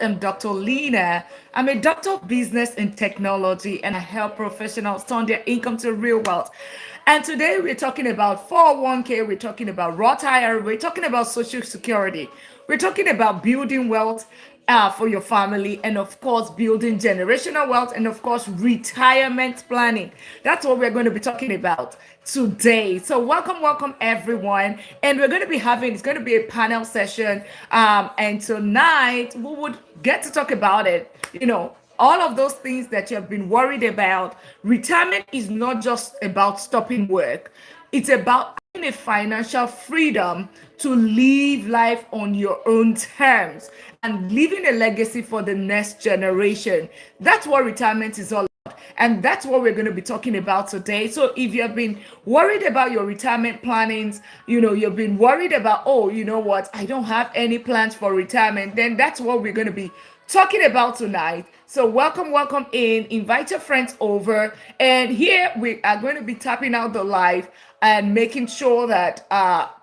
am Dr. Lina. I'm a doctor of business and technology, and I help professionals turn their income to real wealth. And today we're talking about 401k, we're talking about Roth IRA, we're talking about Social Security, we're talking about building wealth for your family, and of course, building generational wealth, and of course, retirement planning. That's what we're going to be talking about today. So, welcome, everyone. And we're going to be having it's going to be a panel session. And tonight we would get to talk about it. All of those things that you have been worried about. Retirement is not just about stopping work, it's about having a financial freedom to live life on your own terms and leaving a legacy for the next generation. That's what retirement is all about. And that's what we're going to be talking about today. So if you have been worried about your retirement plannings, you've been worried about, oh, you know what, I don't have any plans for retirement, then that's what we're going to be talking about tonight. So welcome in. Invite your friends over. And here we are going to be tapping out the live and making sure that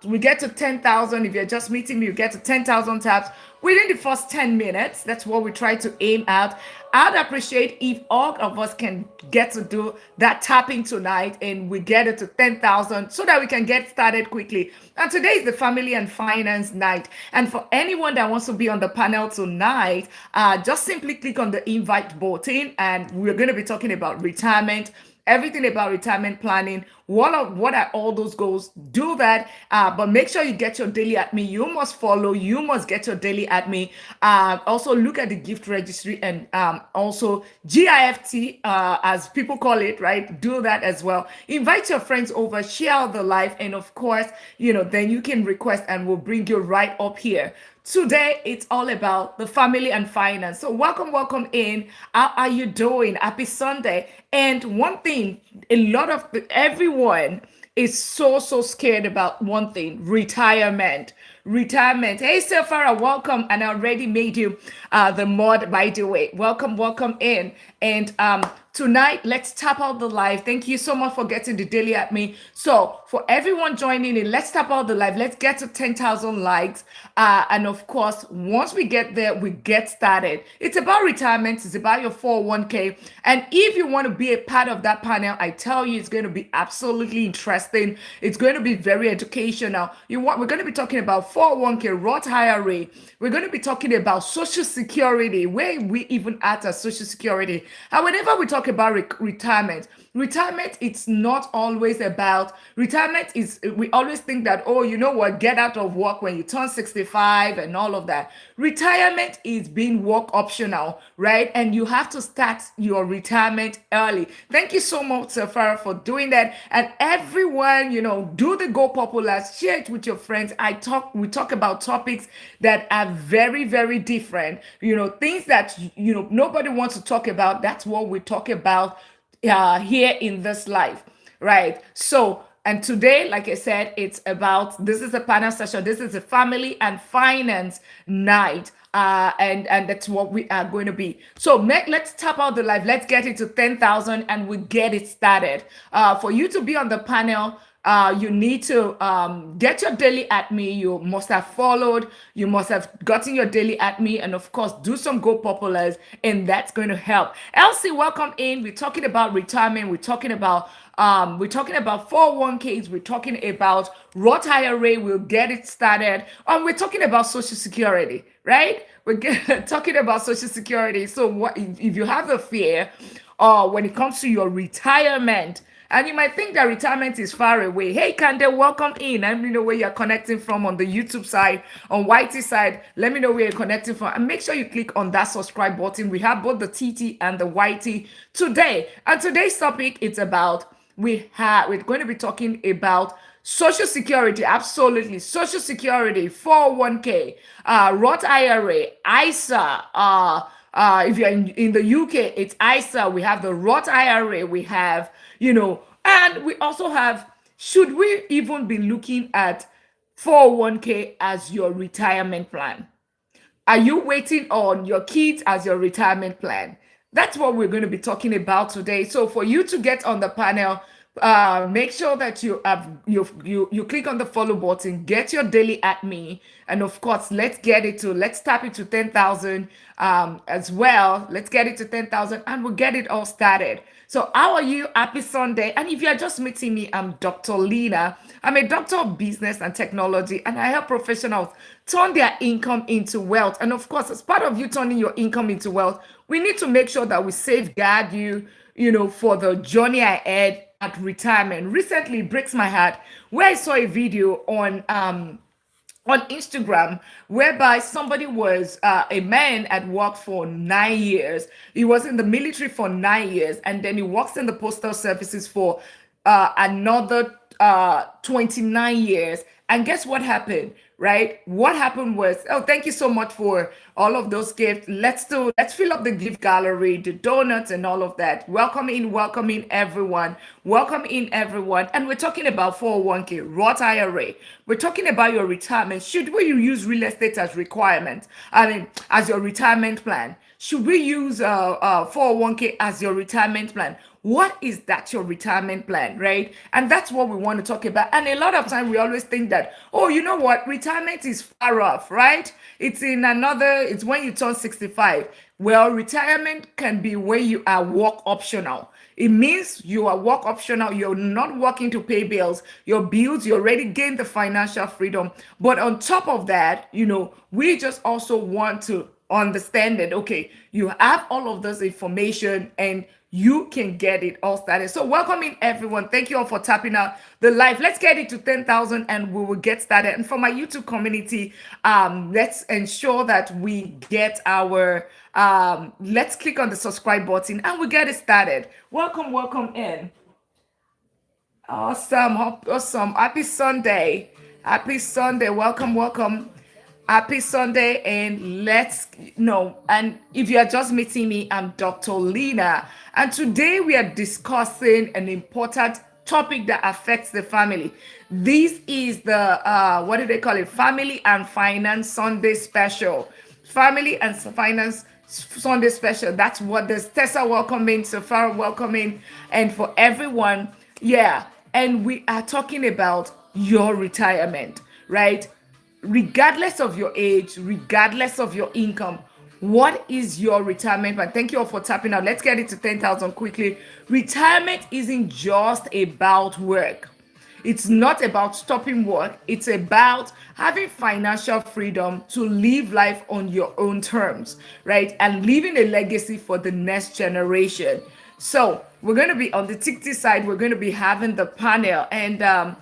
we get to 10,000. If you're just meeting me, you get to 10,000 taps within the first 10 minutes. That's what we try to aim at. I'd appreciate if all of us can get to do that tapping tonight and we get it to 10,000 so that we can get started quickly. And today is the family and finance night. And for anyone that wants to be on the panel tonight, just simply click on the invite button and we're going to be talking about retirement, everything about retirement planning. What are all those goals? Do that, but make sure you get your daily at me. You must follow. You must get your daily at me. Also look at the gift registry and also GIFT, as people call it, right? Do that as well. Invite your friends over, share the live, and of course, then you can request and we'll bring you right up here. Today, it's all about the family and finance. So welcome in. How are you doing? Happy Sunday. And one thing, everyone is so scared about one thing: retirement. Hey, Sarah, welcome. And I already made you the mod, by the way. Welcome in. And tonight, let's tap out the live. Thank you so much for getting the daily at me. So for everyone joining in, let's tap out the live. Let's get to 10,000 likes. And of course, once we get there, we get started. It's about retirement. It's about your 401k. And if you want to be a part of that panel, I tell you, it's going to be absolutely interesting. It's going to be very educational. We're going to be talking about 401k, Roth IRA. We're going to be talking about Social Security, where we even at as Social Security. And whenever we talk about retirement, it's not always about retirement. We always think that, oh, you know what, get out of work when you turn 65 and all of that. Retirement is being work optional, right? And you have to start your retirement early. Thank you so much, Farah, for doing that. And everyone, do the Go Popular, share it with your friends. We talk about topics that are very, very different. Things that nobody wants to talk about. That's what we talk about here in this life, right? So, and today, like I said, this is a panel session. This is a family and finance night. And that's what we are going to be. So let's tap out the live. Let's get it to 10,000 and we get it started. For you to be on the panel, you need to get your daily at me. You must have followed. You must have gotten your daily at me. And of course, do some Go Populars. And that's going to help. Elsie, welcome in. We're talking about retirement. We're talking about 401ks. We're talking about Roth IRA. We'll get it started. We're talking about Social Security, right? We're talking about Social Security. So what if you have a fear when it comes to your retirement? And you might think that retirement is far away. Hey, Kande, welcome in. Let me know where you're connecting from on the YouTube side, on YT side. Let me know where you're connecting from. And make sure you click on that subscribe button. We have both the TT and the YT today. And today's topic, we're going to be talking about Social Security. Absolutely. Social Security, 401k, Roth IRA, ISA. If you're in the UK, it's ISA. We have the Roth IRA. We have, and we also have, should we even be looking at 401k as your retirement plan? Are you waiting on your kids as your retirement plan? That's what we're going to be talking about today. So for you to get on the panel, Make sure that you click on the follow button, get your daily at me, and of course, let's tap it to 10,000 as well. Let's get it to 10,000, and we'll get it all started. So, how are you? Happy Sunday! And if you are just meeting me, I'm Dr. Lina. I'm a doctor of business and technology, and I help professionals turn their income into wealth. And of course, as part of you turning your income into wealth, we need to make sure that we safeguard you, for the journey ahead at retirement. Recently, it breaks my heart where I saw a video on Instagram, whereby somebody was a man had worked for 9 years. He was in the military for 9 years, and then he works in the postal services for another 29 years. And guess what happened? Right? What happened was, oh, thank you so much for all of those gifts. Let's fill up the gift gallery, the donuts and all of that. Welcome in everyone. Welcome in everyone. And we're talking about 401k, Roth IRA. We're talking about your retirement. Should we use real estate as requirement? I mean, as your retirement plan? Should we use 401k as your retirement plan? What is that your retirement plan, right? And that's what we want to talk about. And a lot of time we always think that, oh, you know what, retirement is far off, right? It's when you turn 65. Well, retirement can be when you are work optional. It means you are work optional. You're not working to pay bills. Your bills, you already gained the financial freedom. But on top of that, we just also want to understand that, okay, you have all of this information and you can get it all started. So welcome in everyone. Thank you all for tapping out the live. Let's get it to 10,000 and we will get started. And for my YouTube community, let's ensure that we get our let's click on the subscribe button and we get it started. Welcome in. Awesome. Happy Sunday. Happy Sunday. Welcome. Happy Sunday, and let's know. And if you are just meeting me, I'm Dr. Lina, and today we are discussing an important topic that affects the family. This is the what do they call it? Family and Finance Sunday Special. Family and Finance Sunday Special. That's what this Tessa welcoming, Safara welcoming, and for everyone, yeah. And we are talking about your retirement, right? Regardless of your age, regardless of your income, what is your retirement plan? Thank you all for tapping out. Let's get it to 10,000 quickly. Retirement isn't just about work. It's not about stopping work. It's about having financial freedom to live life on your own terms, right? And leaving a legacy for the next generation. So we're going to be on the TikTok side. We're going to be having the panel. And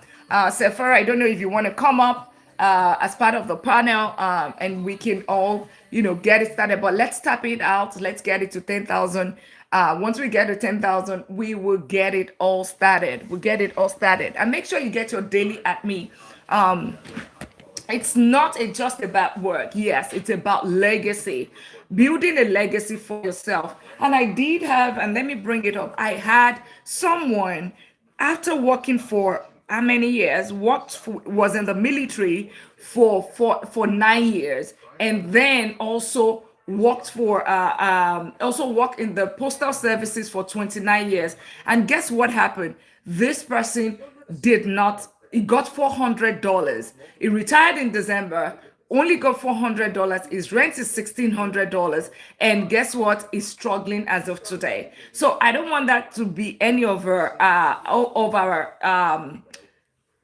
Sephora, I don't know if you want to come up as part of the panel, and we can all, get it started. But let's tap it out. Let's get it to 10,000. Once we get to 10,000, we will get it all started. We'll get it all started. And make sure you get your daily at me. It's not just about work. Yes, it's about legacy, building a legacy for yourself. And I did have, and let me bring it up. I had someone after working for how many years, was in the military for 9 years, and then also worked in the postal services for 29 years. And guess what happened? This person did not, he got $400. He retired in December, only got $400. His rent is $1,600. And guess what? He's struggling as of today. So I don't want that to be any of our,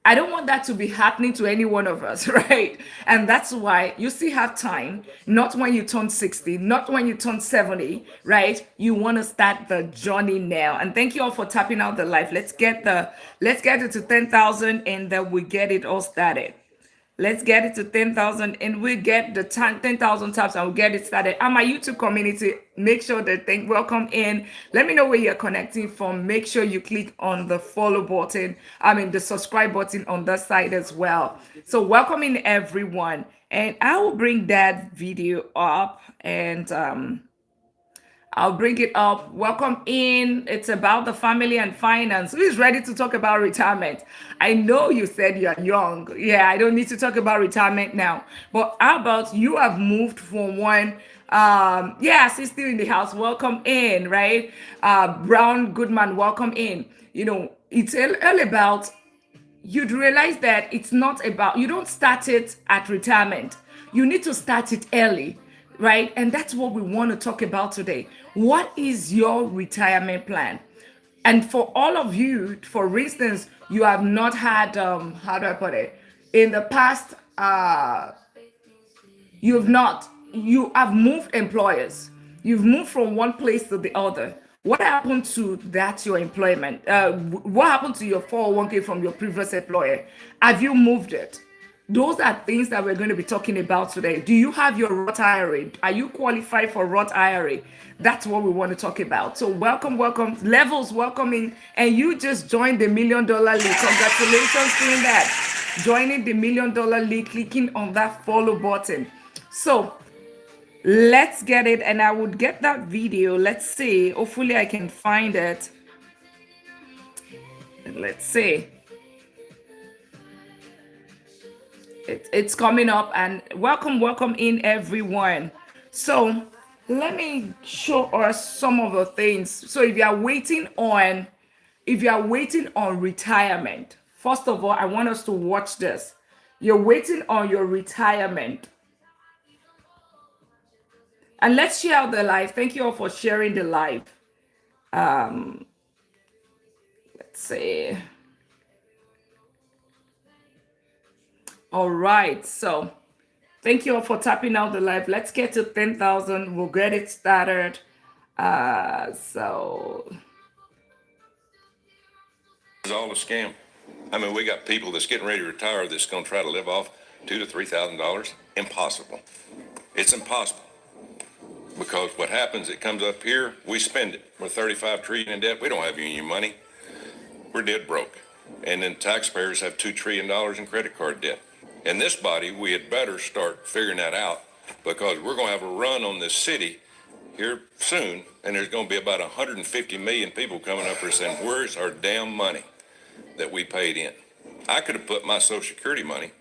I don't want that to be happening to any one of us, right? And that's why you still have time, not when you turn 60, not when you turn 70, right? You want to start the journey now. And thank you all for tapping out the live. Let's get it to 10,000 and then we get it all started. Let's get it to 10,000 and we get the 10,000 taps and we'll get it started. And my YouTube community, make sure that welcome in. Let me know where you're connecting from. Make sure you click on the follow button. The subscribe button on that side as well. So welcome in everyone. And I will bring that video up and I'll bring it up. Welcome in. It's about the family and finance. Who is ready to talk about retirement? I know you said you're young. Yeah, I don't need to talk about retirement now. But how about you have moved from one? She's still in the house. Welcome in, right? Brown Goodman, welcome in. it's all about, you'd realize that it's not about, you don't start it at retirement. You need to start it early, right? And that's what we want to talk about today. What is your retirement plan? And for all of you, for instance, you have not had, how do I put it? In the past, you have moved employers. You've moved from one place to the other. What happened to that, your employment? What happened to your 401k from your previous employer? Have you moved it? Those are things that we're going to be talking about today. Do you have your Roth IRA? Are you qualified for Roth IRA? That's what we want to talk about. So welcome, welcome, levels, welcoming, and you just joined the $1 Million League. Congratulations doing that. Joining the $1 Million League, clicking on that follow button. So let's get it, and I would get that video. Let's see. Hopefully, I can find it. Let's see. It's coming up, and welcome in everyone. So let me show us some of the things. So if you are waiting on retirement, first of all, I want us to watch this. You're waiting on your retirement. And let's share the live. Thank you all for sharing the live. Let's see. All right. So thank you all for tapping out the live. Let's get to 10,000. We'll get it started. So It's all a scam. I mean, we got people that's getting ready to retire that's going to try to live off $2,000 to $3,000. Impossible. It's impossible. Because what happens, it comes up here, we spend it. We're 35 trillion in debt. We don't have any money. We're dead broke. And then taxpayers have $2 trillion in credit card debt. In this body, we had better start figuring that out, because we're going to have a run on this city here soon, and there's going to be about 150 million people coming up here saying, where's our damn money that we paid in? I could have put my Social Security money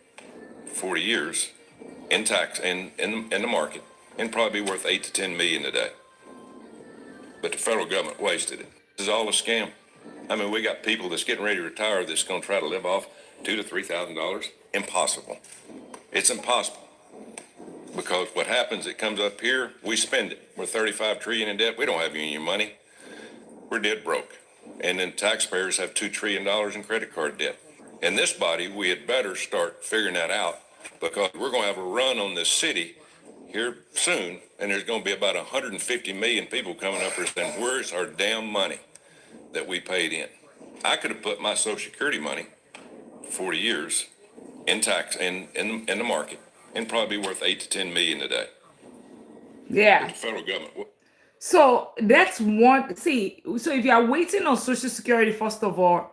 40 years in tax in the market and probably be worth 8 to 10 million today. But the federal government wasted it. This is all a scam. I mean, we got people that's getting ready to retire that's going to try to live off $2,000 to $3,000. Impossible. It's impossible. Because what happens, it comes up here, we spend it. We're 35 trillion in debt. We don't have any money. We're dead broke. And then taxpayers have $2 trillion in credit card debt. In this body, we had better start figuring that out, because we're going to have a run on this city here soon, and there's going to be about 150 million people coming up here saying, where's our damn money that we paid in? I could have put my Social Security money 40 years in tax in the market and probably be worth 8 to 10 million today. But yeah. the federal government. So that's one. See, so if you are waiting on Social Security, first of all,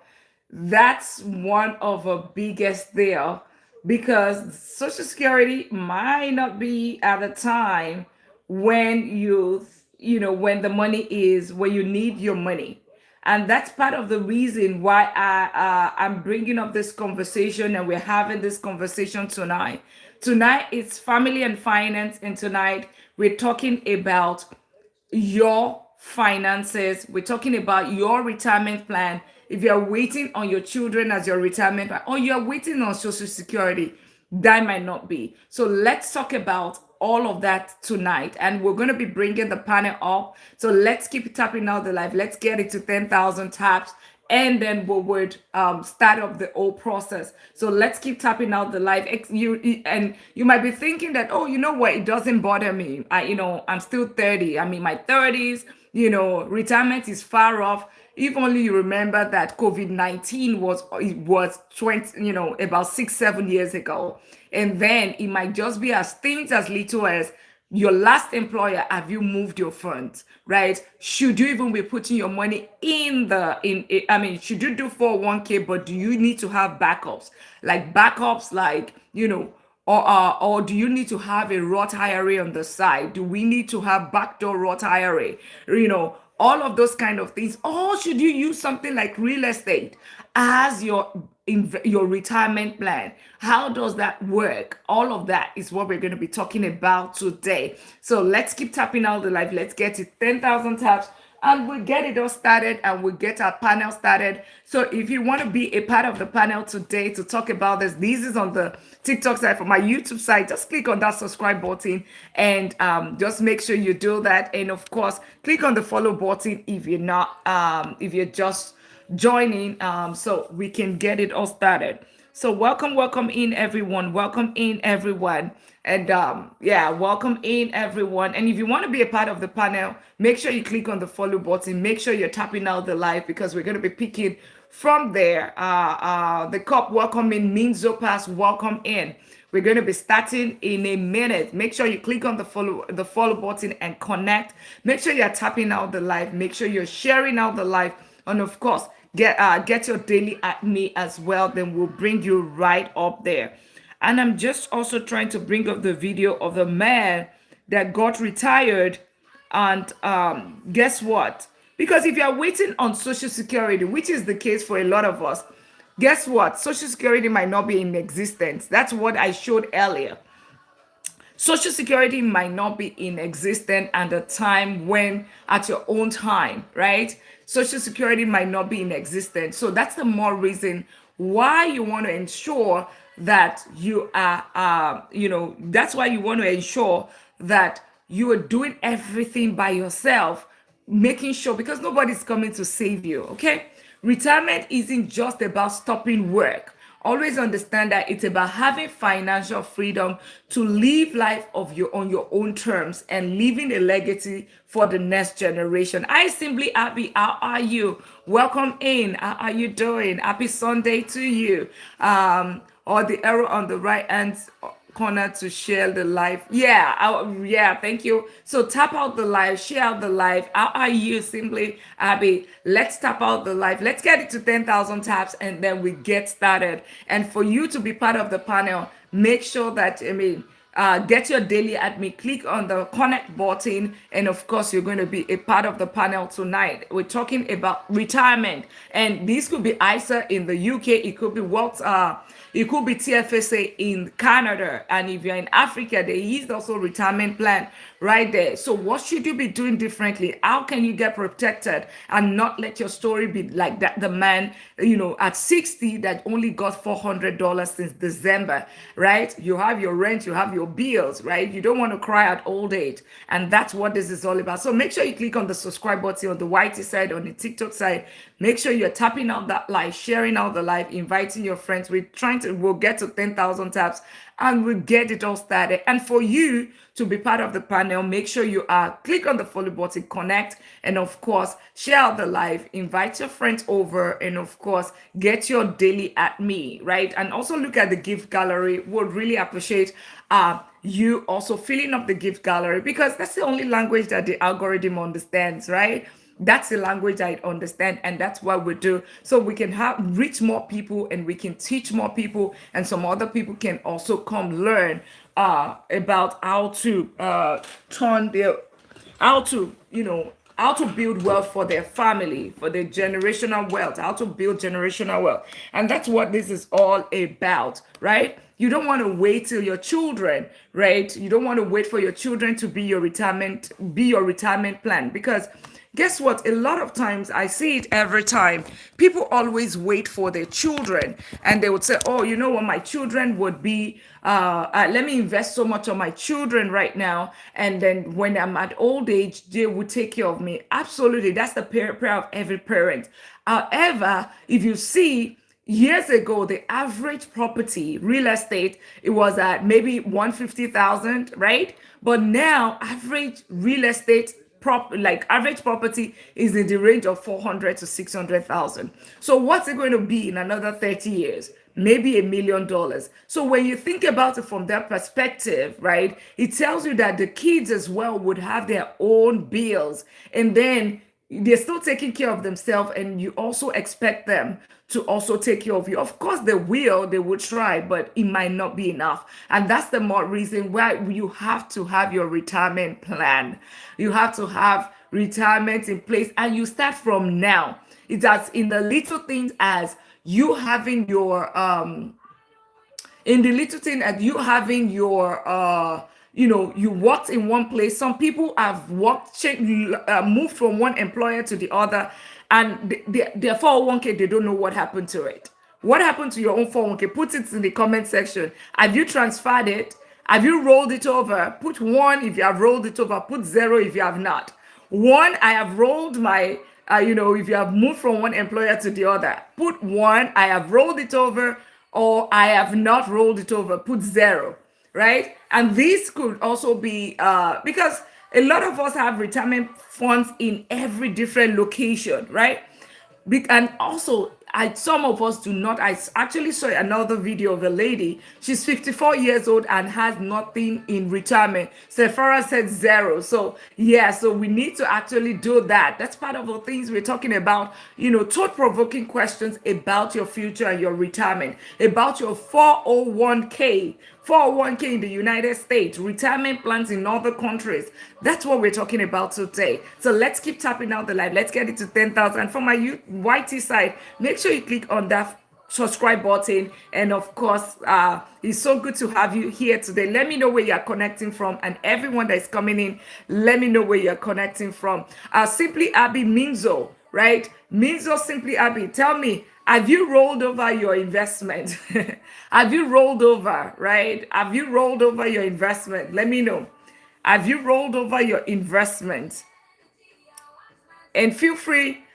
that's one of the biggest there, because Social Security might not be at the time when when the money is, when you need your money. And that's part of the reason why I'm bringing up this conversation, and we're having this conversation tonight. Tonight it's family and finance, and tonight we're talking about your finances. We're talking about your retirement plan. If you're waiting on your children as your retirement plan, or you're waiting on Social Security, that might not be. So let's talk about all of that tonight. And we're going to be bringing the panel up. So let's keep tapping out the live. Let's get it to 10,000 taps. And then we would start up the whole process. So let's keep tapping out the live. And you might be thinking that, oh, you know what? It doesn't bother me. I'm still 30. I'm in my 30s. Retirement is far off. If only you remember that COVID-19 was 20, about 6-7 years ago. And then it might just be as things as little as your last employer, have you moved your funds, right? Should you even be putting your money should you do 401k, but do you need to have backups? Or do you need to have a Roth IRA on the side? Do we need to have backdoor Roth IRA? All of those kind of things. Or should you use something like real estate as your retirement plan? How does that work? All of that is what we're going to be talking about today. So let's keep tapping out the live. Let's get to 10,000 taps. and we'll get it all started and we'll get our panel started. So if you want to be a part of the panel today to talk about this is on the TikTok side. For my YouTube side, just click on that subscribe button and just make sure you do that. And of course, click on the follow button if you're not, if you're just joining, so we can get it all started. So welcome in everyone. Welcome in everyone. And yeah, welcome in everyone. And if you want to be a part of the panel, make sure you click on the follow button. Make sure you're tapping out the live because we're going to be picking from there. The cup welcome in means Zopas welcome in. We're going to be starting in a minute. Make sure you click on the follow button and connect. Make sure you're tapping out the live. Make sure you're sharing out the live. And of course, get your daily at me as well. Then we'll bring you right up there. And I'm just also trying to bring up the video of the man that got retired. And guess what? Because if you're waiting on Social Security, which is the case for a lot of us, guess what? Social Security might not be in existence. That's what I showed earlier. Social Security might not be in existence at the time when, at your own time, right? Social Security might not be in existence. So that's the more reason why you want to ensure that you are, that's why you want to ensure that you are doing everything by yourself, making sure, because nobody's coming to save you, okay? Retirement isn't just about stopping work. Always understand that it's about having financial freedom to live life on your own terms and leaving a legacy for the next generation. I simply Abby, how are you? Welcome in. How are you doing? Happy Sunday to you. Or the arrow on the right hand corner to share the live. Yeah, yeah, thank you. So tap out the live, share out the live. How are you? Simply Abby. Let's tap out the live. Let's get it to 10,000 taps and then we get started. And for you to be part of the panel, make sure that, get your daily at me, click on the connect button, and of course you're going to be a part of the panel tonight. We're talking about retirement, and this could be ISA in the UK, it could be what it could be TFSA in Canada, and if you're in Africa, there is also retirement plan right there. So what should you be doing differently? How can you get protected and not let your story be like that the man, at 60 that only got $400 since December, right? You have your rent, you have your bills, right? You don't want to cry at old age, and that's what this is all about. So make sure you click on the subscribe button on the YT side, on the TikTok side. Make sure you're tapping out that live, sharing out the live, inviting your friends. We'll get to 10,000 taps and we'll get it all started. And for you to be part of the panel, make sure you click on the follow button, connect, and of course, share out the live, invite your friends over, and of course, get your daily at me, right? And also look at the gift gallery. Would really appreciate you also filling up the gift gallery because that's the only language that the algorithm understands, right? That's the language I understand, and that's what we do. So we can reach more people, and we can teach more people, and some other people can also come learn about how to turn their, how to, how to build wealth for their family, for their generational wealth, how to build generational wealth. And that's what this is all about, right? You don't want to wait till your children, right? You don't want to wait for your children to be your retirement plan, because guess what? A lot of times I see it every time. People always wait for their children, and they would say, oh, you know what? My children would be, let me invest so much on my children right now. And then when I'm at old age, they will take care of me. Absolutely. That's the prayer of every parent. However, if you see, years ago, the average property, real estate, it was at maybe 150,000, right? But now average real estate average property is in the range of 400 to 600,000. So what's it going to be in another 30 years? Maybe $1 million. So when you think about it from that perspective, right, it tells you that the kids as well would have their own bills, and then they're still taking care of themselves, and you also expect them to also take care of you. Of course they will try, but it might not be enough. And that's the more reason why you have to have your retirement plan. You have to have retirement in place, and you start from now. It's as in the little things as you having your in the little thing as you having you worked in one place. Some people have moved from one employer to the other, and their 401k, they don't know what happened to it. What happened to your own 401k? Put it in the comment section. Have you transferred it? Have you rolled it over? Put one if you have rolled it over. Put zero if you have not. One, I have rolled my, if you have moved from one employer to the other, put one, I have rolled it over, or I have not rolled it over. Put zero, right? And this could also be because a lot of us have retirement funds in every different location, right? And also, some of us do not. Actually saw another video of a lady. She's 54 years old and has nothing in retirement. Sephora said zero. So yeah, so we need to actually do that. That's part of the things we're talking about. Thought-provoking questions about your future and your retirement, about your 401k. 401k in the United States, retirement plans in other countries. That's what we're talking about today. So let's keep tapping out the light. Let's get it to 10,000. For my YT side, make sure you click on that subscribe button. And of course, it's so good to have you here today. Let me know where you're connecting from. And everyone that is coming in, let me know where you're connecting from. Simply Abby Minzo, right? Minzo Simply Abby, tell me, have you rolled over your investment? Have you rolled over, right? Have you rolled over your investment? Let me know. Have you rolled over your investment? And feel free,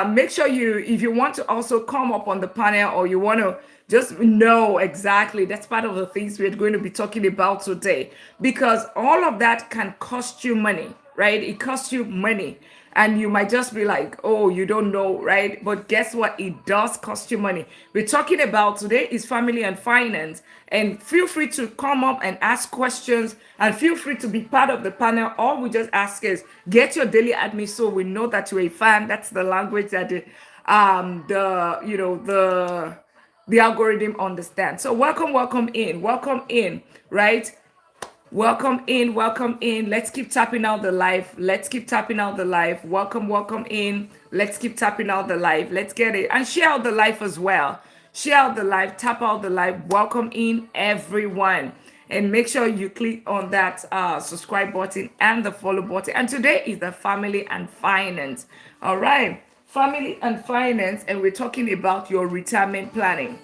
make sure if you want to also come up on the panel, or you want to just know exactly, that's part of the things we're going to be talking about today, because all of that can cost you money, right? It costs you money. And you might just be like, oh, you don't know, right? But guess what? It does cost you money. We're talking about today is family and finance. And feel free to come up and ask questions, and feel free to be part of the panel. All we just ask is get your daily admin so we know that you're a fan. That's the language that the algorithm understands. So welcome in, right? Welcome in. Let's keep tapping out the live. Welcome in. Let's keep tapping out the live. Let's get it. And share out the live as well. Share out the live, tap out the live. Welcome in, everyone. And make sure you click on that subscribe button and the follow button. And today is the family and finance. All right. Family and finance. And we're talking about your retirement planning.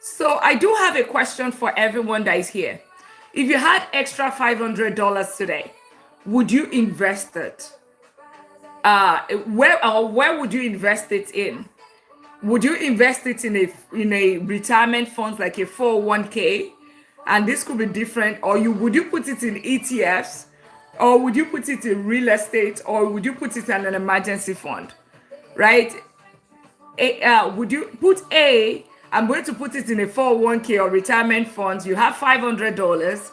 So I do have a question for everyone that is here. If you had extra $500 today, would you invest it? Where would you invest it in? Would you invest it in a retirement fund like a 401k? And this could be different. Or would you put it in ETFs? Or would you put it in real estate? Or would you put it in an emergency fund? Right? Would you put I'm going to put it in a 401k or retirement funds. You have $500.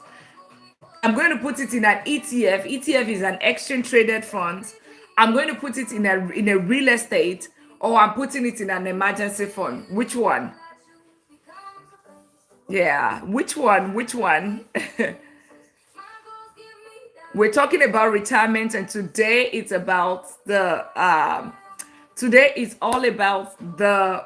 I'm going to put it in an ETF. ETF is an exchange traded fund. I'm going to put it in a real estate, or I'm putting it in an emergency fund. Which one? Yeah, which one? We're talking about retirement, and today it's about today is all about the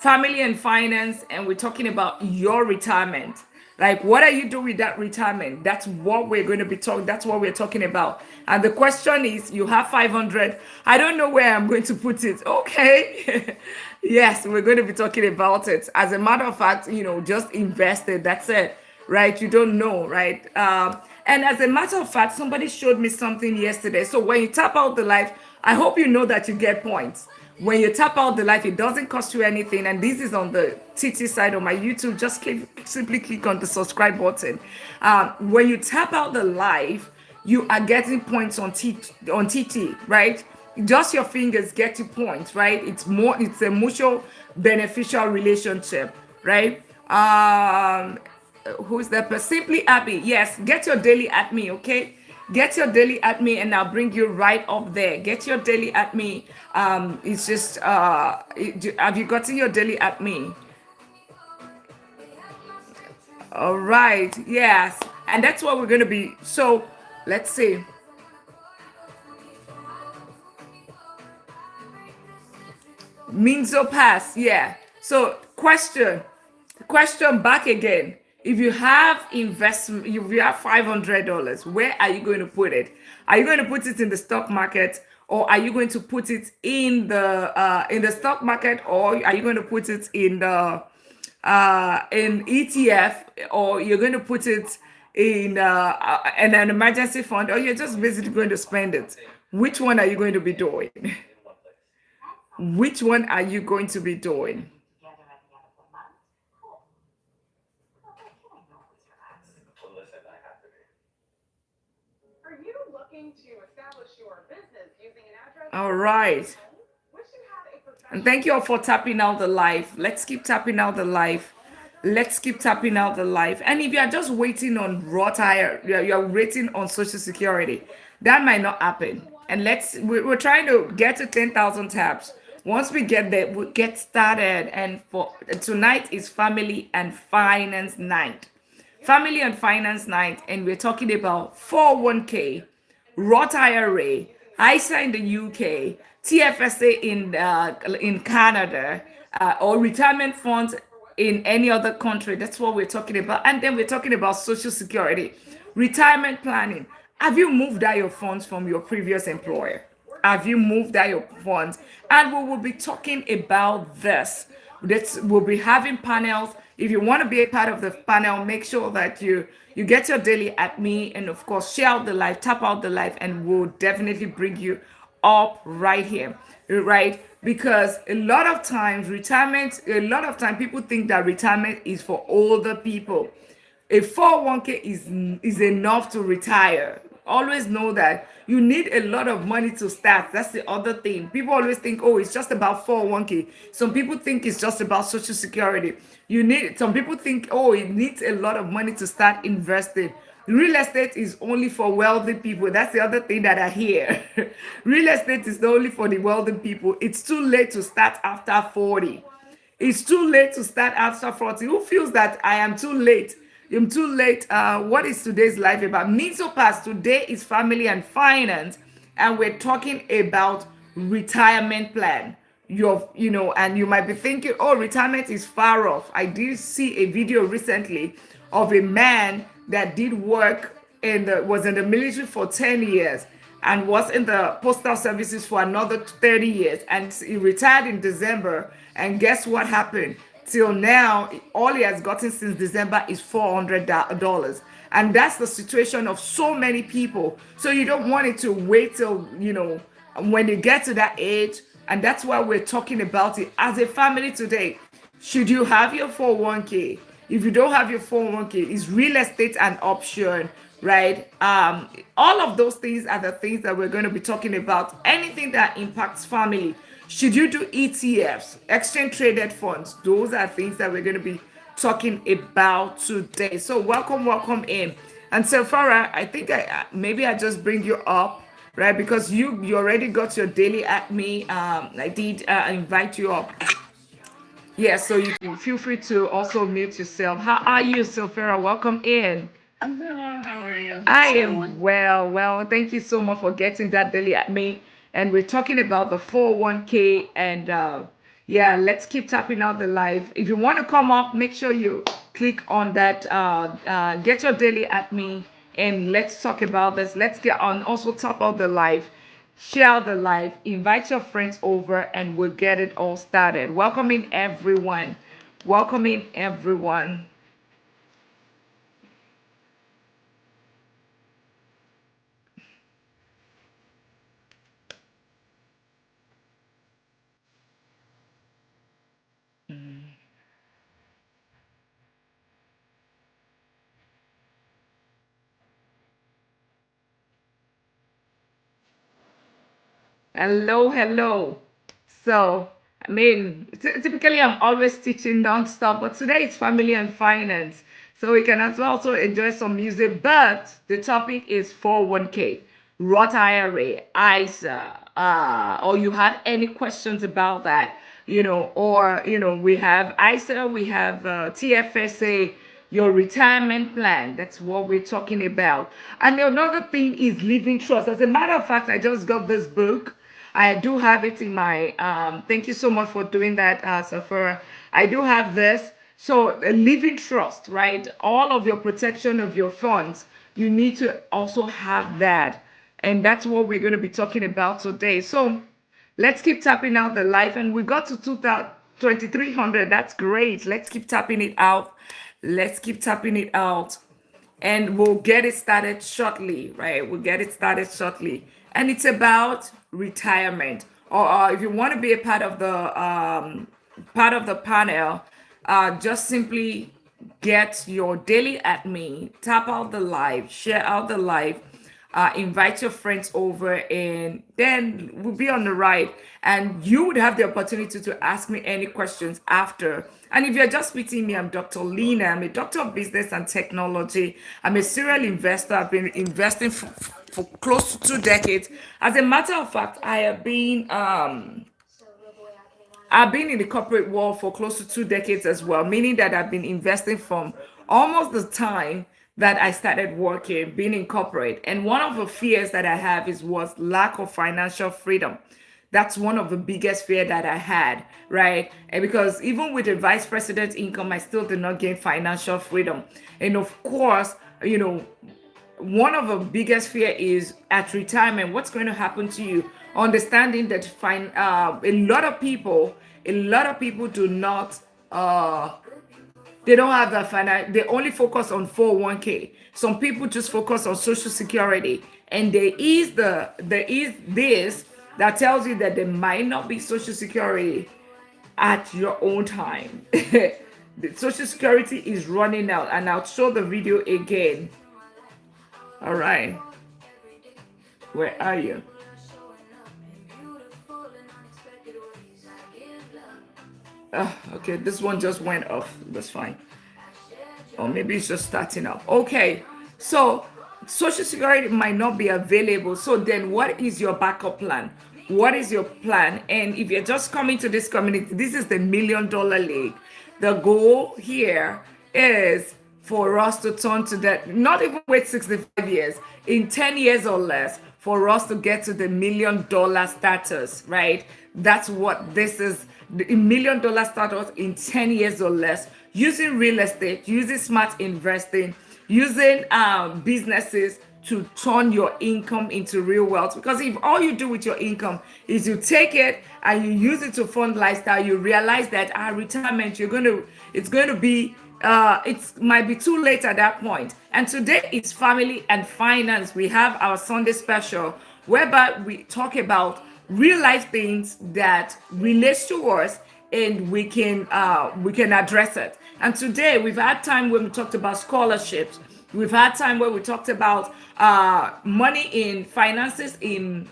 family and finance, and we're talking about your retirement. Like, what are you doing with that retirement? That's what we're going to be talking. That's what we're talking about. And the question is, you have 500. I don't know where I'm going to put it. Okay. Yes, we're going to be talking about it. As a matter of fact, just invest it. That's it. Right? You don't know, right? And as a matter of fact, somebody showed me something yesterday. So when you tap out the live, I hope you know that you get points. When you tap out the live, it doesn't cost you anything. And this is on the TT side of my YouTube. Just simply click on the subscribe button. When you tap out the live, you are getting points on TT, right? Just your fingers get you points, right? It's a mutual beneficial relationship, right? Who's that person? Simply Abby. Yes, get your daily at me, okay? Get your daily at me, and I'll bring you right up there. Get your daily at me. It's just have you gotten your daily at me? All right, yes, and that's what we're gonna be. So let's see. Minzo pass, yeah. So question back again. If you have investment, if you have $500, where are you going to put it? Are you going to put it in the stock market, or are you going to put it in the stock market, or are you going to put it in ETF, or you're going to put it in an emergency fund, or you're just basically going to spend it? Which one are you going to be doing? Which one are you going to be doing? All right. And thank you all for tapping out the live. Let's keep tapping out the live. Let's keep tapping out the live. And if you are just waiting on raw tire, you're waiting on Social Security, that might not happen. And we're trying to get to 10,000 taps. Once we get there, we'll get started. And for tonight is Family and Finance Night. Family and Finance Night. And we're talking about 401k, Roth IRA, ISA in the UK, TFSA in Canada, or retirement funds in any other country. That's what we're talking about. And then we're talking about Social Security, retirement planning. Have you moved out your funds from your previous employer? Have you moved out your funds? And we will be talking about this. We'll be having panels. If you want to be a part of the panel, make sure that you get your daily at me, and of course share out the live, tap out the live, and we'll definitely bring you up right here, right? Because a lot of time people think that retirement is for older people. A 401k is enough to retire. Always know that you need a lot of money to start. That's the other thing. People always think, oh, it's just about 401k. Some people think it's just about Social Security. Some people think, oh, it needs a lot of money to start investing. Real estate is only for wealthy people. That's the other thing that I hear. Real estate is only for the wealthy people. It's too late to start after 40. It's too late to start after 40. Who feels that I am too late? I'm too late. What is today's life about? Minso Pass. Today is Family and Finance, and we're talking about retirement plan. And you might be thinking, oh, retirement is far off. I did see a video recently of a man that did work was in the military for 10 years and was in the postal services for another 30 years, and he retired in December. And guess what happened? Till now, all he has gotten since December is $400. And that's the situation of so many people. So you don't want it to wait till, when you get to that age. And that's why we're talking about it as a family today. Should you have your 401k? If you don't have your 401k, is real estate an option, right? All of those things are the things that we're going to be talking about. Anything that impacts family. Should you do ETFs, exchange traded funds? Those are things that we're going to be talking about today. So welcome in. And so Farah, I think maybe I just bring you up, right? Because you already got your daily at me. I did invite you up. Yeah, so you can feel free to also mute yourself. How are you, Sylphera? Welcome in. I'm doing well. How are you? I am well. Well, thank you so much for getting that daily at me. And we're talking about the 401k. And yeah, let's keep tapping out the live. If you want to come up, make sure you click on that, get your daily at me, and let's talk about this. Let's get on, also tap out the live, share the live, invite your friends over, and we'll get it all started. Welcoming everyone. Welcoming everyone. Hello, hello. So, typically I'm always teaching nonstop, but today it's family and finance. So we can as well also enjoy some music, but the topic is 401k, Roth IRA, ISA, or you had any questions about that, we have ISA, we have TFSA, your retirement plan. That's what we're talking about. And another thing is living trust. As a matter of fact, I just got this book. I do have it in my thank you so much for doing that, Safara. I do have this. So a living trust, right? All of your protection of your funds, you need to also have that. And that's what we're going to be talking about today. So let's keep tapping out the life. And we got to 2,300. That's great. Let's keep tapping it out. Let's keep tapping it out, and we'll get it started shortly, right? We'll get it started shortly. And it's about retirement. Or if you want to be a part of the panel, just simply get your daily at me, tap out the live, share out the live, invite your friends over, and then we'll be on the ride. And you would have the opportunity to ask me any questions after. And if you're just meeting me, I'm Dr. Lina. I'm a doctor of business and technology. I'm a serial investor. I've been investing for close to 2 decades. As a matter of fact, I've been in the corporate world for close to 2 decades as well, meaning that I've been investing from almost the time that I started working, being in corporate. And one of the fears that I have is was lack of financial freedom. That's one of the biggest fear that I had, right? And because even with the vice president income, I still did not gain financial freedom. And of course, you know, one of the biggest fear is at retirement, what's going to happen to you, understanding that a lot of people do not they don't have that finance. They only focus on 401k. Some people just focus on social security, and there is this that tells you that there might not be social security at your own time. The social security is running out, and I'll show the video again. All right, where are you? Okay, this one just went off. That's fine. Or maybe it's just starting up. Okay, so social security might not be available. So then what is your backup plan? What is your plan? And if you're just coming to this community, this is the $1 million league. The goal here is for us to turn to that, not even wait 65 years, in 10 years or less, for us to get to the $1 million status, right? That's what this is, the $1 million status in 10 years or less, using real estate, using smart investing, using businesses to turn your income into real wealth. Because if all you do with your income is you take it and you use it to fund lifestyle, you realize that retirement, it's going to be it might be too late at that point. And today is family and finance. We have our Sunday special whereby we talk about real life things that relates to us, and we can address it. And today we've had time when we talked about scholarships. We've had time where we talked about money in finances in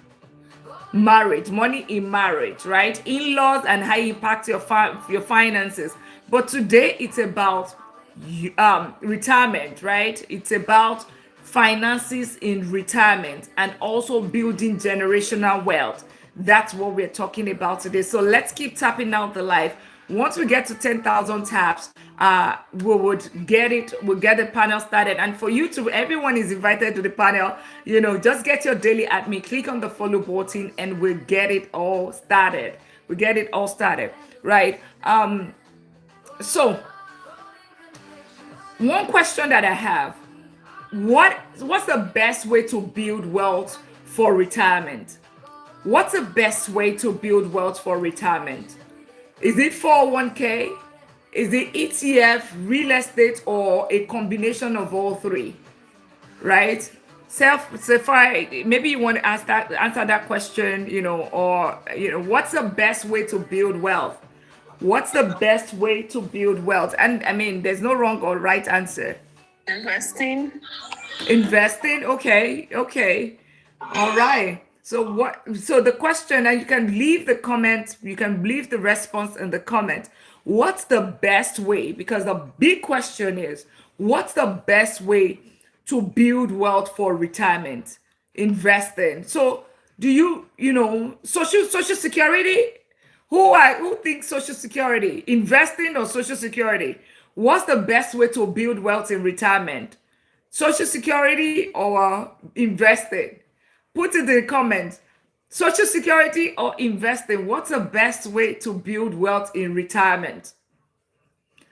marriage, money in marriage, right? In-laws and how it impacts your finances. But today it's about retirement, right? It's about finances in retirement and also building generational wealth. That's what we're talking about today. So let's keep tapping out the life. Once we get to 10,000 taps, we would get it. We'll get the panel started. And for you to, everyone is invited to the panel. Just get your daily at me. Click on the follow button, and we'll get it all started. We get it all started, right? So one question that I have: what's the best way to build wealth for retirement? What's the best way to build wealth for retirement? Is it 401k? Is it ETF, real estate, or a combination of all three? Right? Maybe you want to answer that question, or what's the best way to build wealth? What's the best way to build wealth? And I mean, there's no wrong or right answer. Investing. Investing, okay, okay. All right. So the question, and you can leave the comment, you can leave the response in the comment. What's the best way? Because the big question is, what's the best way to build wealth for retirement? Investing. So do social security? Who thinks social security? Investing or social security? What's the best way to build wealth in retirement? Social security or investing? Put it in the comments. Social security or investing? What's the best way to build wealth in retirement?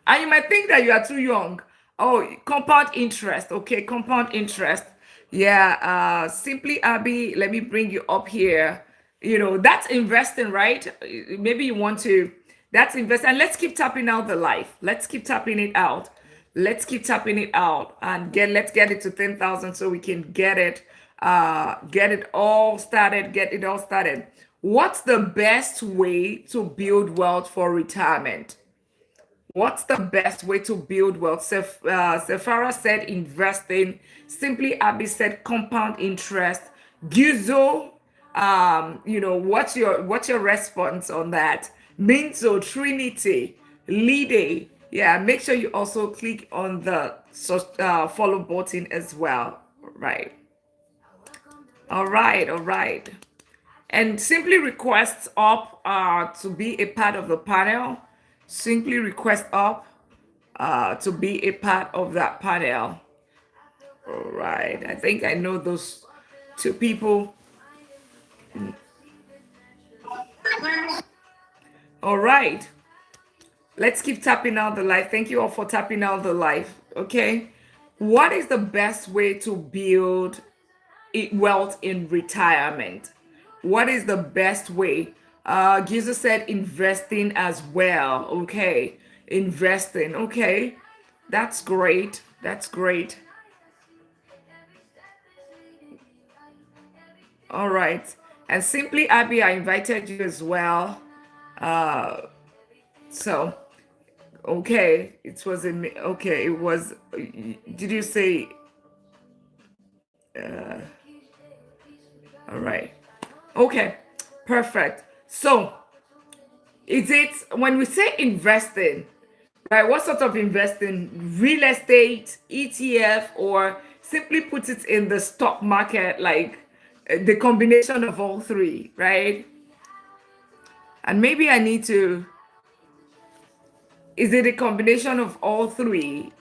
And you might think that you are too young. Oh, compound interest. Okay, compound interest. Yeah, simply Abby, let me bring you up here. That's investing, right? Maybe you want to, that's invest. And let's keep tapping out the life. Let's keep tapping it out. Let's keep tapping it out and let's get it to 10,000 so we can get it all started, What's the best way to build wealth for retirement? What's the best way to build wealth? Sephara said investing. Simply Abby said compound interest. Gizo, what's your response on that? Minto, Trinity, Lide. Yeah, make sure you also click on the follow button as well. Right. All right. All right. And simply request up to be a part of the panel. Simply request up to be a part of that panel. All right. I think I know those two people. All right. Let's keep tapping out the live. Thank you all for tapping out the live. Okay. What is the best way to build wealth in retirement? What is the best way? Giza said investing as well. Okay. Investing. Okay. That's great. That's great. All right. And Simply Abby, I invited you as well. So, okay. It was okay. It was, did you say, all right. Okay. Perfect. So, is it, when we say investing, right? What sort of investing? Real estate, ETF, or simply put it in the stock market, like the combination of all three, right? And maybe I need to, is it a combination of all three?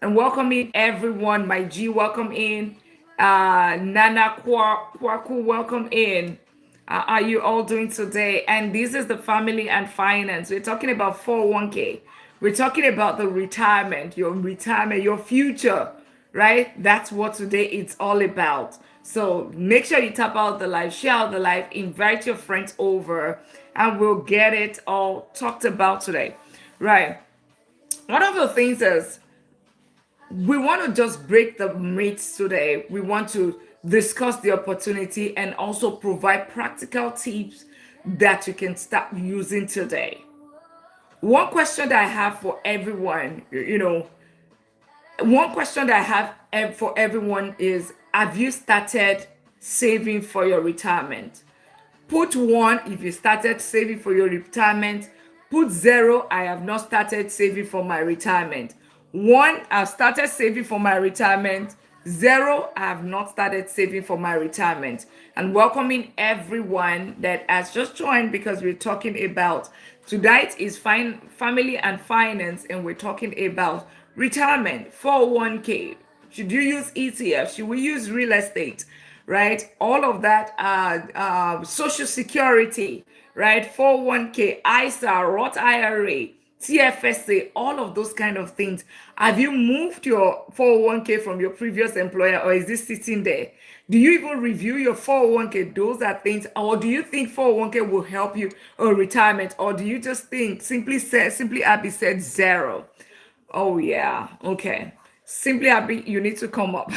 And welcome in everyone. My G, welcome in. Nana Kwaku, welcome in. How are you all doing today? And this is the family and finance. We're talking about 401k. We're talking about the retirement, your future, right? That's what today it's all about. So make sure you tap out the live, share out the live, invite your friends over, and we'll get it all talked about today, right? One of the things is we want to just break the myths today. We want to discuss the opportunity and also provide practical tips that you can start using today. One question that I have for everyone, one question that I have for everyone is, have you started saving for your retirement? Put one if you started saving for your retirement. Put zero, I have not started saving for my retirement. One, I've started saving for my retirement. Zero, I have not started saving for my retirement. And welcoming everyone that has just joined, because we're talking about tonight is family and finance, and we're talking about retirement, 401k. Should you use ETF? Should we use real estate? Right? All of that, social security, right? 401k, ISA, Roth IRA, TFSA, all of those kind of things. Have you moved your 401k from your previous employer, or is this sitting there? Do you even review your 401k? Those are things, or do you think 401k will help you or retirement, or do you just think simply Abby said zero? Oh yeah, okay. Simply Abby, you need to come up.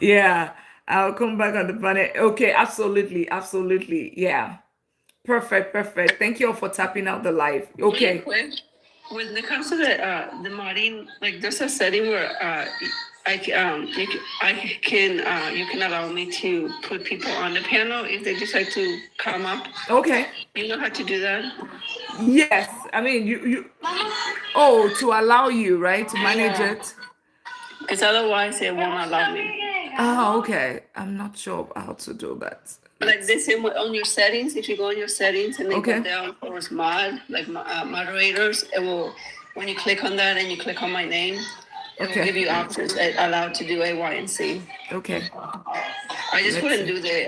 Yeah, I'll come back on the panel. Okay, absolutely, absolutely. Yeah, perfect, perfect. Thank you all for tapping out the live. Really Okay, quick, when it comes to the modding, like there's a setting where you can allow me to put people on the panel if they decide to come up. okay. You know how to do that? Yes, I mean oh, to allow you, right, to manage Yeah. it. Because otherwise it won't allow me. Oh, okay. I'm not sure how to do that. Like they say on your settings, if you go on your settings and then Okay. go down towards moderators, it will, when you click on that and you click on my name, It will Okay. give you options that allow to do A, Y, and C. Okay. I just Let's couldn't see. do the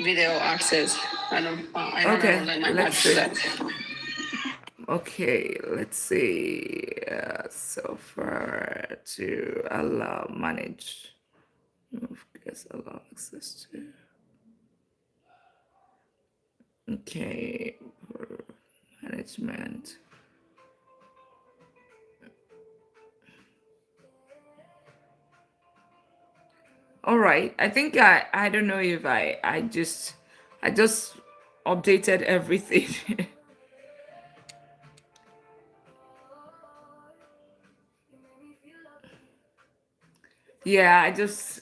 video access. I don't know, Okay. like my Let's not do see. that. Okay. Let's see. So far to allow manage. Of course, allow access to. Okay. Management. All right. I think I don't know if I just updated everything. Yeah, I just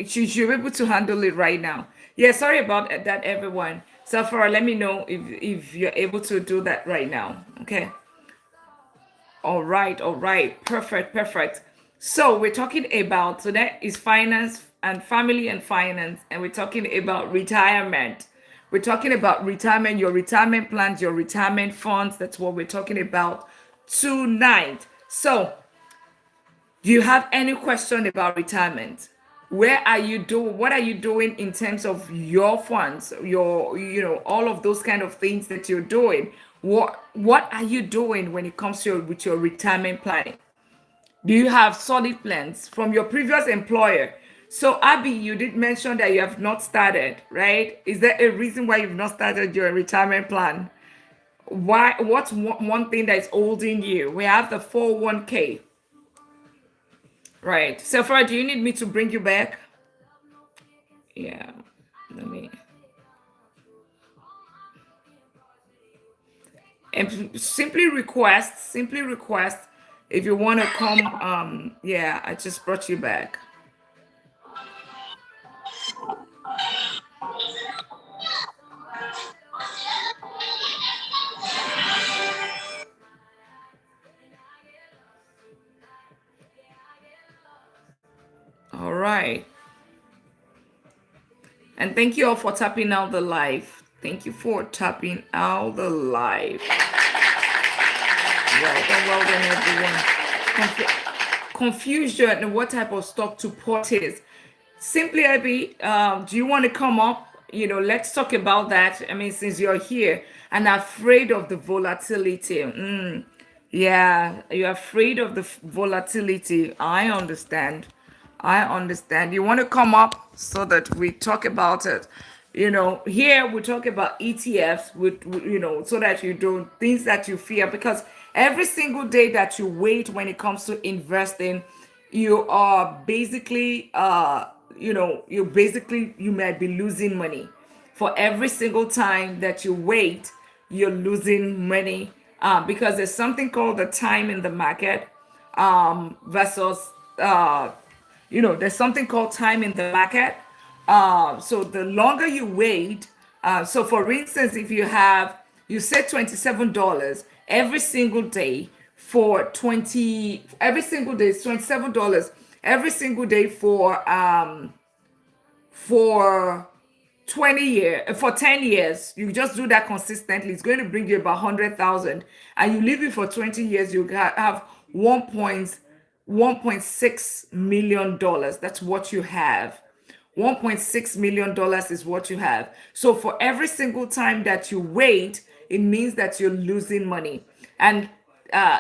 should be able to handle it right now. Yeah, sorry about that, everyone. So for let me know if you're able to do that right now. Okay. All right, perfect, perfect. So we're talking about today is finance and family and finance, and we're talking about retirement. We're talking about retirement, your retirement plans, your retirement funds. That's what we're talking about tonight. So do you have any question about retirement? Where are you doing? What are you doing in terms of your funds? Your, all of those kind of things that you're doing. What are you doing when it comes to with your retirement planning? Do you have solid plans from your previous employer? So Abby, you did mention that you have not started, right? Is there a reason why you've not started your retirement plan? Why? What's one thing that is holding you? We have the 401k. Right. So far, do you need me to bring you back? Yeah. Let me. And simply request if you want to come. Yeah, I just brought you back. All right. And thank you all for tapping out the live. Thank you for tapping out the live. Welcome, everyone. Confusion and what type of stock to purchase. Simply, Abby, do you want to come up? Let's talk about that. I mean, since you're here and afraid of the volatility. Yeah, you're afraid of the volatility. I understand. I understand. You want to come up so that we talk about it. Here we talk about ETFs so that you don't things that you fear because every single day that you wait when it comes to investing, you are basically you might be losing money. For every single time that you wait, you're losing money because there's something called the time in the market versus there's something called time in the market. So the longer you wait, so for instance, if you set $27 every single day for 20, every single day is $27 every single day for 20 years, for 10 years, you just do that consistently, it's going to bring you about 100,000, and you leave it for 20 years, you have 1.6 million dollars. That's what you have. 1.6 million dollars is what you have. So for every single time that you wait, it means that you're losing money. And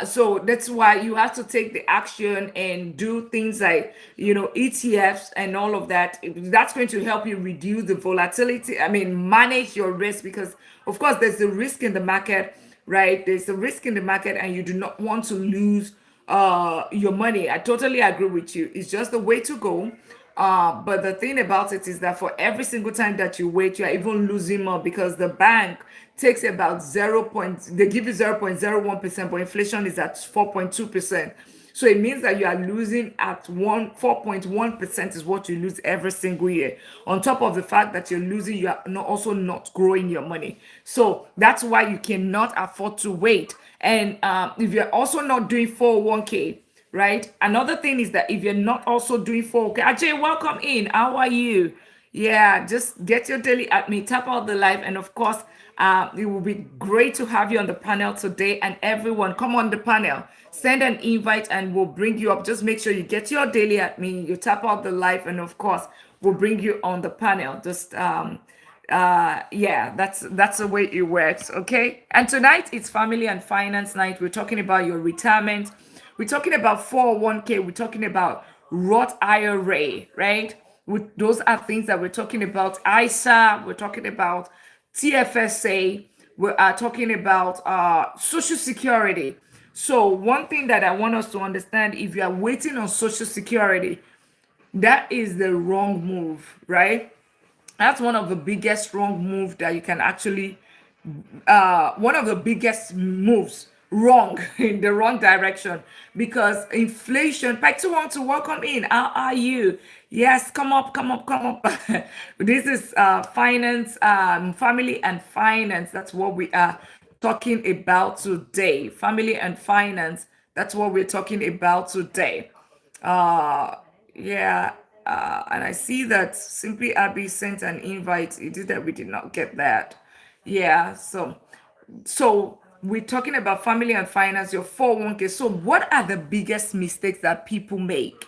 so that's why you have to take the action and do things like ETFs and all of that. That's going to help you reduce the volatility. I mean, manage your risk because, of course, there's a risk in the market, right? There's a risk in the market, and you do not want to lose your money. I totally agree with you. It's just the way to go. But the thing about it is that for every single time that you wait, you are even losing more because the bank takes about they give you 0.01%, but inflation is at 4.2%. So it means that you are losing at 4.1% is what you lose every single year. On top of the fact that you're losing, you are also not growing your money. So that's why you cannot afford to wait. And if you're also not doing 401k, right? Another thing is that if you're not also doing 401k, Ajay, welcome in. How are you? Yeah, just get your daily at me, tap out the live, and of course, It will be great to have you on the panel today. And everyone, come on the panel. Send an invite and we'll bring you up. Just make sure you get your daily admin, you tap out the live, and of course, we'll bring you on the panel. Just yeah, that's the way it works. Okay. And tonight it's family and finance night. We're talking about your retirement. We're talking about 401k. We're talking about Roth IRA, right? Those are things that we're talking about. ISA, we're talking about TFSA, we are talking about Social Security. So, one thing that I want us to understand, if you are waiting on Social Security, that is the wrong move, right? That's one of the biggest wrong move that you can actually one of the biggest moves wrong in the wrong direction, because inflation. Pacto want to welcome in. How are you? Yes, come up, come up, come up. This is finance, family and finance. That's what we are talking about today. Family and finance. That's what we're talking about today. Uh, yeah. And I see that Simply Abby sent an invite. It did that. We did not get that. Yeah. So we're talking about family and finance, your 401k. So what are the biggest mistakes that people make,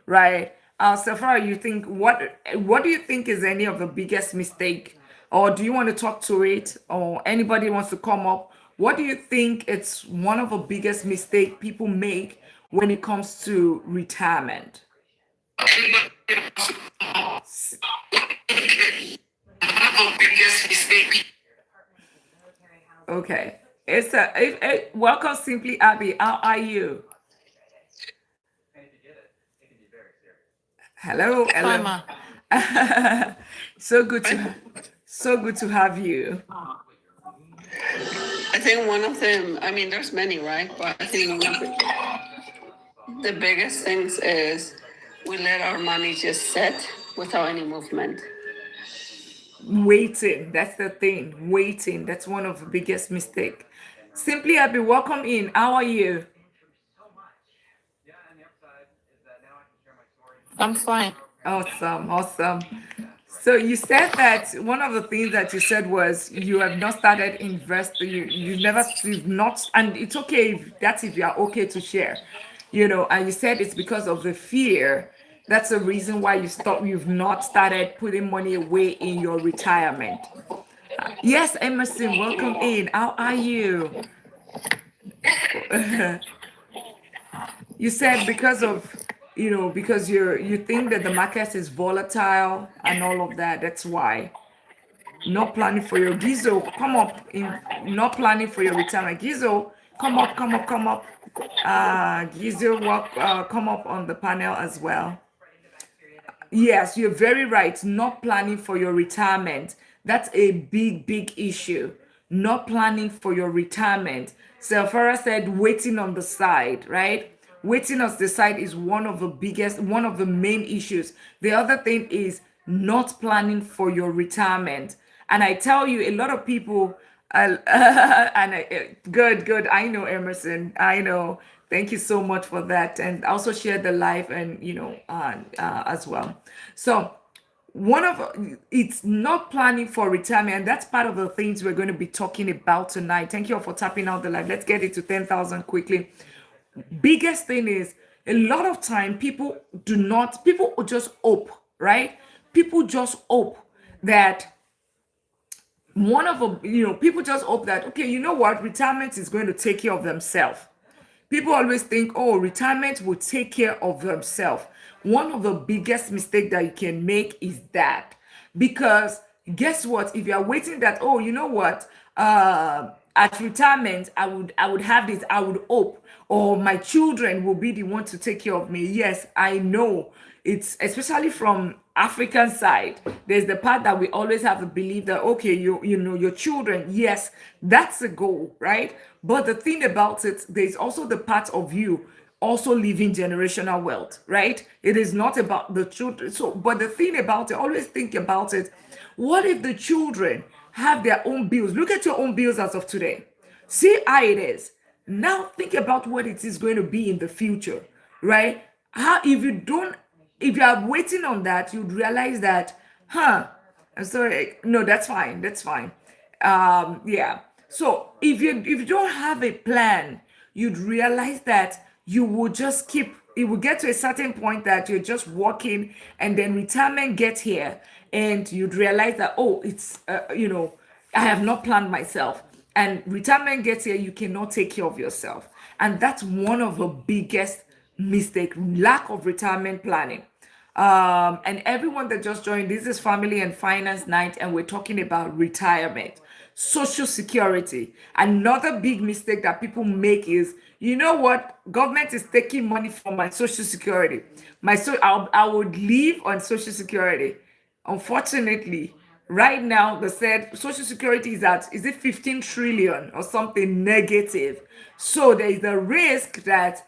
right? Safara, you think what do you think is any of the biggest mistake? Or do you want to talk to it? Or anybody wants to come up? What do you think it's one of the biggest mistake people make when it comes to retirement? Okay. Welcome, Simply Abby. How are you? Hello, Fine, hello. ma. so good to so good to have you. I think one of them, I mean, there's many, right? But I think one of the biggest things is we let our money just sit without any movement. Waiting, that's the thing. Waiting, that's one of the biggest mistake. Simply Abby, welcome in. How are you? I'm fine. Awesome, awesome. So you said that one of the things that you said was you have not started investing. You've not, and it's okay if that's if you are okay to share, And you said it's because of the fear. That's the reason why you've not started putting money away in your retirement. Yes, Emerson, welcome in. How are you? You said because of because you think that the market is volatile and all of that. That's why not planning for your Gizo. Come up in not planning for your retirement. Gizo, come up, come up, come up. Gizo, come up on the panel as well. Yes, you're very right. Not planning for your retirement. That's a big, big issue. Not planning for your retirement. So Farah said waiting on the side, right? Waiting on the side is one of the main issues. The other thing is not planning for your retirement. And I tell you, a lot of people, good, good. I know, Emerson. I know. Thank you so much for that, and also share the live and as well. So one of it's not planning for retirement, and that's part of the things we're going to be talking about tonight. Thank you all for tapping out the live. Let's get it to 10,000 quickly. Biggest thing is a lot of time people just hope, right? People just hope that one of the people just hope that, okay, you know what, retirement is going to take care of themselves. People always think, oh, retirement will take care of themselves. One of the biggest mistake that you can make is that, because guess what? If you are waiting that, oh, you know what, at retirement, I would have this, I would hope, or my children will be the one to take care of me. Yes, I know. It's especially from African side. There's the part that we always have to believe that, okay, your children, yes, that's a goal, right? But the thing about it, there's also the part of you also living generational wealth, right? It is not about the children. So, but the thing about it, always think about it. What if the children have their own bills? Look at your own bills as of today. See how it is. Now think about what it is going to be in the future, right? How if you are waiting on that, you'd realize that, huh? I'm sorry, no, that's fine, that's fine. Yeah. So if you don't have a plan, you'd realize that you will just keep it will get to a certain point that you're just working, and then retirement gets here, and you'd realize that, oh, it's I have not planned myself, and retirement gets here, you cannot take care of yourself. And that's one of the biggest mistake, lack of retirement planning. And everyone that just joined, this is Family and Finance Night, and we're talking about retirement, social security. Another big mistake that people make is, you know what, government is taking money from my social security. I would live on social security. Unfortunately, right now they said social security is at, is it 15 trillion or something negative. So there is a risk that,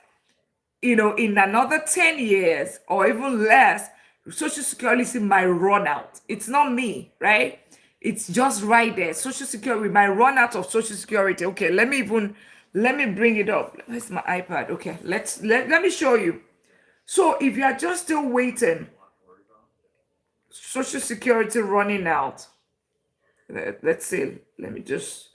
in another 10 years or even less, Social Security might run out. It's not me, right? It's just right there. Social Security might run out of Social Security. Okay, let me bring it up. Where's my iPad? Okay, let me show you. So if you are just still waiting, Social Security running out. Let's see. Let me just,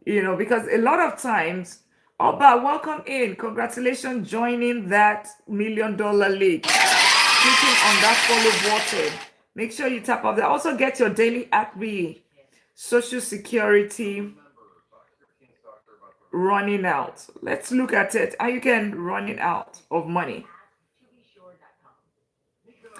because a lot of times, Oba, welcome in. Congratulations joining that $1 million league. Clicking on that follow button. Make sure you tap off that. Also get your daily Acme Social Security running out. Let's look at it. How you can running out of money.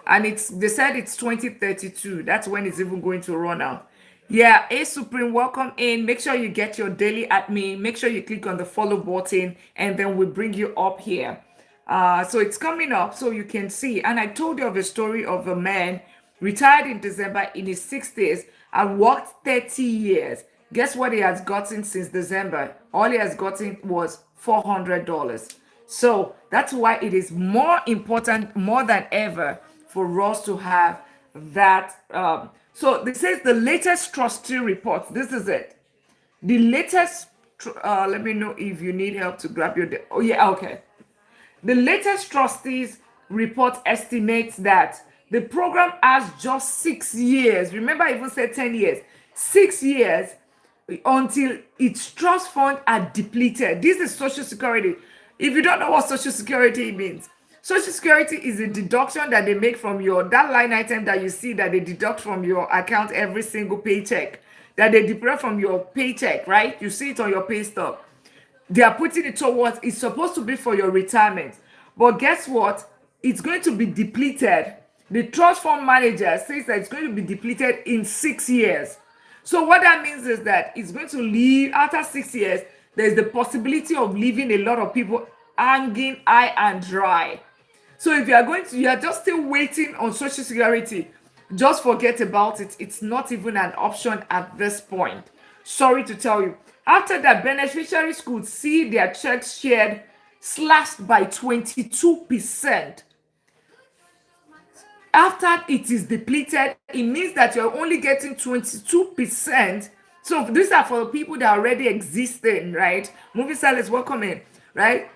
And they said it's 2032. That's when it's even going to run out. Yeah, A Supreme, welcome in. Make sure you get your daily at me. Make sure you click on the follow button, and then we bring you up here. So it's coming up so you can see. And I told you of a story of a man retired in December in his 60s and worked 30 years. Guess what he has gotten since December? All he has gotten was $400. So that's why it is more important, more than ever, for us to have that. So this is the latest trustee report. This is it. The latest, let me know if you need help to grab your, oh yeah, okay. The latest trustees report estimates that the program has just 6 years. Remember, I even said 10 years. 6 years until its trust fund are depleted. This is Social Security. If you don't know what Social Security means, Social Security is a deduction that they make from that line item that you see that they deduct from your account every single paycheck, that they deduct from your paycheck, right? You see it on your pay stub. They are putting it towards, it's supposed to be for your retirement. But guess what? It's going to be depleted. The trust fund manager says that it's going to be depleted in 6 years. So what that means is that it's going to leave, after 6 years, there's the possibility of leaving a lot of people hanging high and dry. So if you are just still waiting on Social Security, just forget about it. It's not even an option at this point. Sorry to tell you. After that, beneficiaries could see their checks shared slashed by 22%. After it is depleted, it means that you're only getting 22%. So these are for people that are already existing, right? Movie sellers, welcome in, right?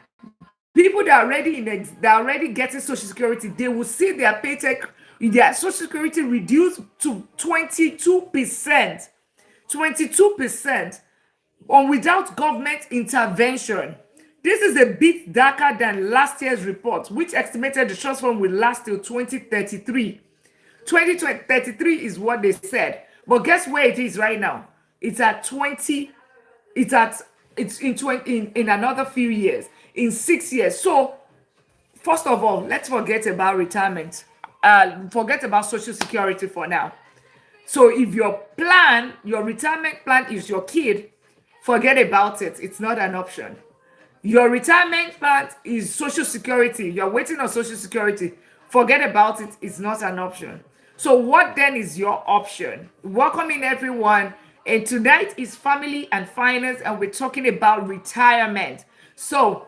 People that are already getting Social Security, they will see their paycheck, their Social Security reduced to 22%. 22% without government intervention. This is a bit darker than last year's report, which estimated the trust fund will last till 2033. 2033 is what they said. But guess where it is right now? It's at 20, it's in 20 in another few years, in 6 years. So first of all, let's forget about retirement. Forget about Social Security for now. So if your retirement plan is your kid, forget about it. It's not an option. Your retirement plan is Social Security. You're waiting on Social Security. Forget about it. It's not an option. So what then is your option? Welcome in, everyone. And tonight is Family and Finance, and we're talking about retirement. So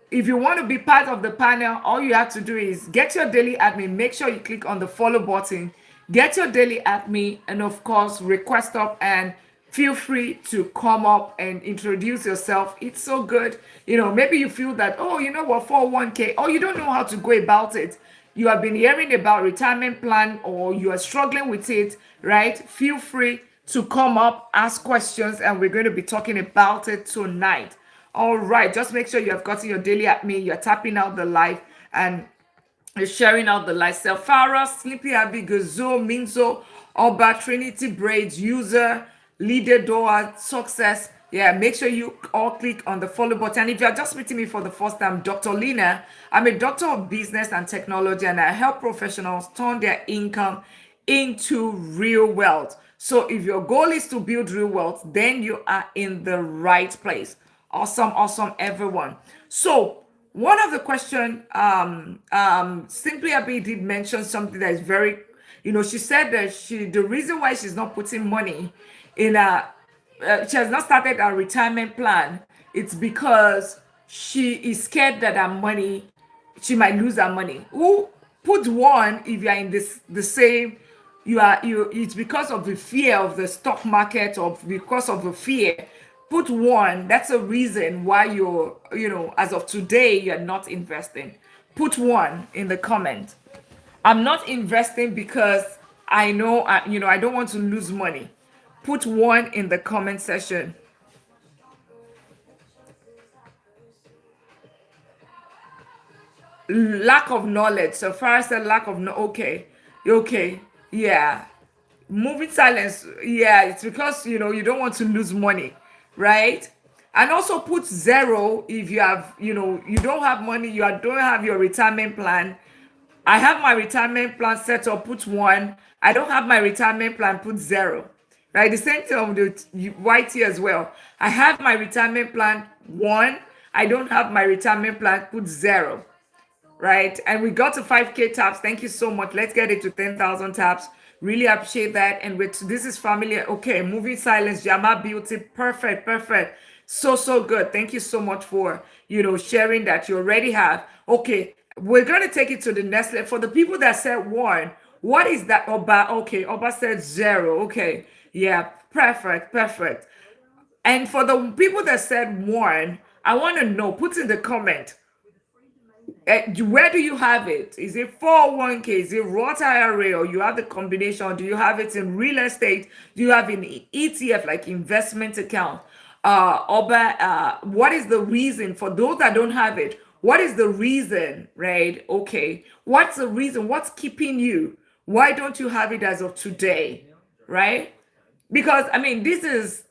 if you want to be part of the panel, all you have to do is get your daily admin. Make sure you click on the follow button. Get your daily admin, and of course, request up, and feel free to come up and introduce yourself. It's so good. Maybe you feel that, oh, you know what, 401k, or you don't know how to go about it. You have been hearing about retirement plan, or you are struggling with it, right? Feel free to come up, ask questions, and we're going to be talking about it tonight. All right, just make sure you have gotten your daily at me, you're tapping out the live, and you're sharing out the live. Farah, Sleepy Abby, Gazo, Minzo, Oba, Trinity Braids, User, Leader Doa, Success. Yeah, make sure you all click on the follow button. If you're just meeting me for the first time, Dr. Lina, I'm a doctor of business and technology, and I help professionals turn their income into real wealth. So if your goal is to build real wealth, then you are in the right place. Awesome, awesome, everyone. So one of the question, Simply Abi did mention something that is very, she said that the reason why she's not putting money in a, she has not started a retirement plan. It's because she is scared that her money, she might lose her money. Who put one if you are in the same, it's because of the fear of the stock market or because of the fear. Put one, that's a reason why you're, as of today, you're not investing. Put one in the comment. I'm not investing because I know, I don't want to lose money. Put one in the comment section. Lack of knowledge. So far as said lack of no. Okay, okay, yeah. Moving silence. Yeah, it's because you don't want to lose money, right? And also put zero if you have, you don't have money. Don't have your retirement plan. I have my retirement plan set up. Put one. I don't have my retirement plan. Put zero. Right. The same thing with the white here as well. I have my retirement plan. One. I don't have my retirement plan. Put zero, right? And we got to 5K taps. Thank you so much. Let's get it to 10,000 taps. Really appreciate that. And with this is family. Okay, moving silence, Jama Beauty. Perfect, perfect. So, so good. Thank you so much for, sharing that you already have. Okay, we're going to take it to the next level. For the people that said one, what is that, Oba? Okay, Oba said zero. Okay, yeah, perfect, perfect. And for the people that said one, I want to know, put in the comment, where do you have it? Is it 401k? Is it Roth IRA? Or you have the combination? Do you have it in real estate? Do you have an ETF, like investment account? What is the reason for those that don't have it? What is the reason, right? Okay. What's the reason? What's keeping you? Why don't you have it as of today, right? Because I mean, this is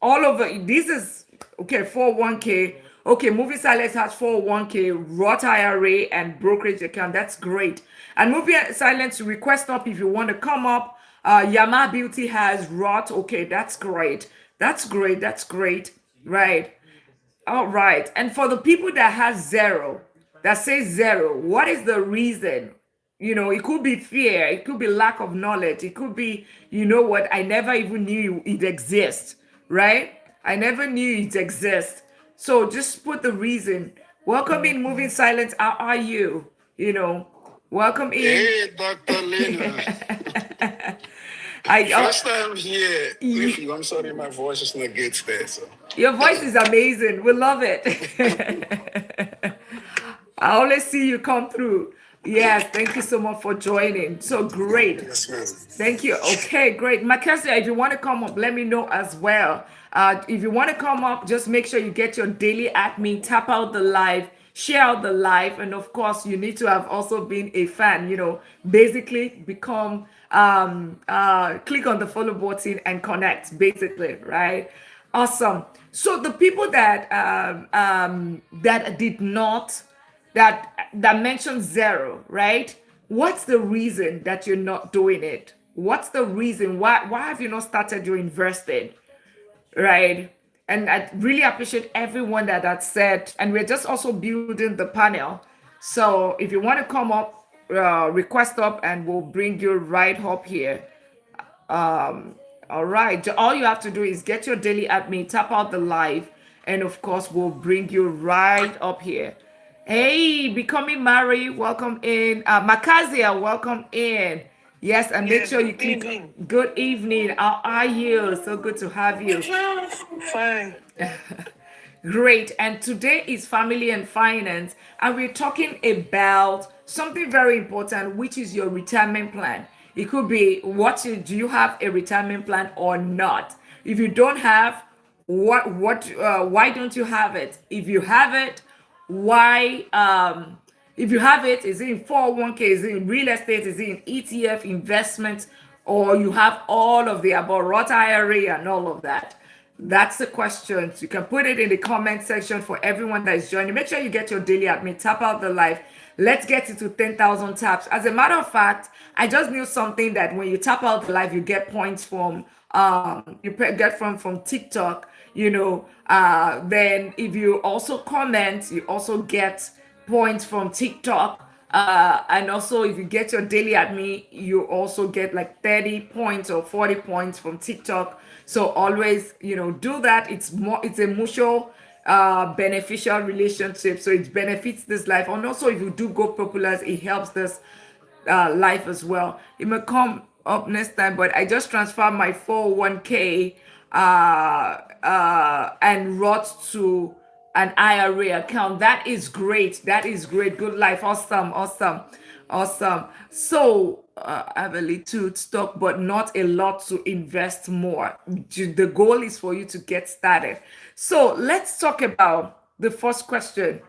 all over. This is okay. 401k. Okay, Movie Silence has 401k, Roth IRA, and brokerage account. That's great. And Movie Silence request up if you want to come up. Yama Beauty has Roth. Okay, that's great. That's great. That's great. Right. All right. And for the people that has zero, that says zero, what is the reason? It could be fear, it could be lack of knowledge, it could be, what, I never even knew it exists, right? I never knew it exists. So just put the reason. Welcome in, Moving Silence. How are you? Welcome in. Hey, Dr. Lina. First time here with you. I'm sorry, my voice is not good today. So. Your voice is amazing. We love it. I always see you come through. Yes, thank you so much for joining. So great. Yes, ma'am. Thank you. Okay, great. Macasia, if you want to come up, let me know as well. If you want to come up, just make sure you get your daily admin, tap out the live, share out the live, and of course, you need to have also been a fan. Basically become click on the follow button and connect. Basically, right? Awesome. So the people that that did not that mentioned zero, right? What's the reason that you're not doing it? What's the reason? Why have you not started your investing? Right? And I really appreciate everyone that said, and we're just also building the panel. So if you want to come up, request up, and we'll bring you right up here. All right. All you have to do is get your daily admin, tap out the live, and of course, we'll bring you right up here. Hey, Becoming Mary, welcome in. Makazia, welcome in. Yes, and make sure you click. Evening. Good evening. How are you? So good to have you. Fine. Great. And today is family and finance, and we're talking about something very important, which is your retirement plan. It could be do you have a retirement plan or not? If you don't have, why don't you have it? If you have it, why if you have it, is it in 401k, is it in real estate, is it in ETF investment, or you have all of the above, Roth IRA and all of that? That's the question. You can put it in the comment section for everyone that is joining. Make sure you get your daily admin, tap out the live. Let's get it to 10,000 taps. As a matter of fact, I just knew something that when you tap out the live, you get points from get from TikTok, then if you also comment, you also get points from TikTok. And also, if you get your daily admin, you also get like 30 points or 40 points from TikTok. So always, do that. It's a mutual beneficial relationship. So it benefits this life. And also, if you do go popular, it helps this life as well. It may come up next time, but I just transferred my 401k and Roth to an IRA account. That is great. That is great. Good life. Awesome. Awesome. Awesome. So I have a little stock, but not a lot to invest more. The goal is for you to get started. So let's talk about the first question.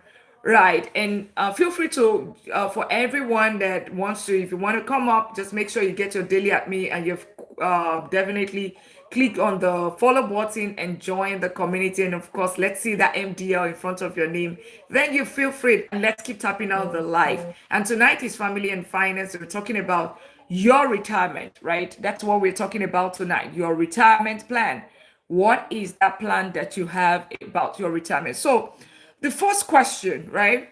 Right. And feel free to, for everyone that wants to, if you want to come up, just make sure you get your daily at me and you've definitely click on the follow button and join the community. And of course, let's see that MDL in front of your name. Then you feel free and let's keep tapping out the live. And tonight is family and finance. We're talking about your retirement, right? That's what we're talking about tonight, your retirement plan. What is that plan that you have about your retirement? So, the first question, right?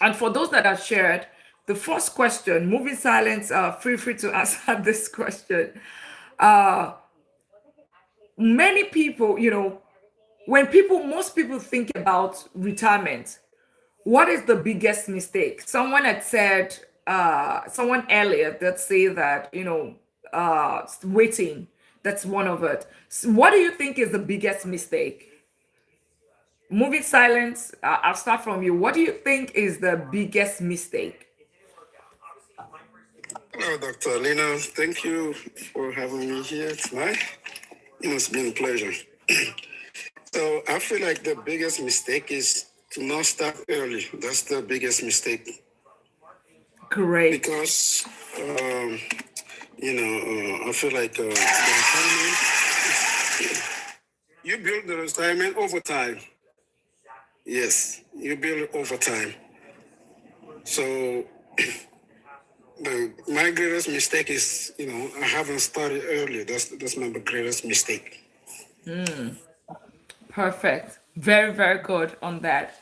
And for those that have shared, the first question, moving silence, feel free to answer this question. Uh, Many people, most people think about retirement, what is the biggest mistake? Someone had said, someone earlier that say that, waiting, that's one of it. So what do you think is the biggest mistake? Moving silence, I'll start from you. What do you think is the biggest mistake? Hello, Dr. Lina. Thank you for having me here tonight. It's been a pleasure. So I feel like the biggest mistake is to not start early. That's the biggest mistake Great. because, I feel like the retirement, you build the retirement over time. Yes, you build it over time. So my greatest mistake is, I haven't started early. That's my greatest mistake. Perfect. Very, very good on that.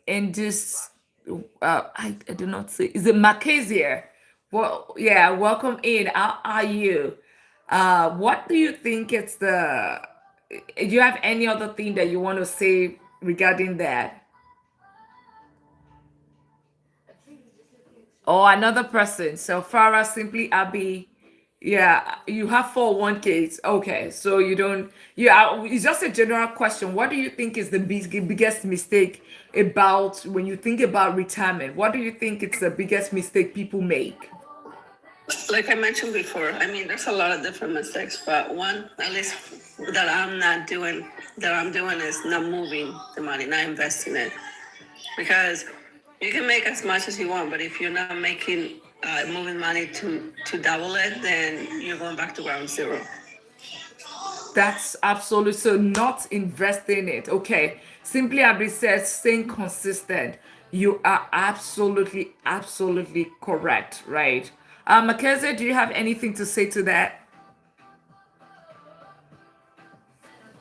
In this, I do not see. Is it Macazier? Well, yeah. Welcome in. How are you? What do you think it's the? Do you have any other thing that you want to say regarding that? Or another person. So Farah, simply Abby. Yeah, you have 401ks. Okay, so you don't. Yeah, it's just a general question. What do you think is the biggest mistake about when you think about retirement? What do you think it's the biggest mistake people make? Like I mentioned before, I mean, there's a lot of different mistakes, but one, at least that I'm doing is not moving the money, not investing it. Because you can make as much as you want, but if you're not making, moving money to double it, then you're going back to ground zero. That's absolutely so not investing it. Okay. Simply Abby says staying consistent. You are absolutely, absolutely correct, right? Mackenzie, do you have anything to say to that?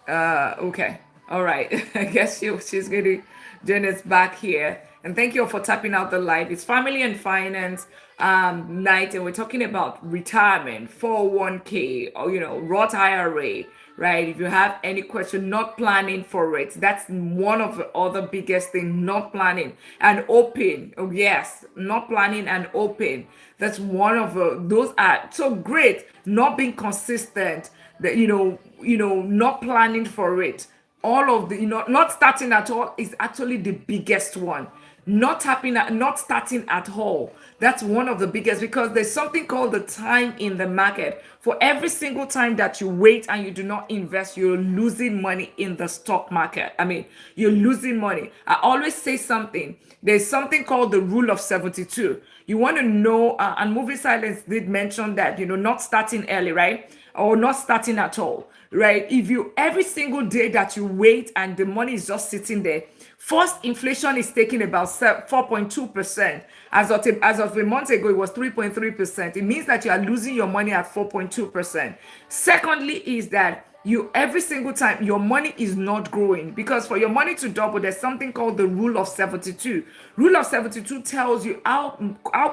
Okay. All right. I guess she's going to join us back here. And thank you all for tapping out the live. It's family and finance night, and we're talking about retirement, 401k, or Roth IRA, right? If you have any question, not planning for it, that's one of the other biggest thing. Not planning and open. Oh yes, not planning and open. That's one of those are so great. Not being consistent. That not planning for it, all of the not starting at all is actually the biggest one. not starting at all. That's one of the biggest, because there's something called the time in the market. For every single time that you wait and you do not invest, you're losing money in the stock market. I mean, you're losing money. I always say something. There's something called the rule of 72. You want to know, and Movie Silence did mention that, not starting early, right? Or not starting at all, right? If you, every single day that you wait and the money is just sitting there, first, inflation is taking about 4.2%. As of a month ago, it was 3.3%. It means that you are losing your money at 4.2%. Secondly, is that you, every single time, your money is not growing, because for your money to double, there's something called the rule of 72. Rule of 72 tells you how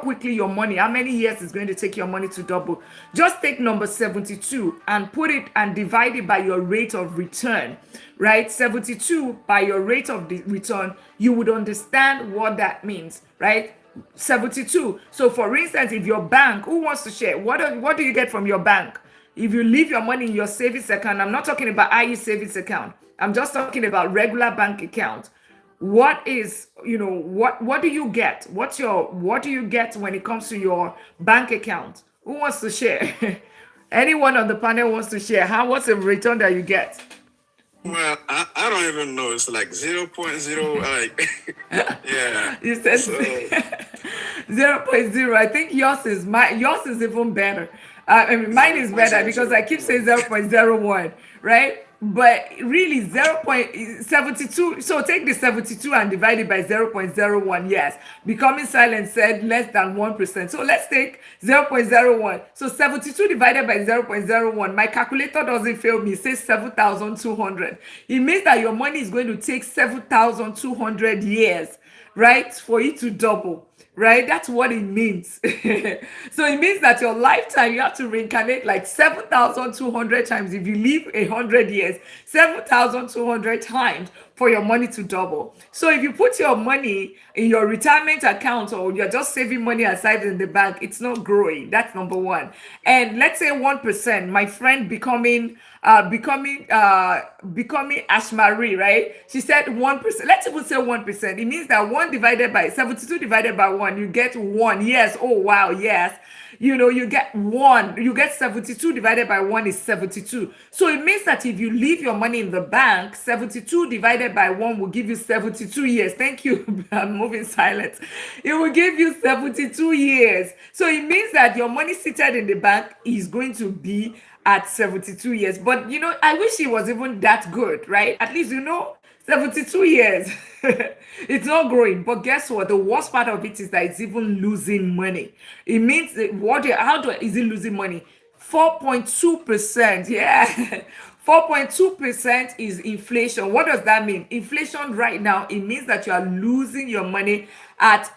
quickly your money, how many years it's going to take your money to double. Just take number 72 and put it and divide it by your rate of return, right? 72 by your rate of the return, you would understand what that means, right? 72. So for instance, if your bank, who wants to share, what do you get from your bank? If you leave your money in your savings account, I'm not talking about IE savings account, I'm just talking about regular bank account. What is, what do you get? What do you get when it comes to your bank account? Who wants to share? Anyone on the panel wants to share? What's the return that you get? Well, I don't even know. It's like 0.0, like, yeah. You said So, 0.0. I think yours is even better. I mean, mine is better because I keep saying 0.01, right? But really 0.72. So take the 72 and divide it by 0.01. Yes. Becoming Silent said less than 1%. So let's take 0.01. So 72 divided by 0.01. My calculator doesn't fail me. It says 7,200. It means that your money is going to take 7,200 years, right, for it to double. Right? That's what it means. So it means that your lifetime, you have to reincarnate like 7,200 times. If you live 100 years, 7,200 times for your money to double. So if you put your money in your retirement account, or you're just saving money aside in the bank, it's not growing. That's number one. And let's say 1%, my friend becoming Ashmarie, right? She said 1%. Let's even say 1%. It means that 1 divided by 72 divided by 1, you get 1. Yes. Oh wow, yes. You get 1. You get 72 divided by 1 is 72. So it means that if you leave your money in the bank, 72 divided by 1 will give you 72 years. Thank you. I'm moving silent. It will give you 72 years. So it means that your money seated in the bank is going to be at 72 years. But I wish it was even that good, right? At least 72 years. It's not growing. But guess what? The worst part of it is that it's even losing money. It means that is it losing money? 4.2%. Yeah. 4.2% is inflation. What does that mean? Inflation right now, it means that you are losing your money at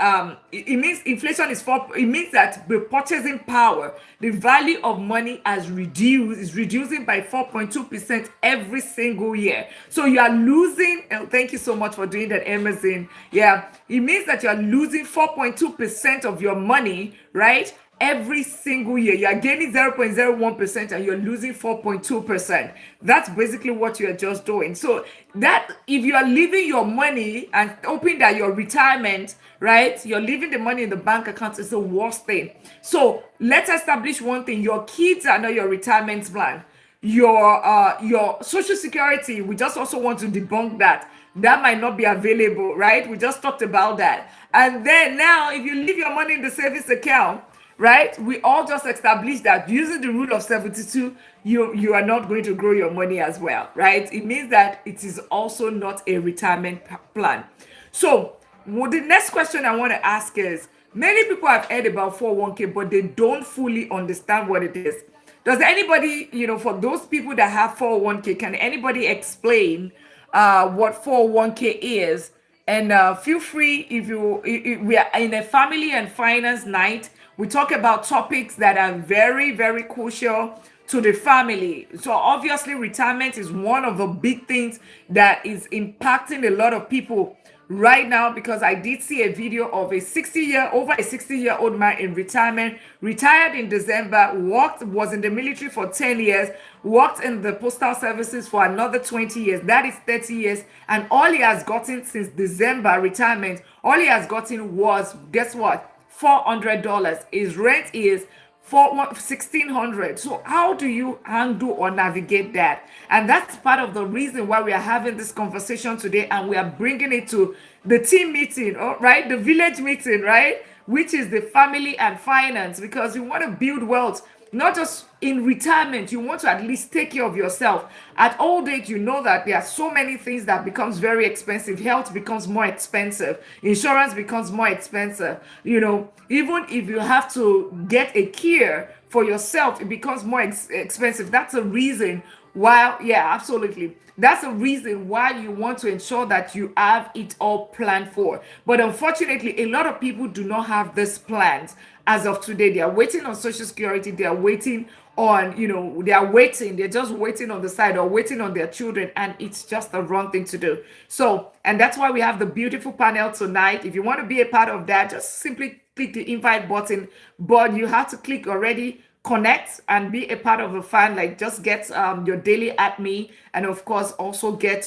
it means inflation it means that the purchasing power, the value of money is reducing by 4.2% every single year. So you are losing, thank you so much for doing that, Amazon. Yeah, it means that you are losing 4.2% of your money, right? Every single year, you are gaining 0.01% and you're losing 4.2%. That's basically what you are just doing. So that if you are leaving your money and hoping that your retirement, right, you're leaving the money in the bank account, is the worst thing. So let's establish one thing: your kids are not your retirement plan. Your social security, we just also want to debunk that might not be available, right? We just talked about that. And then now, if you leave your money in the savings account, right, we all just established that using the rule of 72, you are not going to grow your money as well, right? It means that it is also not a retirement plan. So the next question I want to ask is, many people have heard about 401k, but they don't fully understand what it is. Does anybody, for those people that have 401k, can anybody explain what 401k is? And feel free, if we are in a family and finance night, we talk about topics that are very, very crucial to the family. So obviously retirement is one of the big things that is impacting a lot of people right now because I did see a video of over a 60-year-old man in retirement, retired in December, was in the military for 10 years, worked in the postal services for another 20 years. That is 30 years. And all he has gotten since December retirement, all he has gotten was, guess what? $400. His rent is for 1600. So how do you handle or navigate that? And that's part of the reason why we are having this conversation today, and we are bringing it to the team meeting, right, the village meeting, right, which is the family and finance, because you want to build wealth not just in retirement. You want to at least take care of yourself at old age. You know that there are so many things that becomes very expensive. Health becomes more expensive, insurance becomes more expensive, even if you have to get a care for yourself, it becomes more expensive. That's a reason why, yeah, absolutely, that's a reason why you want to ensure that you have it all planned for. But unfortunately, a lot of people do not have this plans as of today. They are waiting on Social Security. They are waiting on, they're just waiting on the side or waiting on their children. And it's just the wrong thing to do. So, and that's why we have the beautiful panel tonight. If you want to be a part of that, just simply click the invite button, but you have to click already connect and be a part of a fan. Like, just get your daily at me, and of course also get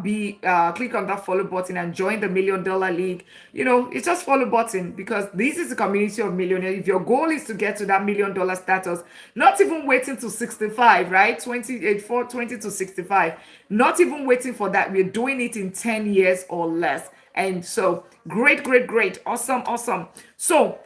be click on that follow button and join the $1 million league. It's just follow button, because this is a community of millionaires. If your goal is to get to that $1 million status, not even waiting to 65, right, 20 to 65, not even waiting for that, we're doing it in 10 years or less. And so great, great, great, awesome. So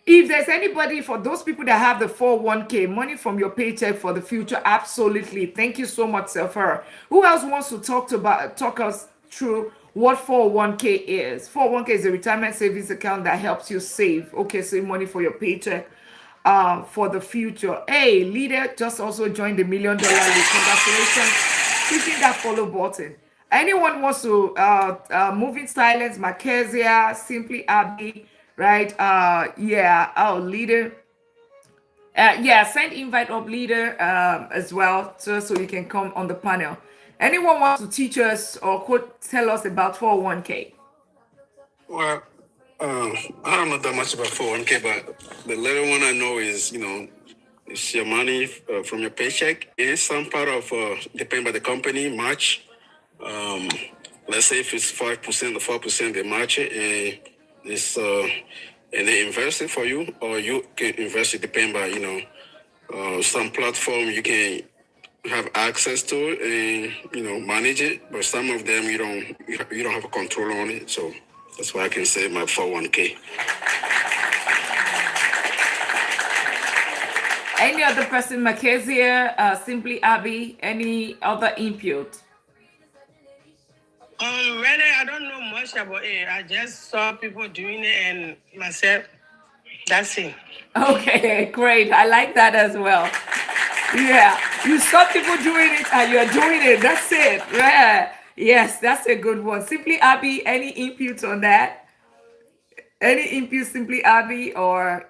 if there's anybody, for those people that have the 401k, money from your paycheck for the future, absolutely. Thank you so much, Sephora. Who else wants to talk us through what 401k is? 401k is a retirement savings account that helps you save. Okay, save money for your paycheck for the future. Hey, leader just also joined the $1 Million League. Congratulations. Clicking that follow button. Anyone wants to move in silence, Markezia, Simply Abby, right? Yeah, our leader. Yeah, send invite up leader as well, so you can come on the panel. Anyone wants to teach us or tell us about 401k? Well, I don't know that much about 401k, but the little one I know is, it's your money from your paycheck. Yes, some part of, depending by the company, match. Let's say if it's 5% or 4%, they match it, and it's and they invest it for you, or you can invest it. Depending by some platform you can have access to it and manage it, but some of them you don't have a control on it. So that's why I can say my 401k. Any other person, Markezia, Simply Abby, any other input? Really, I don't know much about it. I just saw people doing it and myself. That's it. Okay, great. I like that as well. Yeah, you saw people doing it and you're doing it. That's it. Yeah. Yes, that's a good one. Simply Abby, any input on that? Any input, Simply Abby, or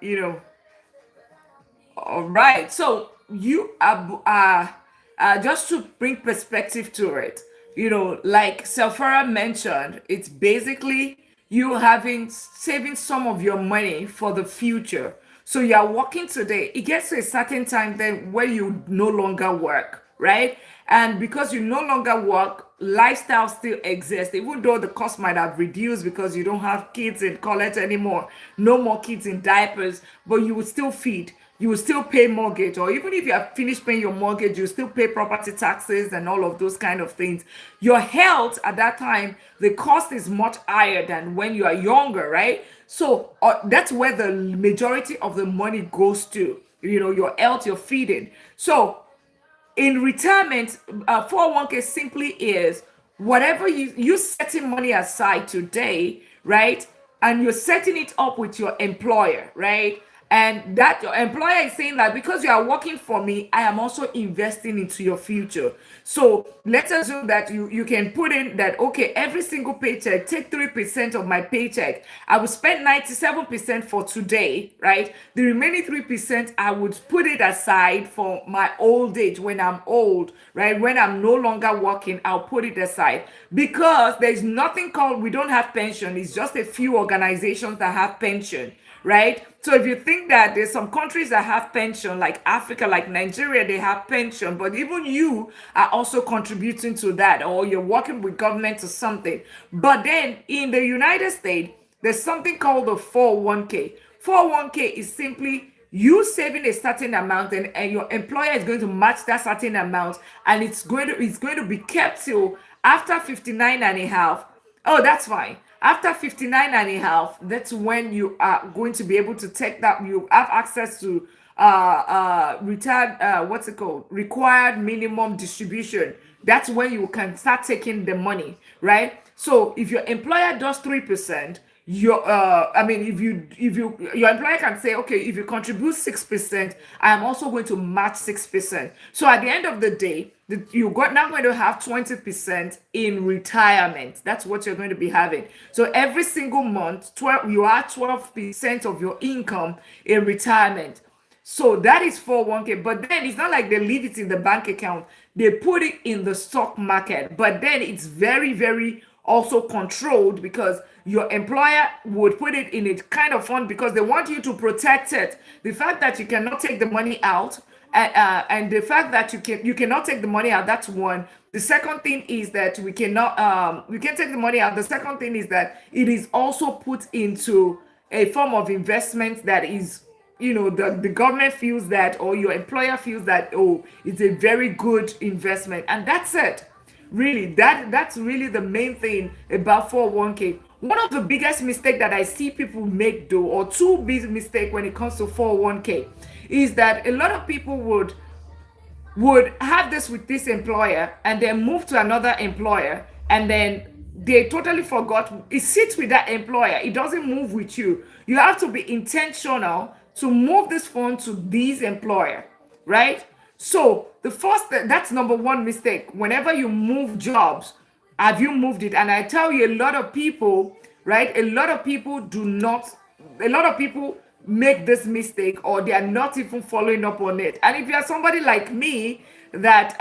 all right. So you just to bring perspective to it, like Sephora mentioned, it's basically you having saving some of your money for the future. So you are working today. It gets to a certain time then where you no longer work, right? And because you no longer work, lifestyle still exists, even though the cost might have reduced because you don't have kids in college anymore, no more kids in diapers, but you would still feed, you will still pay mortgage, or even if you have finished paying your mortgage, you still pay property taxes and all of those kind of things. Your health at that time, the cost is much higher than when you are younger, right? So that's where the majority of the money goes to, your health, your feeding. So in retirement, 401k simply is whatever you setting money aside today, right? And you're setting it up with your employer, right? And that your employer is saying that because you are working for me, I am also investing into your future. So let's assume that you can put in that, okay, every single paycheck, take 3% of my paycheck. I will spend 97% for today, right? The remaining 3%, I would put it aside for my old age when I'm old, right? When I'm no longer working, I'll put it aside because there's nothing called, we don't have pension. It's just a few organizations that have pension, right? So if you think that there's some countries that have pension, like Africa, like Nigeria, they have pension, but even you are also contributing to that, or you're working with government or something. But then in the United States, there's something called the 401k. 401k is simply you saving a certain amount, and your employer is going to match that certain amount, and it's going to be kept till after 59 and a half. Oh, that's fine. After 59 and a half, that's when you are going to be able to take that. You have access to retired, what's it called? Required minimum distribution. That's when you can start taking the money, right? So if your employer does 3%, your I mean, if you your employer can say, okay, if you contribute 6%, I am also going to match 6%. So at the end of the day, you got now going to have 20% in retirement. That's what you're going to be having. So every single month, 12, you are 12% of your income in retirement. So that is 401k. But then it's not like they leave it in the bank account. They put it in the stock market. But then it's very, very also controlled because your employer would put it in a kind of fund because they want you to protect it. The fact that you cannot take the money out, and the fact that you cannot take the money out, that's one. The second thing is that we can take the money out. The second thing is that it is also put into a form of investment that is, the government feels that, or your employer feels that, oh, it's a very good investment, and that's it. Really, that's really the main thing about 401k. One of the biggest mistake that I see people make, though, or two big mistake when it comes to 401k, is that a lot of people would have this with this employer and then move to another employer, and then they totally forgot it sits with that employer. It doesn't move with you. You have to be intentional to move this fund to this employer, right? So the first, that's number one mistake. Whenever you move jobs, have you moved it? And I tell you, a lot of people, right? A lot of people do not, a lot of people make this mistake, or they are not even following up on it. And if you are somebody like me that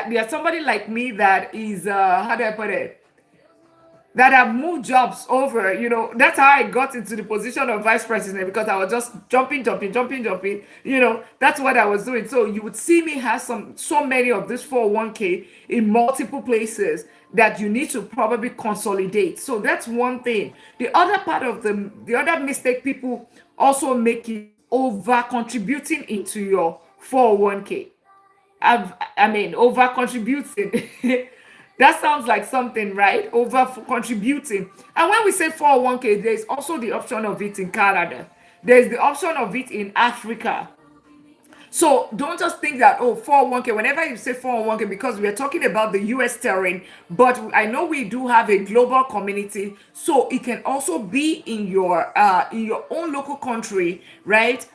you are somebody like me that is how do I put it, that have moved jobs over. That's how I got into the position of vice president, because I was just jumping. That's what I was doing. So you would see me have so many of this 401k in multiple places that you need to probably consolidate. So that's one thing. The other part of the other mistake people also make is over contributing into your 401k. I mean, over contributing. That sounds like something, right? Over contributing. And when we say 401k, there's also the option of it in Canada. There's the option of it in Africa. So don't just think that, oh, 401k, whenever you say 401k, because we are talking about the US terrain, but I know we do have a global community, so it can also be in your own local country, right?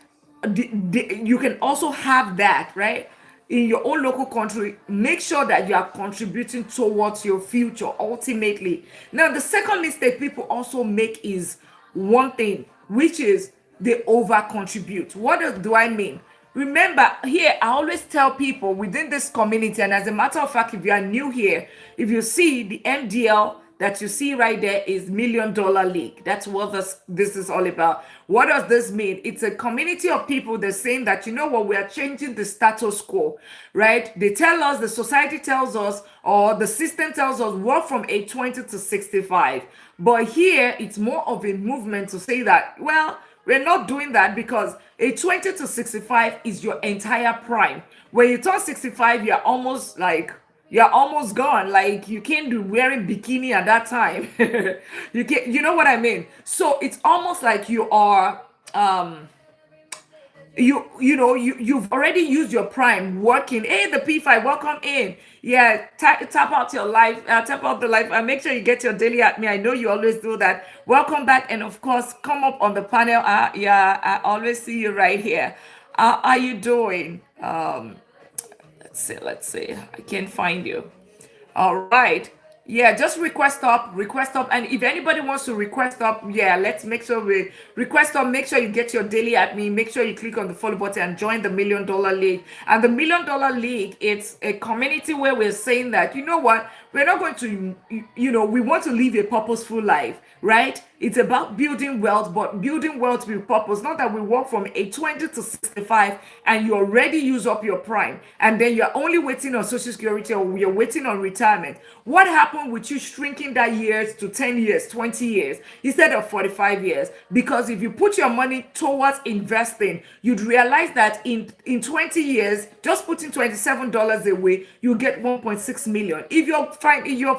You can also have that, right? In your own local country. Make sure that you are contributing towards your future ultimately. Now, the second mistake people also make is one thing, which is they over contribute. What do I mean? Remember, here I always tell people within this community, and as a matter of fact, if you are new here, if you see the MDL that you see right there is $1 Million League. That's what this is all about. What does this mean? It's a community of people that's saying that, you know what, we are changing the status quo, right? They tell us, the society tells us, or the system tells us, work from age 20 to 65. But here, it's more of a movement to say that, well, we're not doing that, because a 20 to 65 is your entire prime. When you turn 65, you're almost gone. Like, you can't be wearing bikini at that time. You know what I mean? So it's almost like you are you've already used your prime working. Hey, the P5, welcome in. Yeah, tap out your life, tap out the life, and make sure you get your daily at me. I know you always do that. Welcome back, and of course, come up on the panel. Yeah, I always see you right here. How are you doing? Let's see. I can't find you. All right. Yeah, just request up. And if anybody wants to request up, yeah, let's make sure we request up. Make sure you get your daily at me. Make sure you click on the follow button and join the $1 million League. And the $1 million League, it's a community where we're saying that, you know what, we're not going to, we want to live a purposeful life, right? It's about building wealth, but building wealth with purpose. Not that we work from age 20 to 65 and you already use up your prime and then you're only waiting on social security or you're waiting on retirement. What happened with you shrinking that years to 10 years, 20 years instead of 45 years? Because if you put your money towards investing, you'd realize that in 20 years, just putting $27 away, you get 1.6 million. If your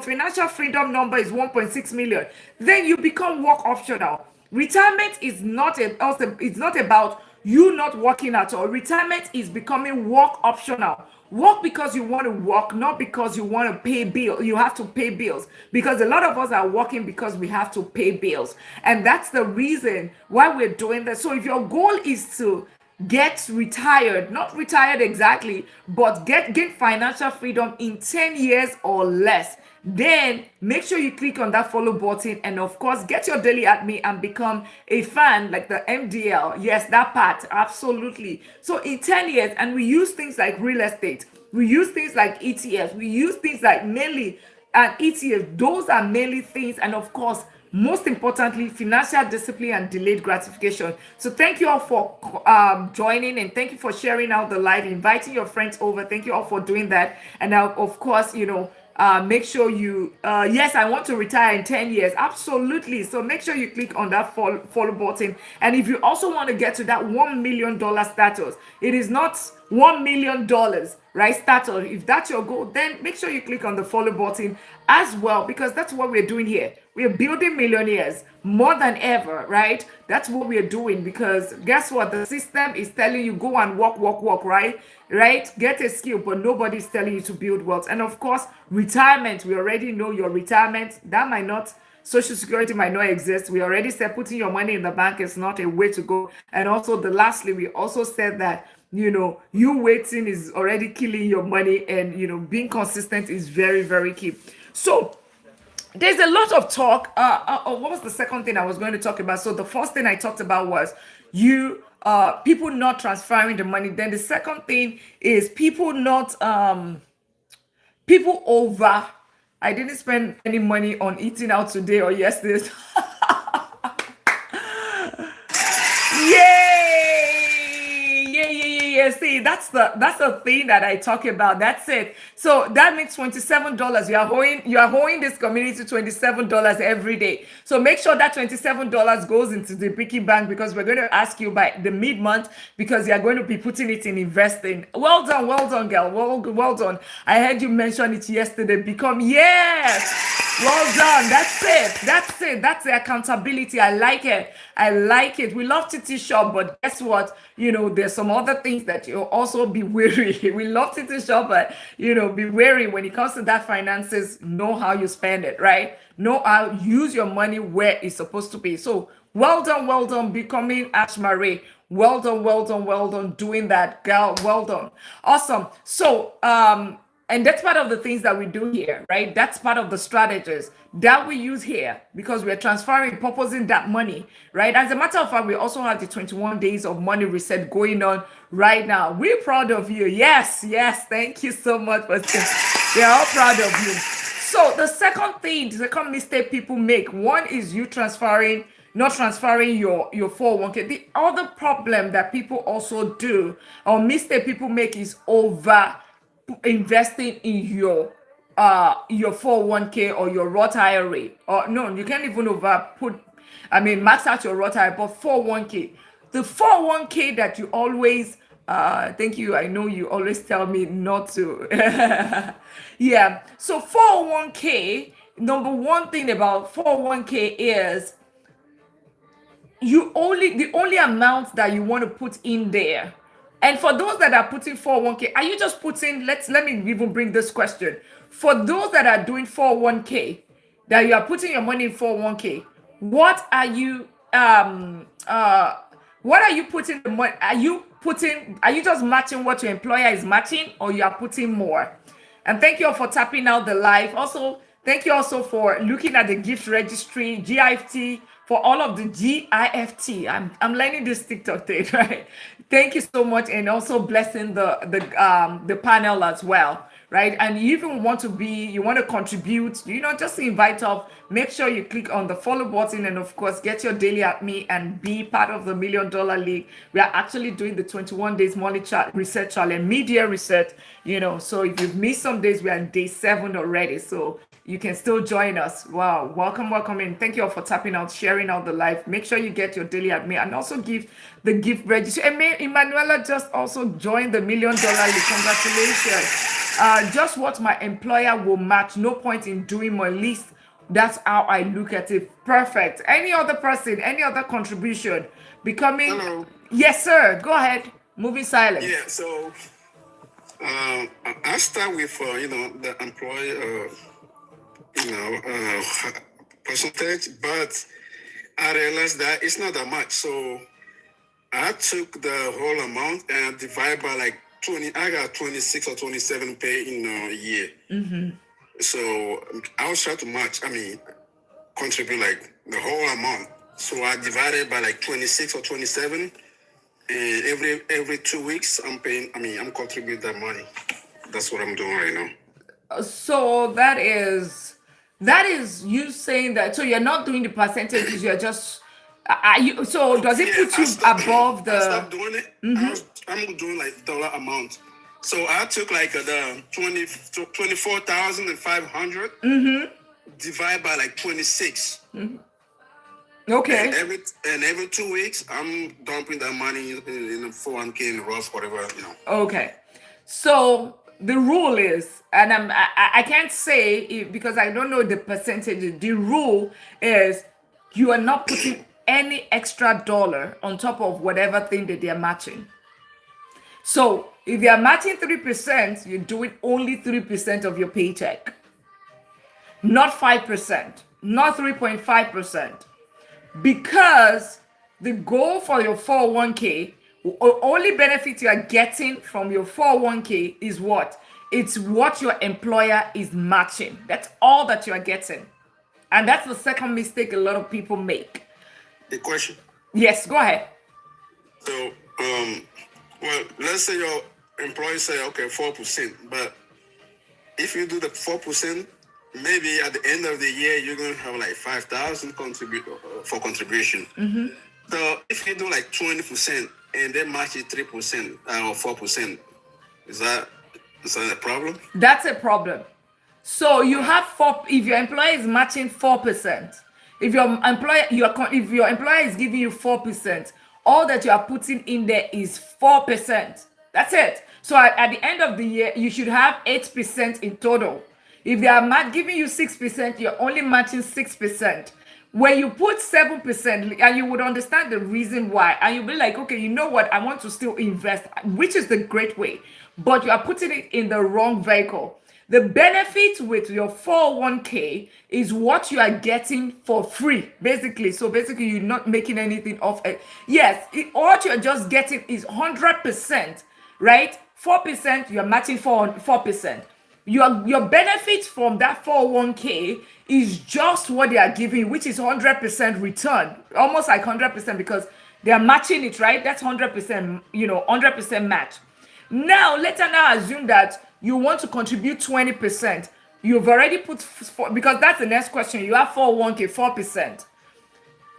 financial freedom number is 1.6 million, then you become work optional. Retirement is not it's not about you not working at all. Retirement is becoming work optional. Work because you want to work, not because you want to pay bills. You have to pay bills because a lot of us are working because we have to pay bills, and that's the reason why we're doing that. So if your goal is to get retired, not retired exactly, but gain financial freedom in 10 years or less, then make sure you click on that follow button and of course get your daily at me and become a fan like the MDL. Yes, that part, absolutely. So in 10 years, and we use things like real estate, we use things like ETFs, we use things like mainly and ETFs. Those are mainly things, and of course, most importantly, financial discipline and delayed gratification. So thank you all for joining, and thank you for sharing out the live, inviting your friends over. Thank you all for doing that. And now, of course, make sure you yes, I want to retire in 10 years. Absolutely. So make sure you click on that follow button. And if you also want to get to that $1 million status, it is not $1 million, right? Status. If that's your goal, then make sure you click on the follow button as well, because that's what we're doing here. We're building millionaires more than ever, right? That's what we're doing, because guess what? The system is telling you go and work, right? Right? Get a skill, but nobody's telling you to build wealth. And of course, retirement. We already know your retirement. That might not, Social Security might not exist. We already said putting your money in the bank is not a way to go. And also, lastly, we also said that you waiting is already killing your money, and being consistent is very, very key. So there's a lot of talk. What was the second thing I was going to talk about? So the first thing I talked about was people not transferring the money. Then the second thing is people over. I didn't spend any money on eating out today or yesterday. Yay! Yeah. See, that's the thing that I talk about. That's it. So that means $27. You are owing this community $27 every day. So make sure that $27 goes into the piggy bank, because we're going to ask you by the mid-month, because you're going to be putting it in investing. Well done, girl. Well done. I heard you mention it yesterday. Yes. Well done. That's the accountability. I like it. We love Titi Shop, but guess what? There's some other things that you'll also be wary. We love Titi Shop, but be wary when it comes to that finances. Know how you spend it, right? Know how use your money where it's supposed to be. So well done, becoming Ash Marie. Well done doing that, girl. Well done. Awesome. So and that's part of the things that we do here, right? That's part of the strategies that we use here, because we're transferring, purposing that money, right? As a matter of fact, we also have the 21 days of money reset going on right now. We're proud of you. Yes. Thank you so much. We're all proud of you. So the second mistake people make, one is you not transferring your 401k. The other problem that people also do, or mistake people make, is over investing in your 401k or your Roth IRA. Or no, you can't even max out your Roth IRA, but 401k. The 401k that you always thank you. I know you always tell me not to. Yeah. So 401k, number one thing about 401k is the only amount that you want to put in there. And for those that are putting 401k, are you just putting, let me even bring this question. For those that are doing 401k, that you are putting your money in 401k, what are you what are you putting the money? Are you just matching what your employer is matching, or you are putting more? And thank you all for tapping out the live. Also, thank you also for looking at the gift registry, GIFT, for all of the GIFT. I'm learning this TikTok thing, right? Thank you so much, and also blessing the panel as well, right? And you even you want to contribute, just invite up. Make sure you click on the follow button, and of course, get your daily at me and be part of the $1 Million League. We are actually doing the 21 days money chart reset challenge, media reset. So if you've missed some days, we are on day 7 already. So you can still join us. Wow, welcome in. Thank you all for tapping out, sharing out the live. Make sure you get your daily at me, and also give the gift register. And Emanuela just also joined the $1 Million League. Congratulations. Just what my employer will match. No point in doing more, least. That's how I look at it. Perfect. Any other person, any other contribution? Hello. Yes, sir. Go ahead. Moving silence. Yeah. So I start with the employee percentage, but I realized that it's not that much. So I took the whole amount and divide by like 20. I got 26 or 27 pay in a year. Mm-hmm. So I was trying to contribute like the whole amount. So I divided by like 26 or 27, and every 2 weeks I'm contributing that money. That's what I'm doing right now. So that is you saying that. So you're not doing the percentages. You're just. So does it put you above the? I stopped doing it. I'm doing like dollar amount. So I took like the 24,500 divide by like 26. Mm-hmm. Okay. And every 2 weeks, I'm dumping that money in a 401k in Roth, whatever. Okay. So the rule is, and I can't say it because I don't know the percentage. The rule is you are not putting any extra dollar on top of whatever thing that they are matching. So if they are matching 3%, you're doing only 3% of your paycheck, not 5%, not 3.5%, because the goal for your 401k, only benefit you are getting from your 401k is what? It's what your employer is matching. That's all that you are getting. And that's the second mistake a lot of people make. The question. Yes, go ahead. So, well, let's say your employee say, okay, 4%, but if you do the 4%, maybe at the end of the year, you're going to have like 5,000 for contribution. Mm-hmm. So if you do like 20% and they match it 3% or 4%, is that a problem? That's a problem. So you have if your employer is matching 4%, if your employer is giving you 4%, all that you are putting in there is 4%. That's it. So at the end of the year, you should have 8% in total. If they are giving you 6%, you're only matching 6%. When you put 7%, and you would understand the reason why, and you'll be like, okay, you know what? I want to still invest, which is the great way, but you are putting it in the wrong vehicle. The benefit with your 401k is what you are getting for free, basically. So basically, you're not making anything off it. Yes, what you're just getting is 100%, right? 4%, you're matching 4%. Your benefit from that 401k is just what they are giving you, which is 100% return, almost like 100%, because they are matching it, right? That's 100%, 100% match. Now, let's now assume that you want to contribute 20%. You've already put, because that's the next question. You have 401k, 4%.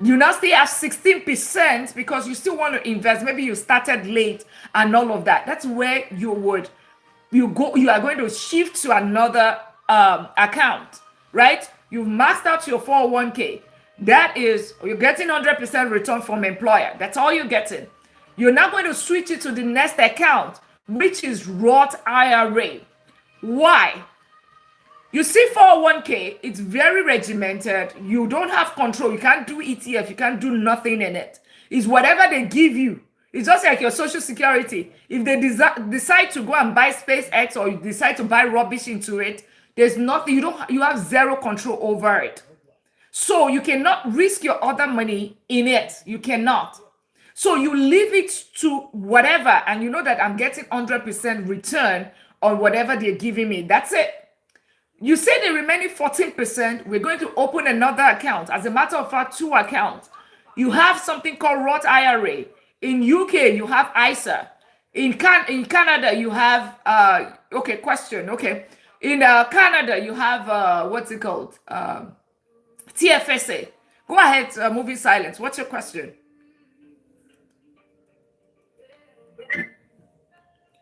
You now still have 16% because you still want to invest. Maybe you started late and all of that. That's where you are going to shift to another account, right? You've maxed out your 401k. That is, you're getting 100% return from employer. That's all you're getting. You're now going to switch it to the next account, which is Roth IRA. Why? You see 401k, it's very regimented. You don't have control. You can't do ETF. You can't do nothing in it. It's whatever they give you. It's just like your social security. If they decide to go and buy SpaceX, or you decide to buy rubbish into it, there's nothing. You have zero control over it. So you cannot risk your other money in it. You cannot. So you leave it to whatever, and you know that I'm getting 100% return on whatever they're giving me. That's it. You say the remaining 14%, we're going to open another account. As a matter of fact, two accounts. You have something called Roth IRA. In UK, you have ISA. In Canada, you have okay, question. Okay. In Canada, you have what's it called? TFSA. Go ahead, movie silence. What's your question?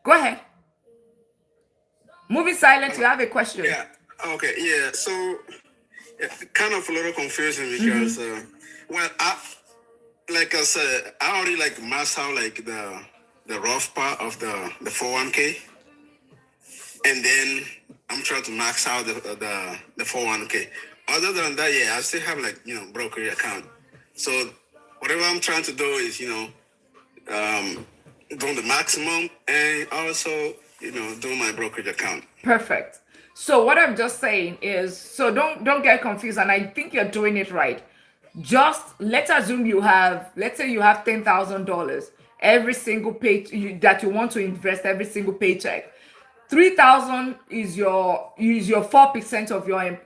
Go ahead. Movie silence, you have a question. Yeah. Okay. Yeah. So, yeah, kind of a little confusing because, well, like I said, I already like max out like the rough part of the 401k, and then I'm trying to max out the 401k. Other than that, yeah, I still have like brokerage account. So whatever I'm trying to do is doing the maximum and also doing my brokerage account. Perfect. So what I'm just saying is, so don't get confused, and I think you're doing it right. Just let's assume let's say you have $10,000 every single pay that you want to invest every single paycheck. 3,000 is your 4% of your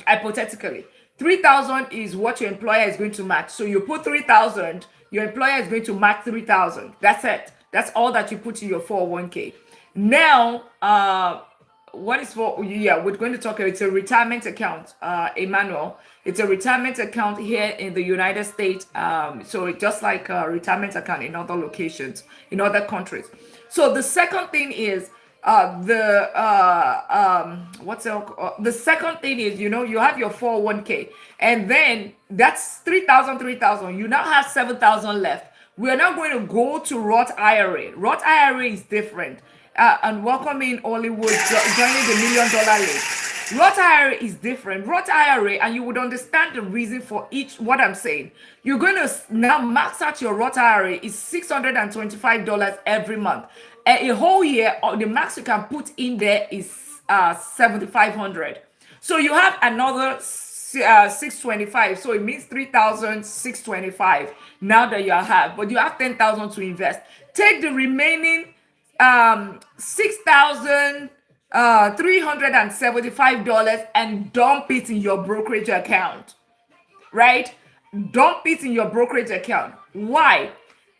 hypothetically. 3,000 is what your employer is going to match. So you put 3,000, your employer is going to match 3,000. That's it. That's all that you put in your 401k. Now, what is for? Yeah, we're going to talk. It's a retirement account, Emmanuel. It's a retirement account here in the United States. So it's just like a retirement account in other locations, in other countries. So the second thing is the second thing is, you have your 401k, and then that's 3,000. You now have 7,000 left. We are now going to go to Roth IRA. Roth IRA is different. And welcome in Hollywood, joining the $1 Million League. Roth IRA is different. Roth IRA, and you would understand the reason for each what I'm saying. You're going to now max out your Roth IRA is $625 every month. A whole year, the max you can put in there is $7,500. So you have another 625, so it means 3,625 now that you have, but you have 10,000 to invest. Take the remaining $6,375 and dump it in your brokerage account, right? Dump it in your brokerage account. Why?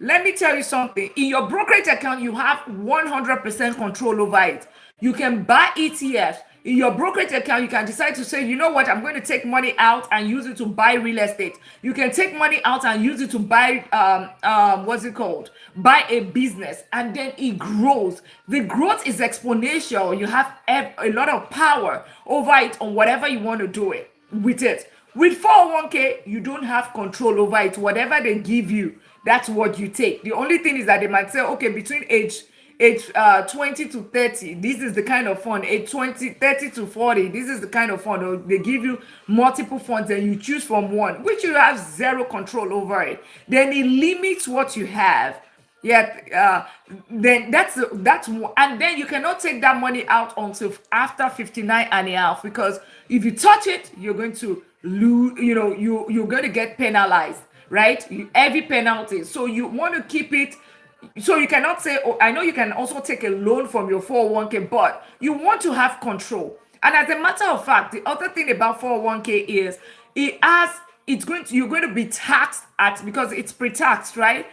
Let me tell you something. In your brokerage account, you have 100% control over it. You can buy ETFs. In your brokerage account, you can decide to say, you know what, I'm going to take money out and use it to buy real estate. You can take money out and use it to buy, buy a business, and then it grows. The growth is exponential. You have a lot of power over it on whatever you want to do it with it. With 401k, you don't have control over it. Whatever they give you, that's what you take. The only thing is that they might say, okay, between age 20 to 30, this is the kind of fund. Age 30 to 40, this is the kind of fund. Or they give you multiple funds and you choose from one, which you have zero control over it. Then it limits what you have. Then that's and then you cannot take that money out until after 59 and a half, because if you touch it, you're going to lose. You're going to get penalized, right? Every penalty. So you want to keep it. So you cannot say, oh, I know you can also take a loan from your 401k, but you want to have control. And as a matter of fact, the other thing about 401k is you're going to be taxed because it's pre-taxed, right?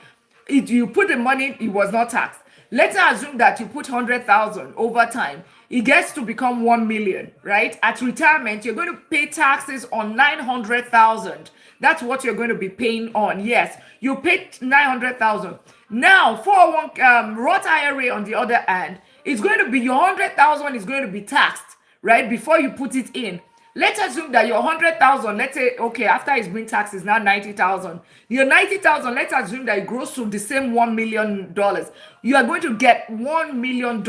If you put the money, it was not taxed. Let's assume that you put 100,000 over time. It gets to become 1 million, right? At retirement, you're going to pay taxes on 900,000. That's what you're going to be paying on. Yes, you paid 900,000. Now, Roth IRA, on the other hand, it's going to be your 100,000 is going to be taxed, right? Before you put it in. Let's assume that your 100,000, let's say, okay, after it's been taxed, is now 90,000. Your 90,000, let's assume that it grows to the same $1 million. You are going to get $1 million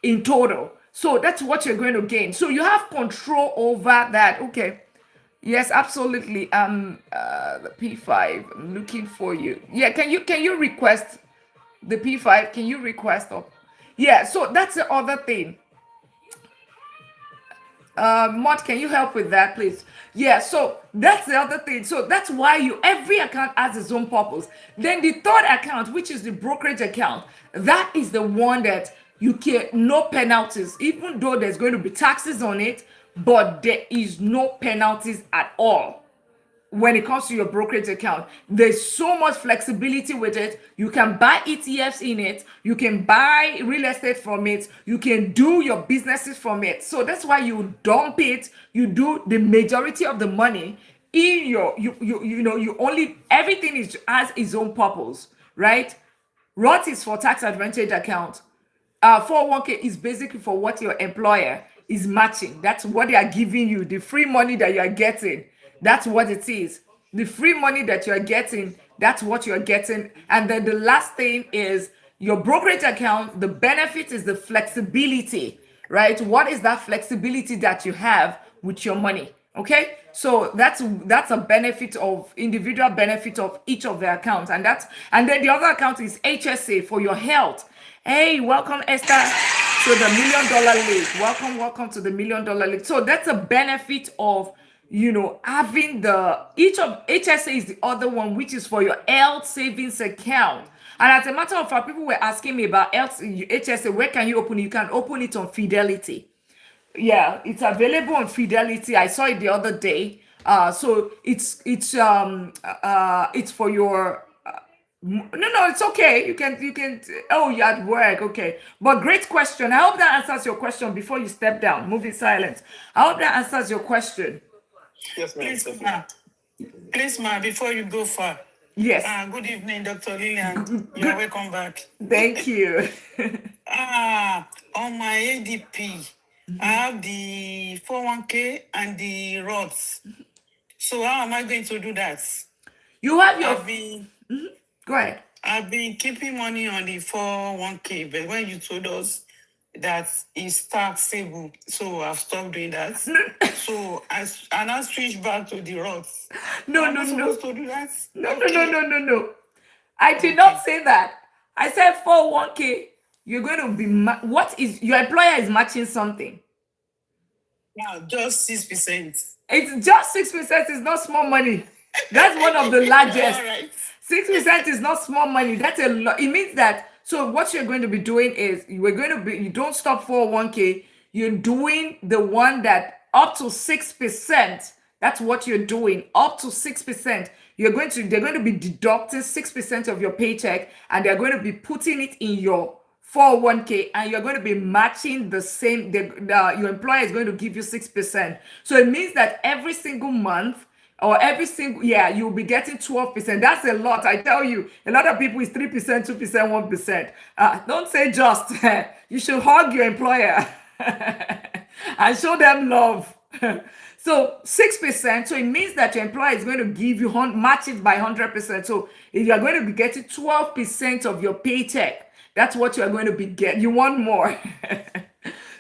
in total. So that's what you're going to gain. So you have control over that. Okay. Yes, absolutely. The P5. I'm looking for you. Yeah, can you request the P5? Can you request of? Yeah, so that's the other thing. Mod, can you help with that, please? Yeah, so that's the other thing. So that's why every account has its own purpose. Then the third account, which is the brokerage account, that is the one that you can no penalties, even though there's going to be taxes on it, but there is no penalties at all when it comes to your brokerage account. There's so much flexibility with it. You can buy ETFs in it, you can buy real estate from it, you can do your businesses from it. So that's why you dump it, you do the majority of the money in your you only everything is has its own purpose, right? Roth is for tax advantage account. 401k is basically for what your employer is matching. That's what they are giving you, the free money that you are getting. That's what it is. The free money that you are getting, that's what you're getting. And then the last thing is your brokerage account. The benefit is the flexibility, right? What is that flexibility that you have with your money? Okay, so that's a benefit of individual benefit of each of the accounts, and then the other account is HSA for your health. Hey, welcome Esther to the $1 Million League. Welcome to the $1 Million League. So that's a benefit of having each of HSA is the other one, which is for your health savings account. And as a matter of fact, people were asking me about HSA. Where can you open it? You can open it on Fidelity. Yeah, it's available on Fidelity. I saw it the other day. So it's for your no, it's okay. You can. Oh, you're at work. Okay, but great question. I hope that answers your question before you step down. Move in silence. I hope that answers your question. Yes, ma'am. Please, ma, before you go far. Yes. Good evening, Dr. Lillian. You're welcome back. Thank you. On my ADP, I have the 401k and the Roths. So how am I going to do that? You have your. I've been Go ahead. I've been keeping money on the 401k, but when you told us that it's taxable, so I've stopped doing that. So I now switch back to the Roths. No, Am no, I no. supposed to do that? No, Okay. no. I did not say that. I said 401k. You're going to be what is your employer is matching something. Now just 6%. It's just 6%. Is not small money. That's one of the largest. All right. 6% is not small money. That's a lot. It means that. So what you're going to be doing is you don't stop 401k. You're doing the one that up to 6%. That's what you're doing. Up to 6%. They're going to be deducting 6% of your paycheck, and they're going to be putting it in your 401k, and you're going to be matching the same. Your employer is going to give you 6%. So it means that every single month or every single you'll be getting 12%. That's a lot. I tell you, a lot of people is 3%, 2%, 1%. Don't say just. You should hug your employer and show them love. So 6%. So it means that your employer is going to give you match it by 100%. So if you're going to be getting 12% of your paycheck, that's what you're going to be getting. You want more.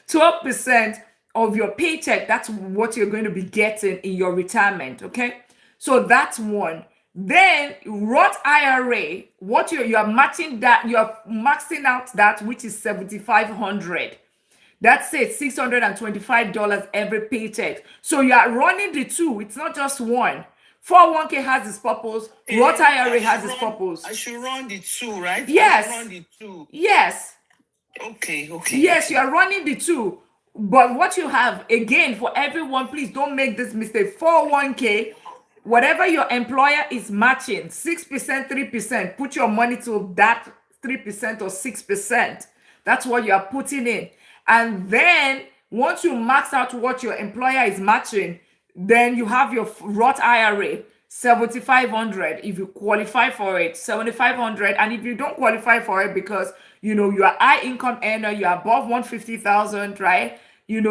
12% of your paycheck, that's what you're going to be getting in your retirement. Okay, so that's one. Then Roth IRA, what you're matching that, you're maxing out that, which is $7,500. That's it, $625 every paycheck. So you are running the two. It's not just one. 401k has its purpose. Roth IRA has its purpose. I should run the two, right? Yes. I should run the two. Yes. Okay. Yes, you are running the two. But what you have, again, for everyone, please don't make this mistake. 401k, whatever your employer is matching, 6%, 3%, put your money to that 3% or 6%. That's what you are putting in. And then once you max out what your employer is matching, then you have your Roth IRA, $7,500 if you qualify for it, $7,500. And if you don't qualify for it because you're a high income earner, you're above 150,000, right? You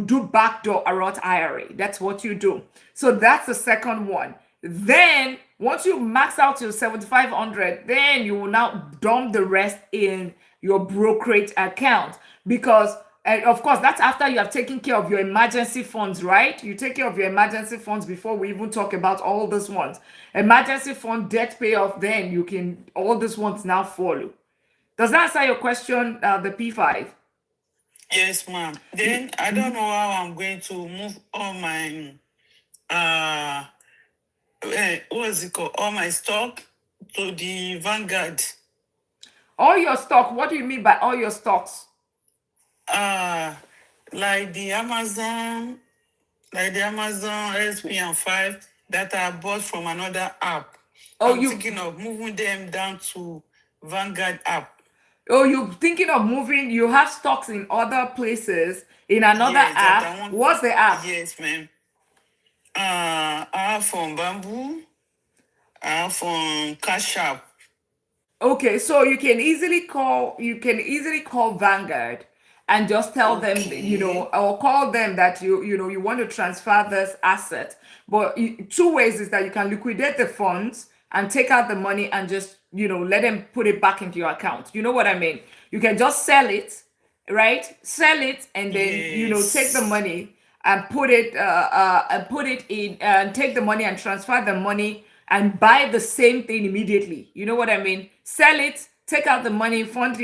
do backdoor a Roth IRA. That's what you do. So that's the second one. Then once you max out your 7,500, then you will now dump the rest in your brokerage account, because And of course, that's after you have taken care of your emergency funds, right? You take care of your emergency funds before we even talk about all those ones. Emergency fund, debt payoff, then you can, all those ones now follow. Does that answer your question, the P5? Yes, ma'am. Then I don't know how I'm going to move all my uh what is it called? All my stock to the Vanguard. All your stock, what do you mean by all your stocks? Uh like the Amazon, SP and 5 that I bought from another app. Oh, I'm you thinking of moving them down to Vanguard app. oh, you thinking of moving, you have stocks in other places in another Yes, that app. I want. What's the app? Yes, ma'am. I have from Bamboo. I have from Cash App. Okay, so you can easily call Vanguard and just tell them, Okay. or call them that you want to transfer this asset. But two ways is that you can liquidate the funds and take out the money and just, let them put it back into your account. You know what I mean? You can just sell it, right? Sell it and then, take the Yes. money and put it in and take the money and transfer the money and buy the same thing immediately. You know what I mean? Sell it, take out the money, then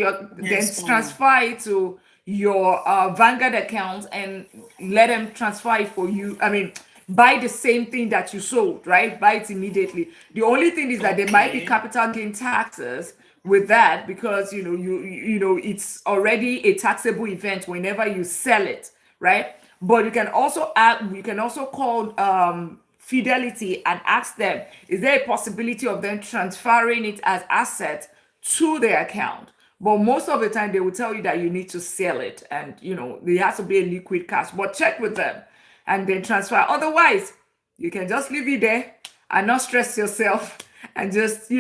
Yes, ma'am. transfer it to your Vanguard account and let them transfer it for you. I mean, buy the same thing that you sold, right? Buy it immediately. The only thing is that there might be Okay. capital gain taxes with that because it's already a taxable event whenever you sell it, right? But you can also call Fidelity and ask them, is there a possibility of them transferring it as asset to their account? But most of the time they will tell you that you need to sell it and there has to be a liquid cash. But check with them and then transfer. Otherwise, you can just leave it there and not stress yourself and just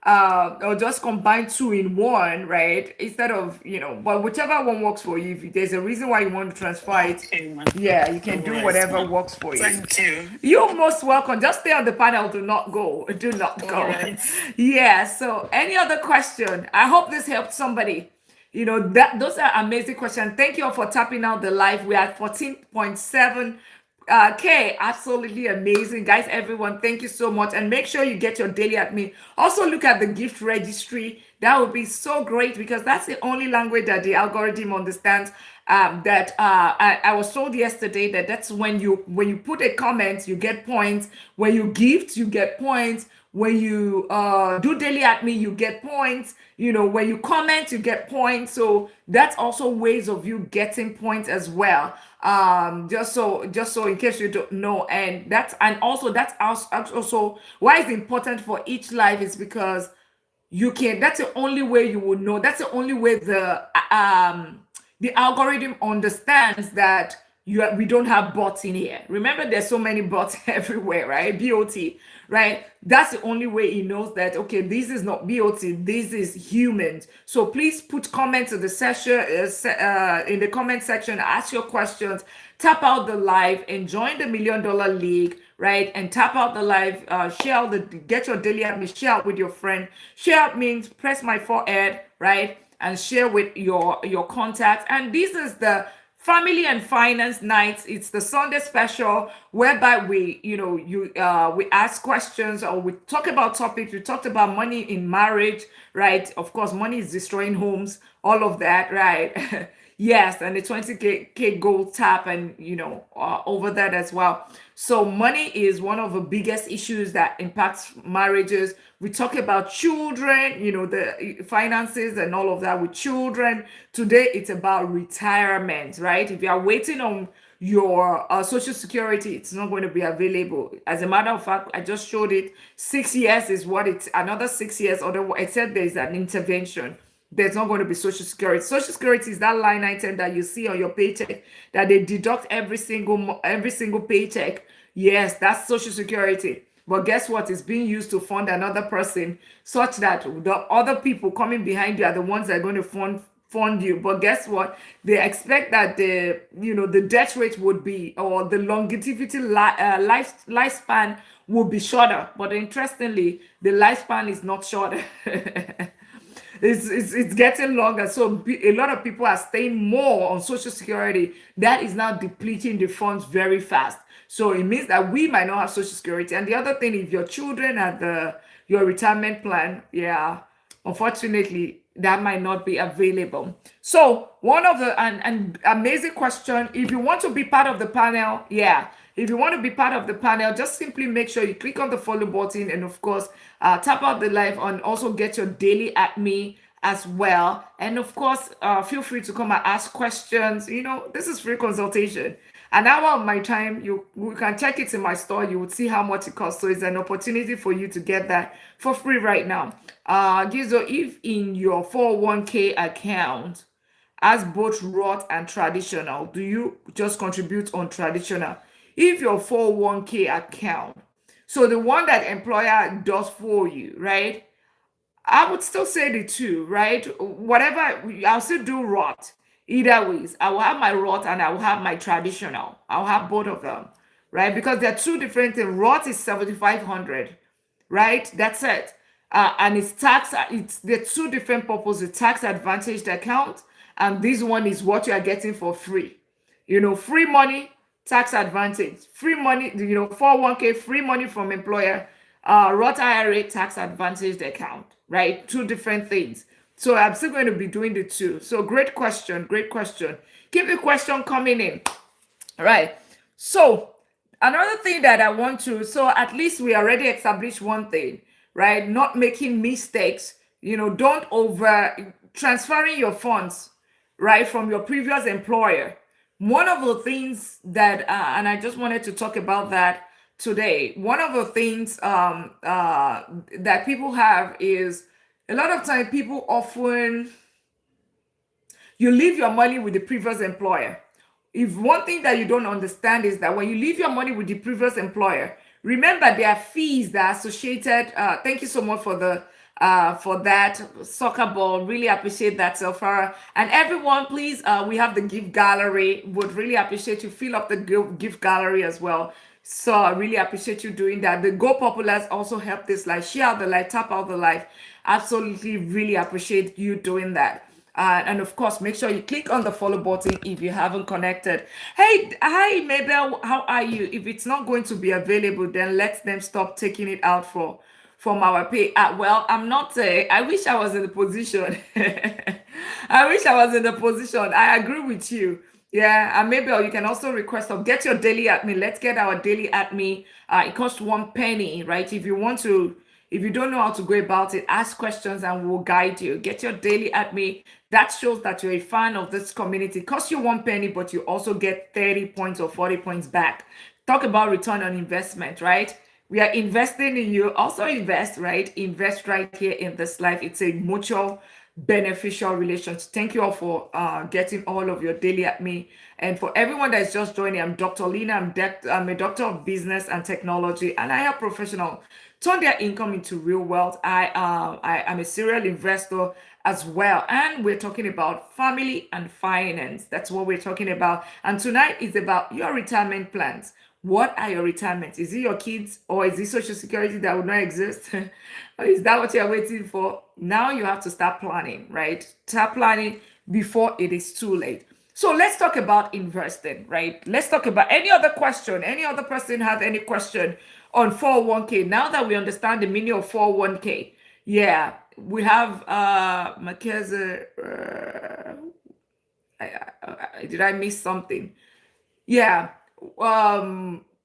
or just combine two in one, right? Instead of but whichever one works for you. If there's a reason why you want to transfer it, Okay, ma'am. yeah, you All can do right, whatever ma'am. works for you. Thank you. You're most welcome. Just stay on the panel. Do not go. Do not All go. right. Yeah. So, any other question? I hope this helped somebody. That those are amazing questions. Thank you all for tapping out the live. We are at 14.7 K. Absolutely amazing, guys. Everyone, thank you so much. And make sure you get your daily at me. Also, look at the gift registry. That would be so great because that's the only language that the algorithm understands. That I was told yesterday that that's when you put a comment, you get points. When you gift, you get points. When you do daily at me, you get points. When you comment, you get points. So that's also ways of you getting points as well. Just so in case you don't know, and also why it's important for each live is because that's the only way you will know. That's the only way the algorithm understands that we don't have bots in here. Remember, there's so many bots everywhere, right? BOT, right? That's the only way it knows that, okay, this is not BOT, this is humans. So please put comments in the session, in the comment section, ask your questions, tap out the live and join the $1 Million League, right? And tap out the live, get your daily at me, share out with your friend. Share out means press my forehead, right? And share with your contacts. And this is the Family and Finance Nights. It's the Sunday special whereby we ask questions or we talk about topics. We talked about money in marriage, right? Of course, money is destroying homes, all of that, right? Yes, and the 20K gold tap and over that as well. So money is one of the biggest issues that impacts marriages. We talk about children, the finances and all of that with children. Today it's about retirement, right? If you are waiting on your social security, it's not going to be available. As a matter of fact, I just showed it. 6 years is what it's another 6 years, otherwise except there's an intervention, there's not going to be social security. Social security is that line item that you see on your paycheck that they deduct every single paycheck. Yes, that's social security. But guess what? It's being used to fund another person, such that the other people coming behind you are the ones that are going to fund you. But guess what? They expect that the death rate would be, or the longevity lifespan will be shorter. But interestingly, the lifespan is not shorter. it's getting longer. So a lot of people are staying more on Social Security. That is now depleting the funds very fast. So it means that we might not have Social Security. And the other thing, if your children are your retirement plan, yeah, unfortunately, that might not be available. So one of the and amazing question. If you want to be part of the panel, yeah. If you want to be part of the panel, just simply make sure you click on the follow button and of course tap out the live and also get your daily at me as well. And of course, feel free to come and ask questions. This is free consultation. An hour of my time, you can check it in my store. You would see how much it costs. So it's an opportunity for you to get that for free right now. Gizo, if in your 401k account as both Roth and traditional, do you just contribute on traditional? If your 401k account, so the one that employer does for you, right? I would still say the two, right? Whatever, I'll still do Roth. Either ways, I will have my Roth and I will have my traditional. I'll have both of them, right? Because they're two different things. Roth is 7,500, right? That's it. And it's tax. It's the two different purposes. Tax advantaged account, and this one is what you are getting for free. Free money, tax advantage. Free money, 401k, free money from employer. Roth IRA, tax advantaged account, right? Two different things. So I'm still going to be doing the two. So great question, great question. Keep the question coming in. All right. So another thing that I want to, so at least we already established one thing, right? Not making mistakes. Don't over transferring your funds, right, from your previous employer. One of the things that, and I just wanted to talk about that today. One of the things that people have is a lot of time people often, you leave your money with the previous employer. If one thing that you don't understand is that when you leave your money with the previous employer, remember there are fees that are associated. Thank you so much for that soccer ball. Really appreciate that so far. And everyone, please, we have the gift gallery. Would really appreciate you fill up the gift gallery as well. So I really appreciate you doing that. The Go Populars also help this live. Share out the live, tap out the live. Absolutely, really appreciate you doing that. And of course, make sure you click on the follow button if you haven't connected. Hey, hi, Mabel, how are you? If it's not going to be available, then let them stop taking it out from our pay. Well, I'm not. I wish I was in the position. I wish I was in the position. I agree with you. Yeah, and maybe you can also request of get your daily at me. Let's get our daily at me. It costs 1 penny, right? If you don't know how to go about it, ask questions and we'll guide you. Get your daily at me. That shows that you're a fan of this community. It costs you 1 penny, but you also get 30 points or 40 points back. Talk about return on investment, right? We are investing in you. Also invest, right? Invest right here in this life. It's a mutual beneficial relations. Thank you all for getting all of your daily at me. And for everyone that is just joining, I'm Dr. Lina. I'm a doctor of business and technology, and I help professionals turn their income into real wealth. I am a serial investor as well, and we're talking about family and finance. That's what we're talking about. And tonight is about your retirement plans. What are your retirements? Is it your kids or is it Social Security that would not exist? Or is that what you're waiting for? Now you have to start planning, right? Start planning before it is too late. So let's talk about investing, right? Let's talk about any other question. Any other person have any question on 401k? Now that we understand the meaning of 401k, yeah, we have Makeza. Did I miss something? Yeah.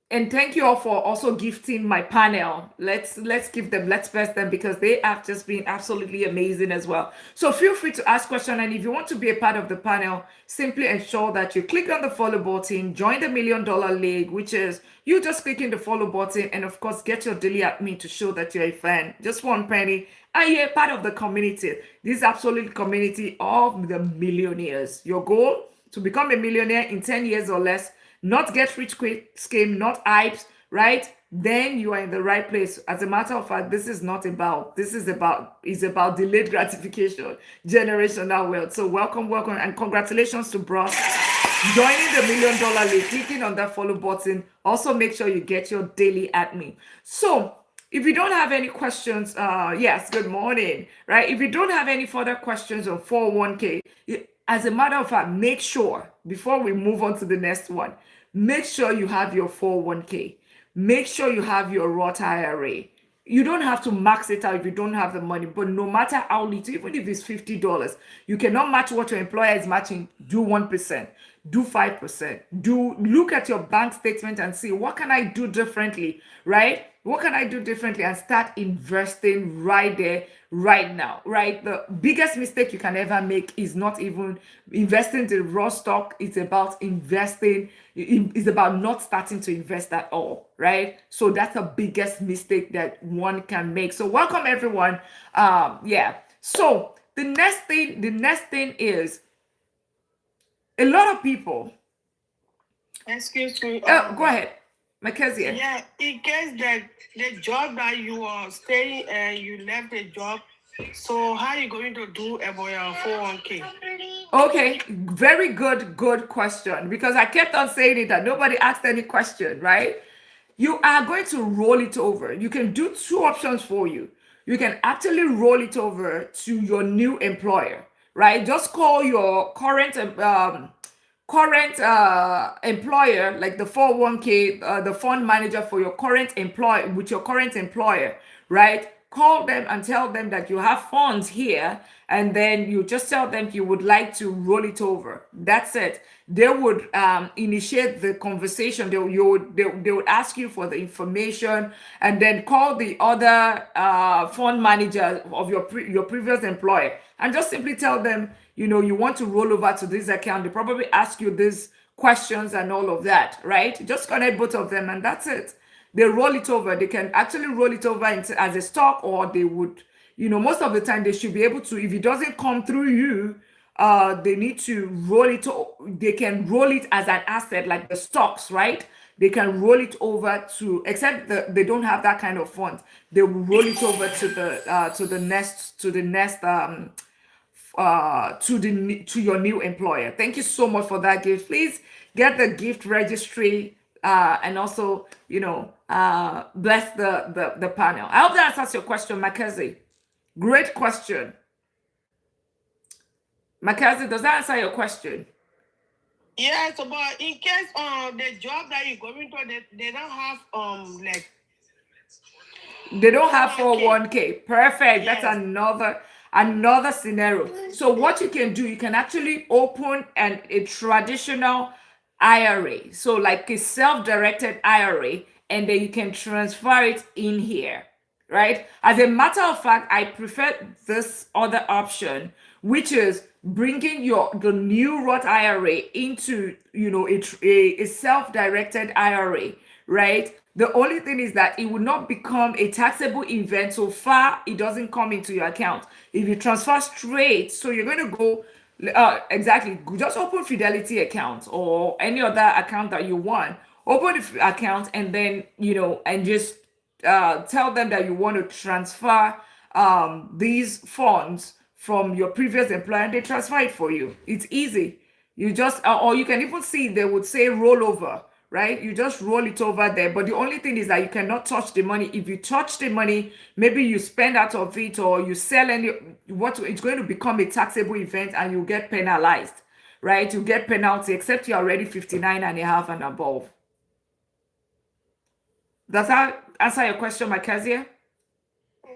And thank you all for also gifting my panel. Let's give them, let's bless them because they have just been absolutely amazing as well. So feel free to ask questions, and if you want to be a part of the panel, simply ensure that you click on the follow button, join the $1 Million League, which is you just clicking the follow button, and of course get your daily at me to show that you're a fan. Just 1 penny, and you're a part of the community. This absolute community of the millionaires. Your goal to become a millionaire in 10 years or less. Not get rich quick scheme, not hypes, right? Then you are in the right place. As a matter of fact, this is about delayed gratification, generational wealth. So welcome, and congratulations to Bros joining the $1 Million League, clicking on that follow button. Also make sure you get your daily at me. So if you don't have any questions, yes, good morning, right? If you don't have any further questions on 401k, as a matter of fact, make sure before we move on to the next one, make sure you have your 401k. Make sure you have your Roth IRA. You don't have to max it out if you don't have the money, but no matter how little, even if it's $50, you cannot match what your employer is matching. Do 1%, do 5%, do look at your bank statement and see what can I do differently, right? What can I do differently, and start investing right there, right now, right? The biggest mistake you can ever make is not even investing in raw stock. It's about investing. It's about not starting to invest at all, right? So that's the biggest mistake that one can make. So welcome everyone. Yeah. So the next thing is a lot of people. Excuse me. Go ahead, Mackenzie. Yeah, in case that the job that you are staying and you left the job, so how are you going to do about your 401k? Okay, very good question, because I kept on saying it that nobody asked any question, right? You are going to roll it over. You can do two options for you. You can actually roll it over to your new employer, right? Just call your current employer, like the 401k, the fund manager for your current employer, with your current employer, right? Call them and tell them that you have funds here, and then you just tell them you would like to roll it over. That's it. They would initiate the conversation. They would ask you for the information, and then call the other fund manager of your previous employer, and just simply tell them, you want to roll over to this account. They probably ask you these questions and all of that, right? Just connect both of them, and that's it. They roll it over. They can actually roll it over into, as a stock, or they would, most of the time they should be able to, if it doesn't come through you, they need to roll it. They can roll it as an asset, like the stocks, right? They can roll it over to, except they don't have that kind of fund. They will roll it over to the next to your new employer. Thank you so much for that gift. Please get the gift registry, and also bless the panel. I hope that answers your question, Mackenzie. Great question, Mackenzie. Does that answer your question? Yeah, so but in case the job that you're going to, they don't have like they don't have 401k. Perfect. Yes. That's another scenario. So what you can do, you can actually open a traditional IRA, so like a self-directed IRA, and then you can transfer it in here, right? As a matter of fact, I prefer this other option, which is bringing the new Roth IRA into a self-directed IRA, right? The only thing is that it will not become a taxable event so far it doesn't come into your account. If you transfer straight, so you're going to go exactly, just open Fidelity account or any other account that you want. Open the account, and then and just tell them that you want to transfer these funds from your previous employer, and they transfer it for you. It's easy. You just or you can even see they would say rollover, right? You just roll it over there. But the only thing is that you cannot touch the money. If you touch the money, maybe you spend out of it or you sell it's going to become a taxable event, and you get penalized, right? You get penalty, except you're already 59 and a half and above. Does that answer your question, Mackenzie?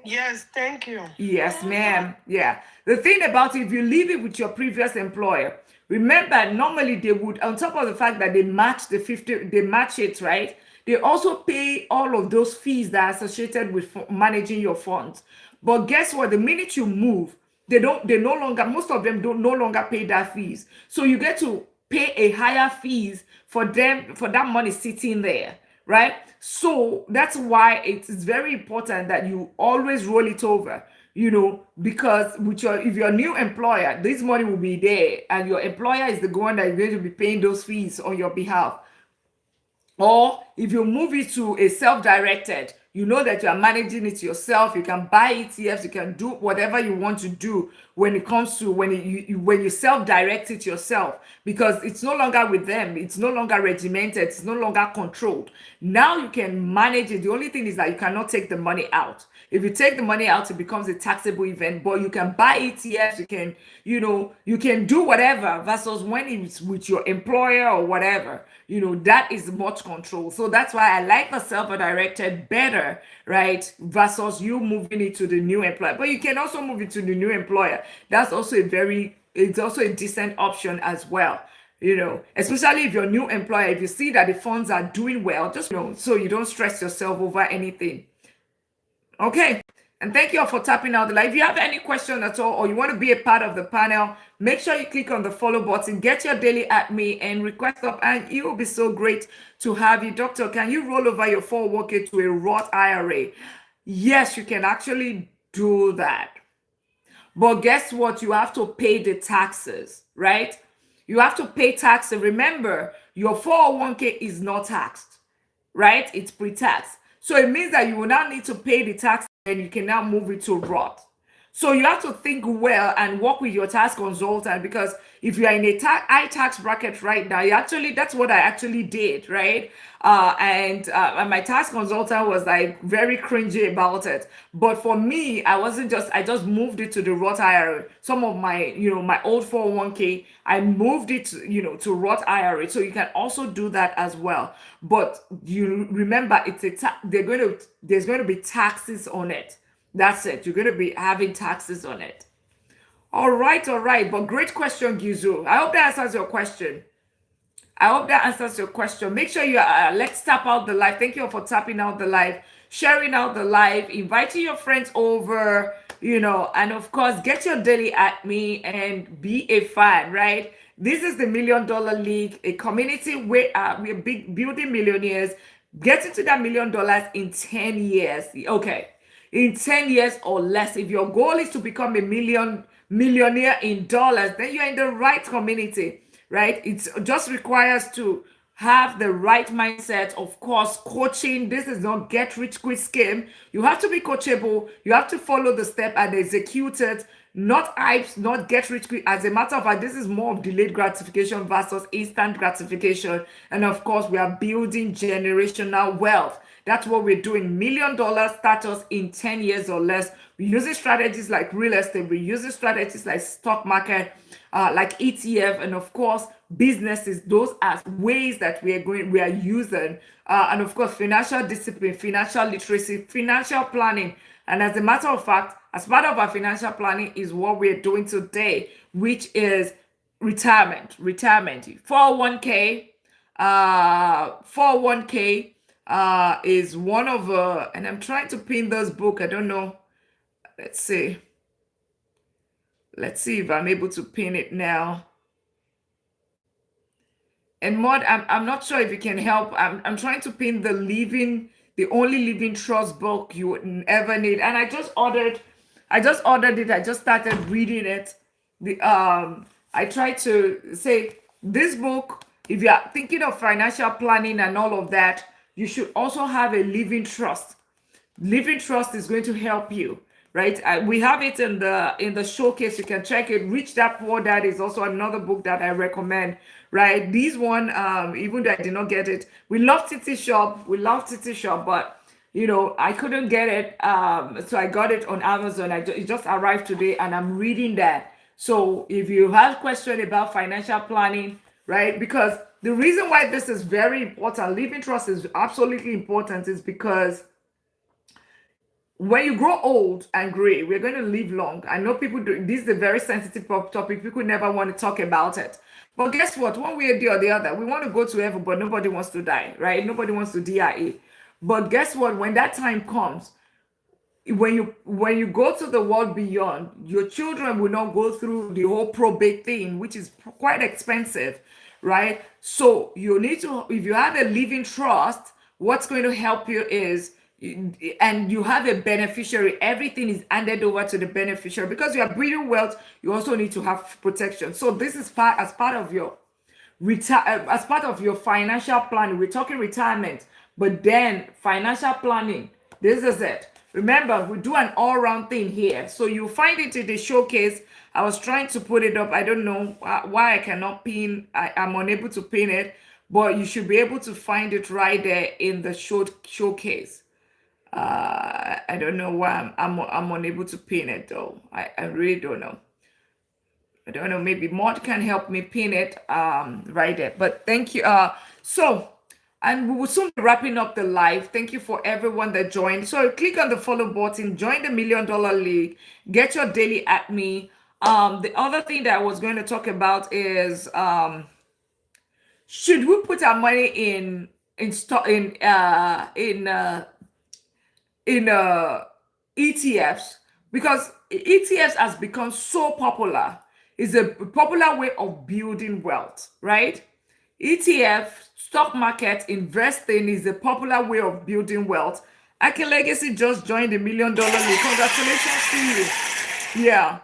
Yes, thank you. Yes, ma'am. Yeah. The thing about it, if you leave it with your previous employer, remember, normally they would, on top of the fact that they match they match it, right? They also pay all of those fees that are associated with managing your funds. But guess what? The minute you move, most of them no longer pay that fees. So you get to pay a higher fees for that money sitting there, right? So that's why it is very important that you always roll it over, because if your new employer, this money will be there, and your employer is the one that is going to be paying those fees on your behalf. Or if you move it to a self-directed, You know that you are managing it yourself. You can buy ETFs. You can do whatever you want to do when it comes to when you self-direct it yourself, because it's no longer with them. It's no longer regimented. It's no longer controlled. Now you can manage it. The only thing is that you cannot take the money out. If you take the money out, it becomes a taxable event. But you can buy ETFs. You can, you can do whatever. Versus when it's with your employer or whatever, that is much control. So that's why I like the self-directed better, right? Versus you moving it to the new employer. But you can also move it to the new employer. That's also it's also a decent option as well. Especially if your new employer, if you see that the funds are doing well, just so you don't stress yourself over anything. Okay. And thank you all for tapping out the live. If you have any question at all, or you want to be a part of the panel, make sure you click on the follow button, get your daily at me, and request up. And it will be so great to have you. Doctor, can you roll over your 401k to a Roth IRA? Yes, you can actually do that. But guess what? You have to pay the taxes, right? You have to pay taxes. Remember, your 401k is not taxed, right? It's pre-tax. So it means that you will now need to pay the tax, and you can now move it to Roth. So you have to think well and work with your tax consultant, because if you are in a high tax bracket right now, that's what I actually did, right? And my tax consultant was like very cringy about it. But for me, I just moved it to the Roth IRA. Some of my, my old 401k, I moved it, to Roth IRA. So you can also do that as well. But you remember, there's going to be taxes on it. That's it. You're going to be having taxes on it. All right. But great question, Gizu. I hope that answers your question. Make sure you let's tap out the live. Thank you all for tapping out the live, sharing out the live, inviting your friends over, and of course, get your daily at me and be a fan, right? This is the $1 Million League, a community where we're building millionaires. Get into that $1 million in 10 years. Okay. In 10 years or less. If your goal is to become a millionaire in dollars, then you're in the right community, right? It just requires to have the right mindset. Of course, coaching. This is not get rich quick scheme. You have to be coachable. You have to follow the step and execute it. Not hypes, not get rich quick. As a matter of fact, this is more of delayed gratification versus instant gratification. And of course, we are building generational wealth. That's what we're doing. $1 million status in 10 years or less. We're using strategies like real estate. We're using strategies like stock market, like ETF, and of course, businesses. Those are ways that we are using. And of course, financial discipline, financial literacy, financial planning. And as a matter of fact, as part of our financial planning is what we're doing today, which is retirement. 401k, 401k. Is one of and I'm trying to pin this book. I don't know. Let's see if I'm able to pin it now. And Mod, I'm not sure if you can help. I'm trying to pin the only living trust book you would ever need. And I just ordered it. I just started reading it. I tried to say this book, if you are thinking of financial planning and all of that, you should also have a living trust. Living trust is going to help you, right? We have it in the showcase. You can check it. Rich Dad Poor Dad is also another book that I recommend, right? This one, even though I did not get it, we love Titi Shop, but I couldn't get it, so I got it on Amazon. It just arrived today, and I'm reading that. So if you have questions about financial planning, right? Because the reason why this is very important, living trust is absolutely important, is because when you grow old and gray, we're going to live long. I know people do. This is a very sensitive topic. People never want to talk about it. But guess what? One way or the other, we want to go to heaven, but nobody wants to die, right? Nobody wants to DIA. But guess what? When that time comes, when you go to the world beyond, your children will not go through the whole probate thing, which is quite expensive, right? So you need to, if you have a living trust, what's going to help you is, and you have a beneficiary, everything is handed over to the beneficiary. Because you are breeding wealth, you also need to have protection. So this is as part of your financial planning. We're talking retirement, but then financial planning This is it. Remember, we do an all-round thing here. So you find it in the showcase. I was trying to put it up. I don't know why I cannot pin. I'm unable to pin it, but you should be able to find it right there in the showcase. I don't know why I'm unable to pin it though. I really don't know. I don't know. Maybe Mod can help me pin it right there. But thank you. So and we will soon be wrapping up the live. Thank you for everyone that joined. So click on the follow button, join the $1,000,000 League, get your daily at me. The other thing that I was going to talk about is should we put our money in stock in ETFs, because ETFs has become so popular. It's a popular way of building wealth, right? ETF, stock market investing is a popular way of building wealth. Aki Legacy just joined the $1,000,000 League. Congratulations to you. Yeah.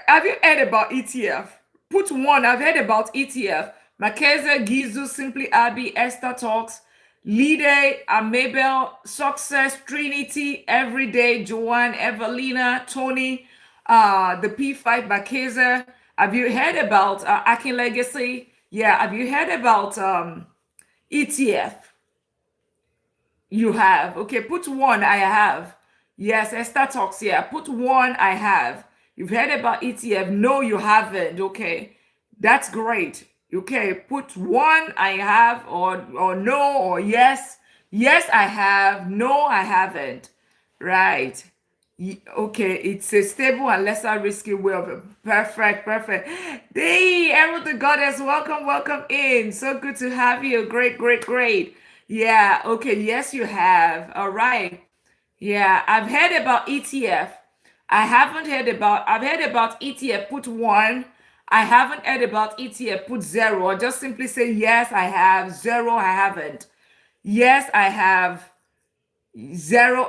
Have you heard about ETF? Put one. I've heard about ETF. Makeza, Gizu, Simply Abby, Esther Talks, Lide, Amabel, Success, Trinity, Everyday, Joanne, Evelina, Tony, the P5 Makeza. Have you heard about Akin Legacy? Yeah. Have you heard about ETF? You have. Okay, put one. I have. Yes, Esther Talks. Yeah, put one. I have. You've heard about ETF? No, you haven't. Okay, that's great. Okay, put one. I have, or no, or yes. Yes, I have. No, I haven't. Right. Okay, it's a stable and lesser risky way of perfect, perfect. Hey, Errol the Goddess, welcome, welcome in. So good to have you. Great, great, great. Yeah, okay, yes, you have. All right. Yeah, I've heard about ETF. I've heard about ETF, put one. I haven't heard about ETF, put zero. Or just simply say, yes, I have. Zero, I haven't. Yes, I have. Zero,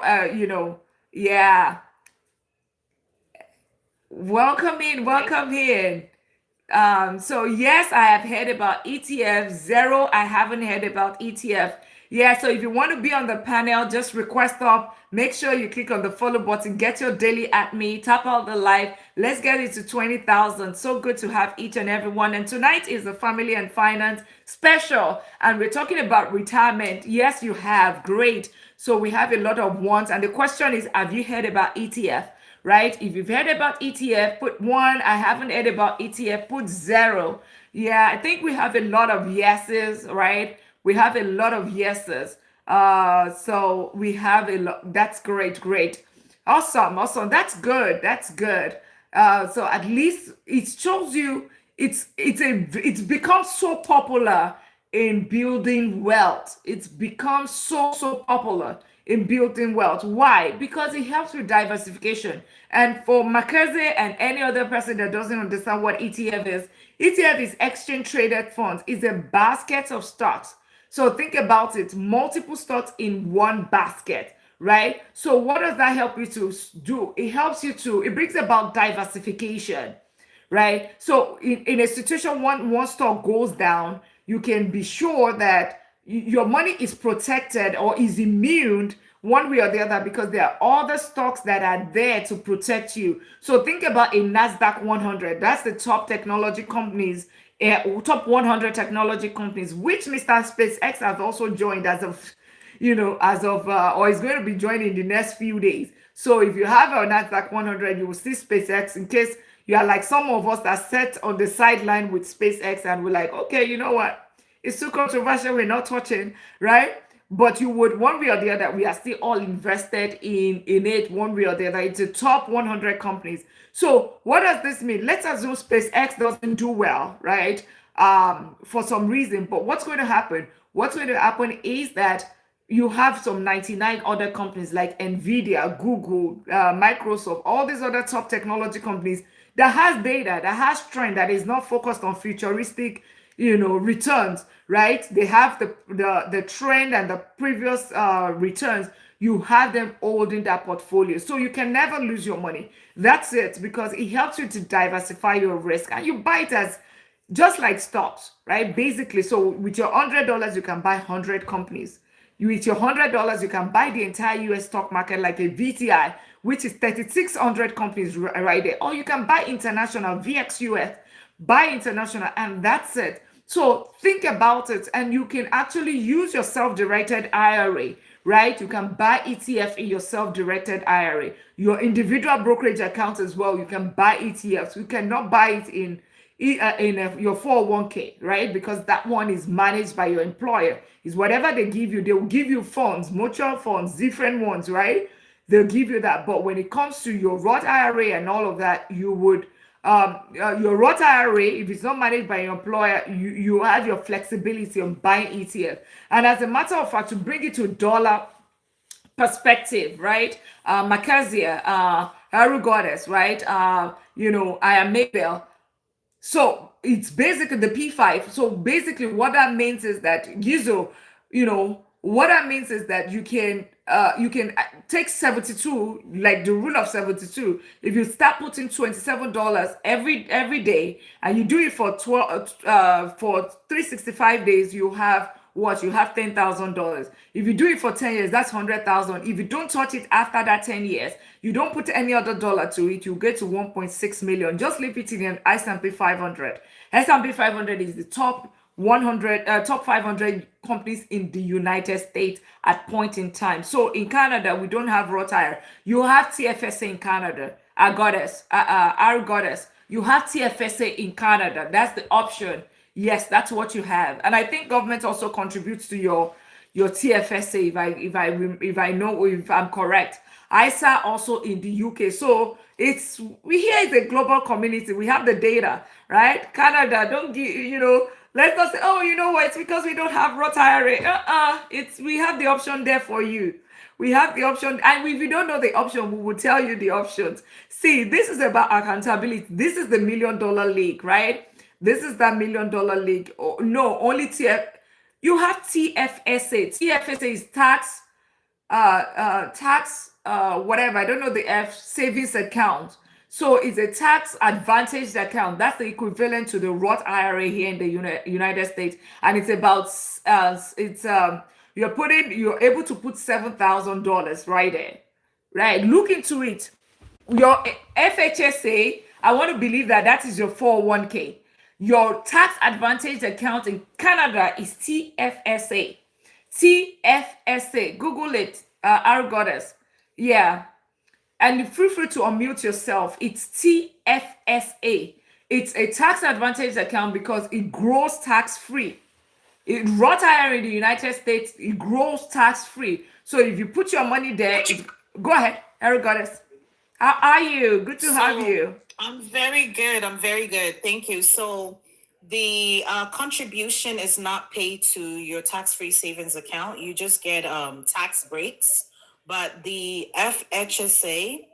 yeah. Welcome in, welcome in. So yes, I have heard about ETF. Zero, I haven't heard about ETF. Yeah, so if you want to be on the panel, just request up. Make sure you click on the follow button, get your daily at me, tap out the live. Let's get it to 20,000. So good to have each and every one. And tonight is the family and finance special. And we're talking about retirement. Yes, you have. Great. So we have a lot of wants. And the question is, have you heard about ETF? Right? If you've heard about ETF, put one. I haven't heard about ETF, put zero. Yeah, I think we have a lot of yeses, right? We have a lot of yeses. So we have a lot. That's great, great. Awesome, awesome. That's good. That's good. So at least it shows you it's become so popular in building wealth. It's become so popular in building wealth. Why? Because it helps with diversification. And for Makaze and any other person that doesn't understand what ETF is, ETF is exchange traded funds. It's a basket of stocks. So think about it, multiple stocks in one basket, right? So what does that help you to do? It brings about diversification, right? So in a situation one stock goes down, you can be sure that your money is protected or is immune one way or the other, because there are other stocks that are there to protect you. So think about a NASDAQ 100. That's the top technology companies, top 100 technology companies, which Mr. SpaceX has also joined as of, or is going to be joining in the next few days. So if you have a NASDAQ 100, you will see SpaceX, in case you are like some of us that sat on the sideline with SpaceX and we're like, okay, you know what? It's too controversial, we're not touching, right? But you would, one way or the other, we are still all invested in it one way or the other. It's the top 100 companies. So what does this mean? Let's assume SpaceX doesn't do well, right? For some reason. But what's going to happen? What's going to happen is that you have some 99 other companies like Nvidia, Google, Microsoft, all these other top technology companies that has data, that has trend, that is not focused on futuristic returns, right? They have the trend and the previous returns. You have them holding that portfolio, so you can never lose your money. That's it, because it helps you to diversify your risk, and you buy it as just like stocks, right? Basically, so with your $100, you can buy 100 companies. You with your $100, you can buy the entire US stock market like a VTI, which is 3,600 companies right there. Or you can buy international, VXUS, buy international, and that's it. So think about it, and you can actually use your self-directed IRA, right? You can buy ETF in your self-directed IRA. Your individual brokerage account as well, you can buy ETFs. You cannot buy it in your 401k, right? Because that one is managed by your employer. Is whatever they give you, they will give you funds, mutual funds, different ones, right? They'll give you that. But when it comes to your Roth IRA and all of that, you would your Roth IRA, if it's not managed by your employer, you have your flexibility on buying ETF. And as a matter of fact, to bring it to dollar perspective, right? Macazia, Haru Goddess, right? I am Mabel. So it's basically the P5. So basically, what that means is that Gizo, what that means is that you can take 72, like the rule of 72. If you start putting $27 every day, and you do it for 365 days, you have what? You have $10,000. If you do it for 10 years, that's 100,000. If you don't touch it after that 10 years, you don't put any other dollar to it, you get to 1.6 million. Just leave it in an S&P 500. S&P 500 is the top 500 companies in the United States at point in time. So in Canada, we don't have Roth IRA. You have TFSA in Canada. Our goddess. You have TFSA in Canada. That's the option. Yes, that's what you have. And I think government also contributes to your TFSA, if I know, if I'm correct. ISA also in the UK. So we here is a global community. We have the data, right? Canada, don't give, let's not say, oh, you know what, it's because we don't have Roth IRA. We have the option there for you. We have the option, and if you don't know the option, we will tell you the options. See, this is about accountability. This is the $1 million league, right? This is that $1 million league. Oh, no, only you have TFSA. TFSA is tax, whatever. I don't know the savings account. So it's a tax advantaged account. That's the equivalent to the Roth IRA here in the United States, and it's about you're able to put $7,000 right there, right? Look into it. Your FHSA, I want to believe that is your 401k. Your tax advantage account in Canada is TFSA. TFSA. Google it. Our goddess. Yeah. And feel free to unmute yourself. It's TFSA. It's a tax advantage account because it grows tax free. Roth IRA in the United States, it grows tax free. So if you put your money there, go ahead, Eric Goddess. How are you? Good to have you. I'm very good. Thank you. So the contribution is not paid to your tax-free savings account. You just get tax breaks. But the FHSA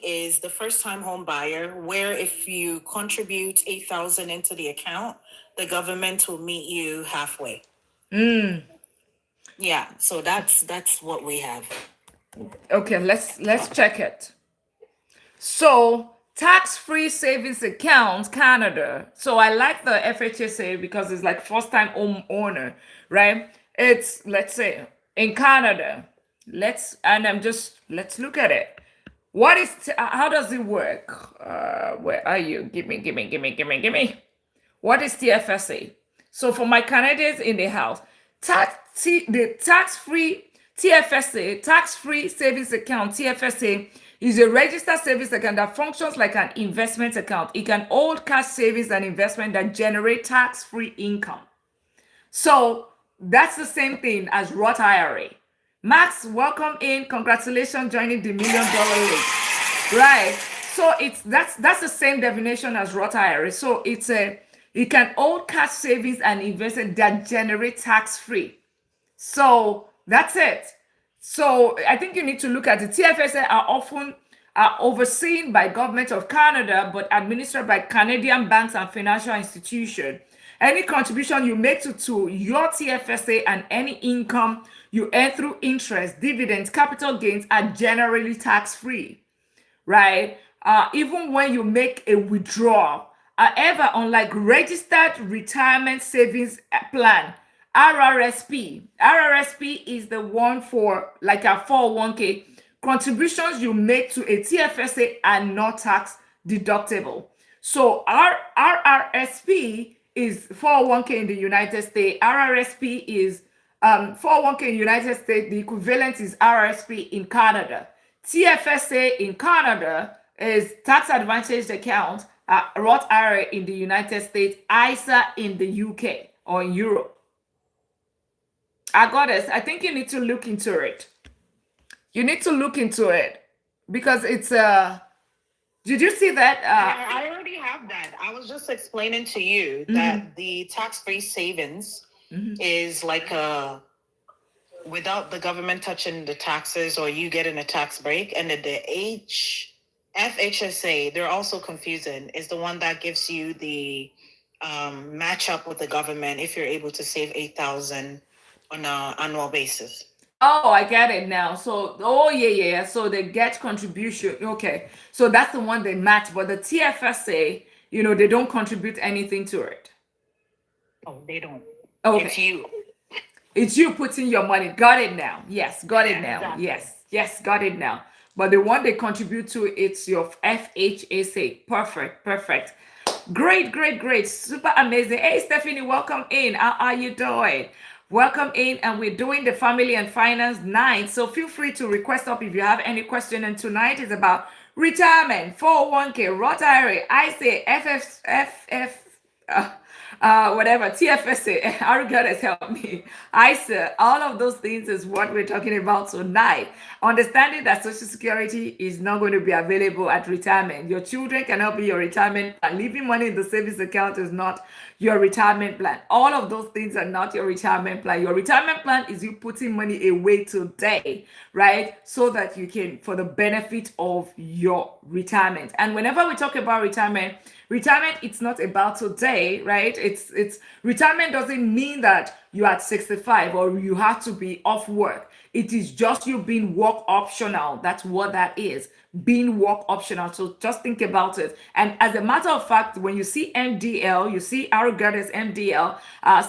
is the first-time home buyer, where if you contribute $8,000 into the account, the government will meet you halfway. Yeah, so that's what we have. Okay, let's check it. So tax-free savings account, Canada. So I like the FHSA because it's like first-time home owner, right? It's, let's say, in Canada. Let's look at it. How does it work? Where are you? Give me. What is TFSA? So for my Canadians in the house, the tax-free TFSA, tax-free savings account, TFSA, is a registered savings account that functions like an investment account. It can hold cash savings and investment that generate tax-free income. So that's the same thing as Roth IRA. Max, welcome in. Congratulations joining the $1 million league. Right. So that's the same definition as Roth IRA. So it can hold cash savings and investment that generate tax-free. So that's it. So I think you need to look at the TFSA are often overseen by government of Canada, but administered by Canadian banks and financial institutions. Any contribution you make to your TFSA and any income you earn through interest, dividends, capital gains are generally tax-free, right? Even when you make a withdrawal. However, unlike registered retirement savings plan, RRSP is the one for like a 401k. Contributions you make to a TFSA are not tax deductible. So RRSP is 401k in the United States. RRSP is 401k in the United States. The equivalent is RRSP in Canada. TFSA in Canada is tax advantaged account, Roth IRA in the United States, ISA in the UK or in Europe. I got it. I think you need to look into it. You need to look into it because it's did you see that? I already have that. I was just explaining to you that the tax-free savings is like a without the government touching the taxes or you getting a tax break, and then the FHSA, they're also confusing, is the one that gives you the match up with the government if you're able to save 8,000 on an annual basis. Oh, I get it now. So, oh yeah. So they get contribution. Okay, so that's the one they match, but the TFSA, they don't contribute anything to it. Oh, they don't. Okay. It's you. It's you putting your money. Got it now. Yes, got it now. Exactly. Yes, got it now. But the one they contribute to, it's your FHSA. Perfect. Great. Super amazing. Hey, Stephanie, welcome in. How are you doing? Welcome in, and we're doing the Family and Finance night. So feel free to request up if you have any question. And tonight is about retirement, 401k, Roth IRA, ISA, whatever, TFSA, Arugad has helped me. ISA, all of those things is what we're talking about tonight. Understanding that Social Security is not going to be available at retirement. Your children cannot be your retirement plan. Leaving money in the savings account is not your retirement plan. All of those things are not your retirement plan. Your retirement plan is you putting money away today, right? So that you can, for the benefit of your retirement. And whenever we talk about retirement, it's not about today, right? It's retirement doesn't mean that you're at 65 or you have to be off work. It is just you being work optional. That's what that is, being work optional. So just think about it. And as a matter of fact, when you see MDL, you see Arugada's MDL,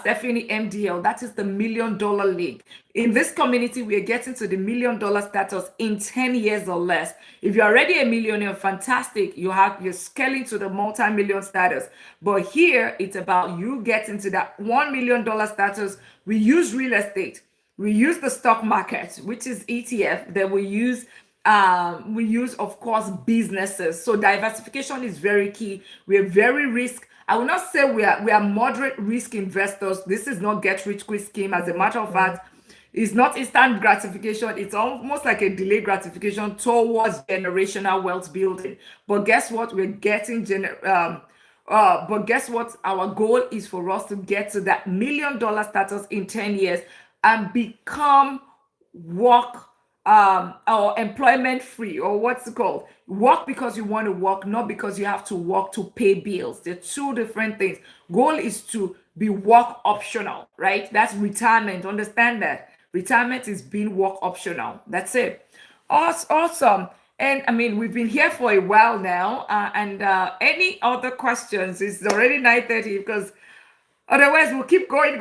Stephanie MDL, that is the $1 million league. In this community, we are getting to the $1 million status in 10 years or less. If you're already a millionaire, fantastic. You're scaling to the multi-million status. But here, it's about you getting to that $1 million status. We use real estate. We use the stock market, which is ETF. Then we use, of course, businesses. So diversification is very key. We're very risk. I will not say we are moderate risk investors. This is not get rich quick scheme. As a matter of fact, it's not instant gratification. It's almost like a delayed gratification towards generational wealth building. But guess what? We're getting but guess what? Our goal is for us to get to that $1 million status in 10 years and become work or employment free, or what's it called? Work because you want to work, not because you have to work to pay bills. They're two different things. Goal is to be work optional, right? That's retirement. Understand that. Retirement is being work optional. That's it. Awesome. And I mean, we've been here for a while now. And any other questions? It's already 9:30 because otherwise we'll keep going.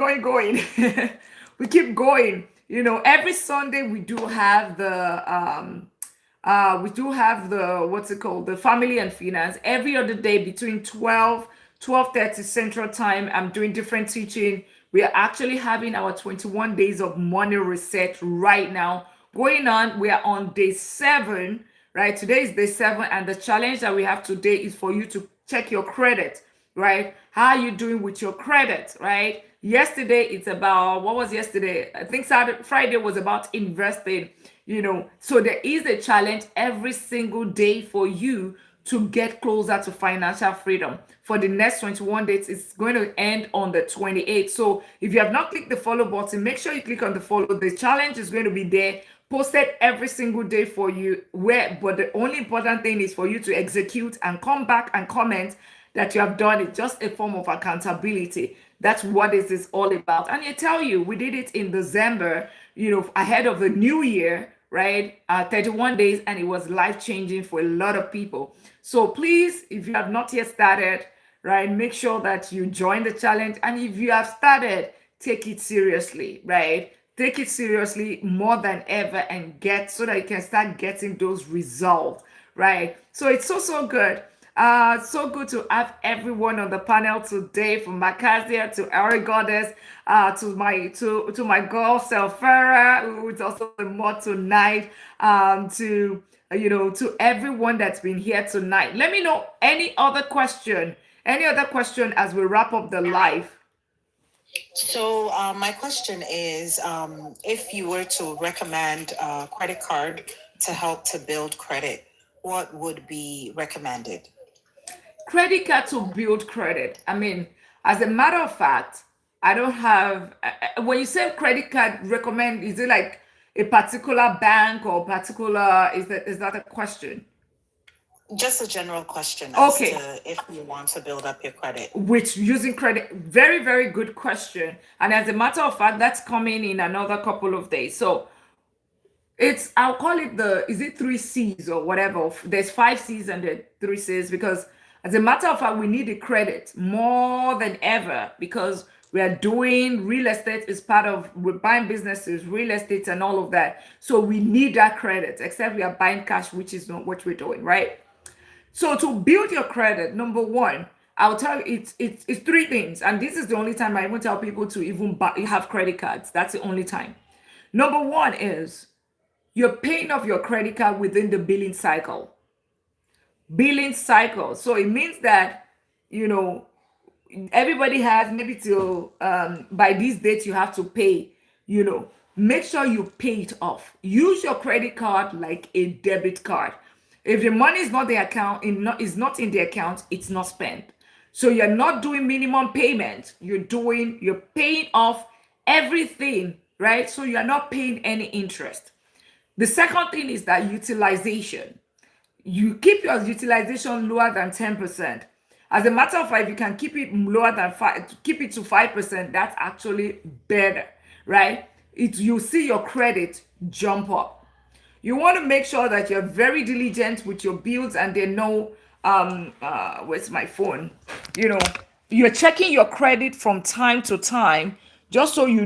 We keep going. Every Sunday we do have the what's it called? The Family and Finance. Every other day between 12:30 Central Time, I'm doing different teaching. We are actually having our 21 days of money reset right now going on. We are on day 7, right? Today is day 7, and the challenge that we have today is for you to check your credit, right? How are you doing with your credit, right? Yesterday, it's about, what was yesterday? I think Friday was about investing, So there is a challenge every single day for you to get closer to financial freedom. For the next 21 days, it's going to end on the 28th. So if you have not clicked the follow button, make sure you click on the follow. The challenge is going to be there, posted every single day for you. But the only important thing is for you to execute and come back and comment that you have done it. Just a form of accountability. That's what this is all about. And I tell you, we did it in December, ahead of the new year, right? 31 days, and it was life-changing for a lot of people. So please, if you have not yet started, right, make sure that you join the challenge. And if you have started, take it seriously, right? Take it seriously more than ever and get so that you can start getting those results, right? So it's so good. So good to have everyone on the panel today, from Macasia to Ari Goddess, to my girl Selfera, who is also the mod tonight, to to everyone that's been here tonight. Let me know any other question as we wrap up the live. So my question is, if you were to recommend a credit card to help to build credit, what would be recommended? Credit card to build credit. I mean, as a matter of fact, I don't have. When you say credit card, recommend, is it like a particular bank or particular? Is that a question? Just a general question as Okay, to if you want to build up your credit. which using credit, very very good question. And as a matter of fact, that's coming in another couple of days. So it's, I'll call it the, is it three C's or whatever? There's five C's and the three C's, because as a matter of fact, we need the credit more than ever, because we are doing real estate is part of, we're buying businesses, real estate and all of that. So we need that credit, except we are buying cash, which is not what we're doing, right? So to build your credit, number one, I'll tell you, it's three things, and this is the only time I even tell people to even have credit cards. That's the only time. Number one is you're paying off your credit card within the billing cycle. Billing cycle. So it means that everybody has maybe till by this date you have to pay. Make sure you pay it off. Use your credit card like a debit card. If the money is not the account, is not in the account, it's not spent. So you're not doing minimum payment. You're paying off everything, right? So you're not paying any interest. The second thing is that utilization. You keep your utilization lower than 10%. As a matter of fact, if you can keep it lower than 5, keep it to 5%, that's actually better, right? You see your credit jump up. You want to make sure that you're very diligent with your bills, and they know, where's my phone? You're checking your credit from time to time, just so you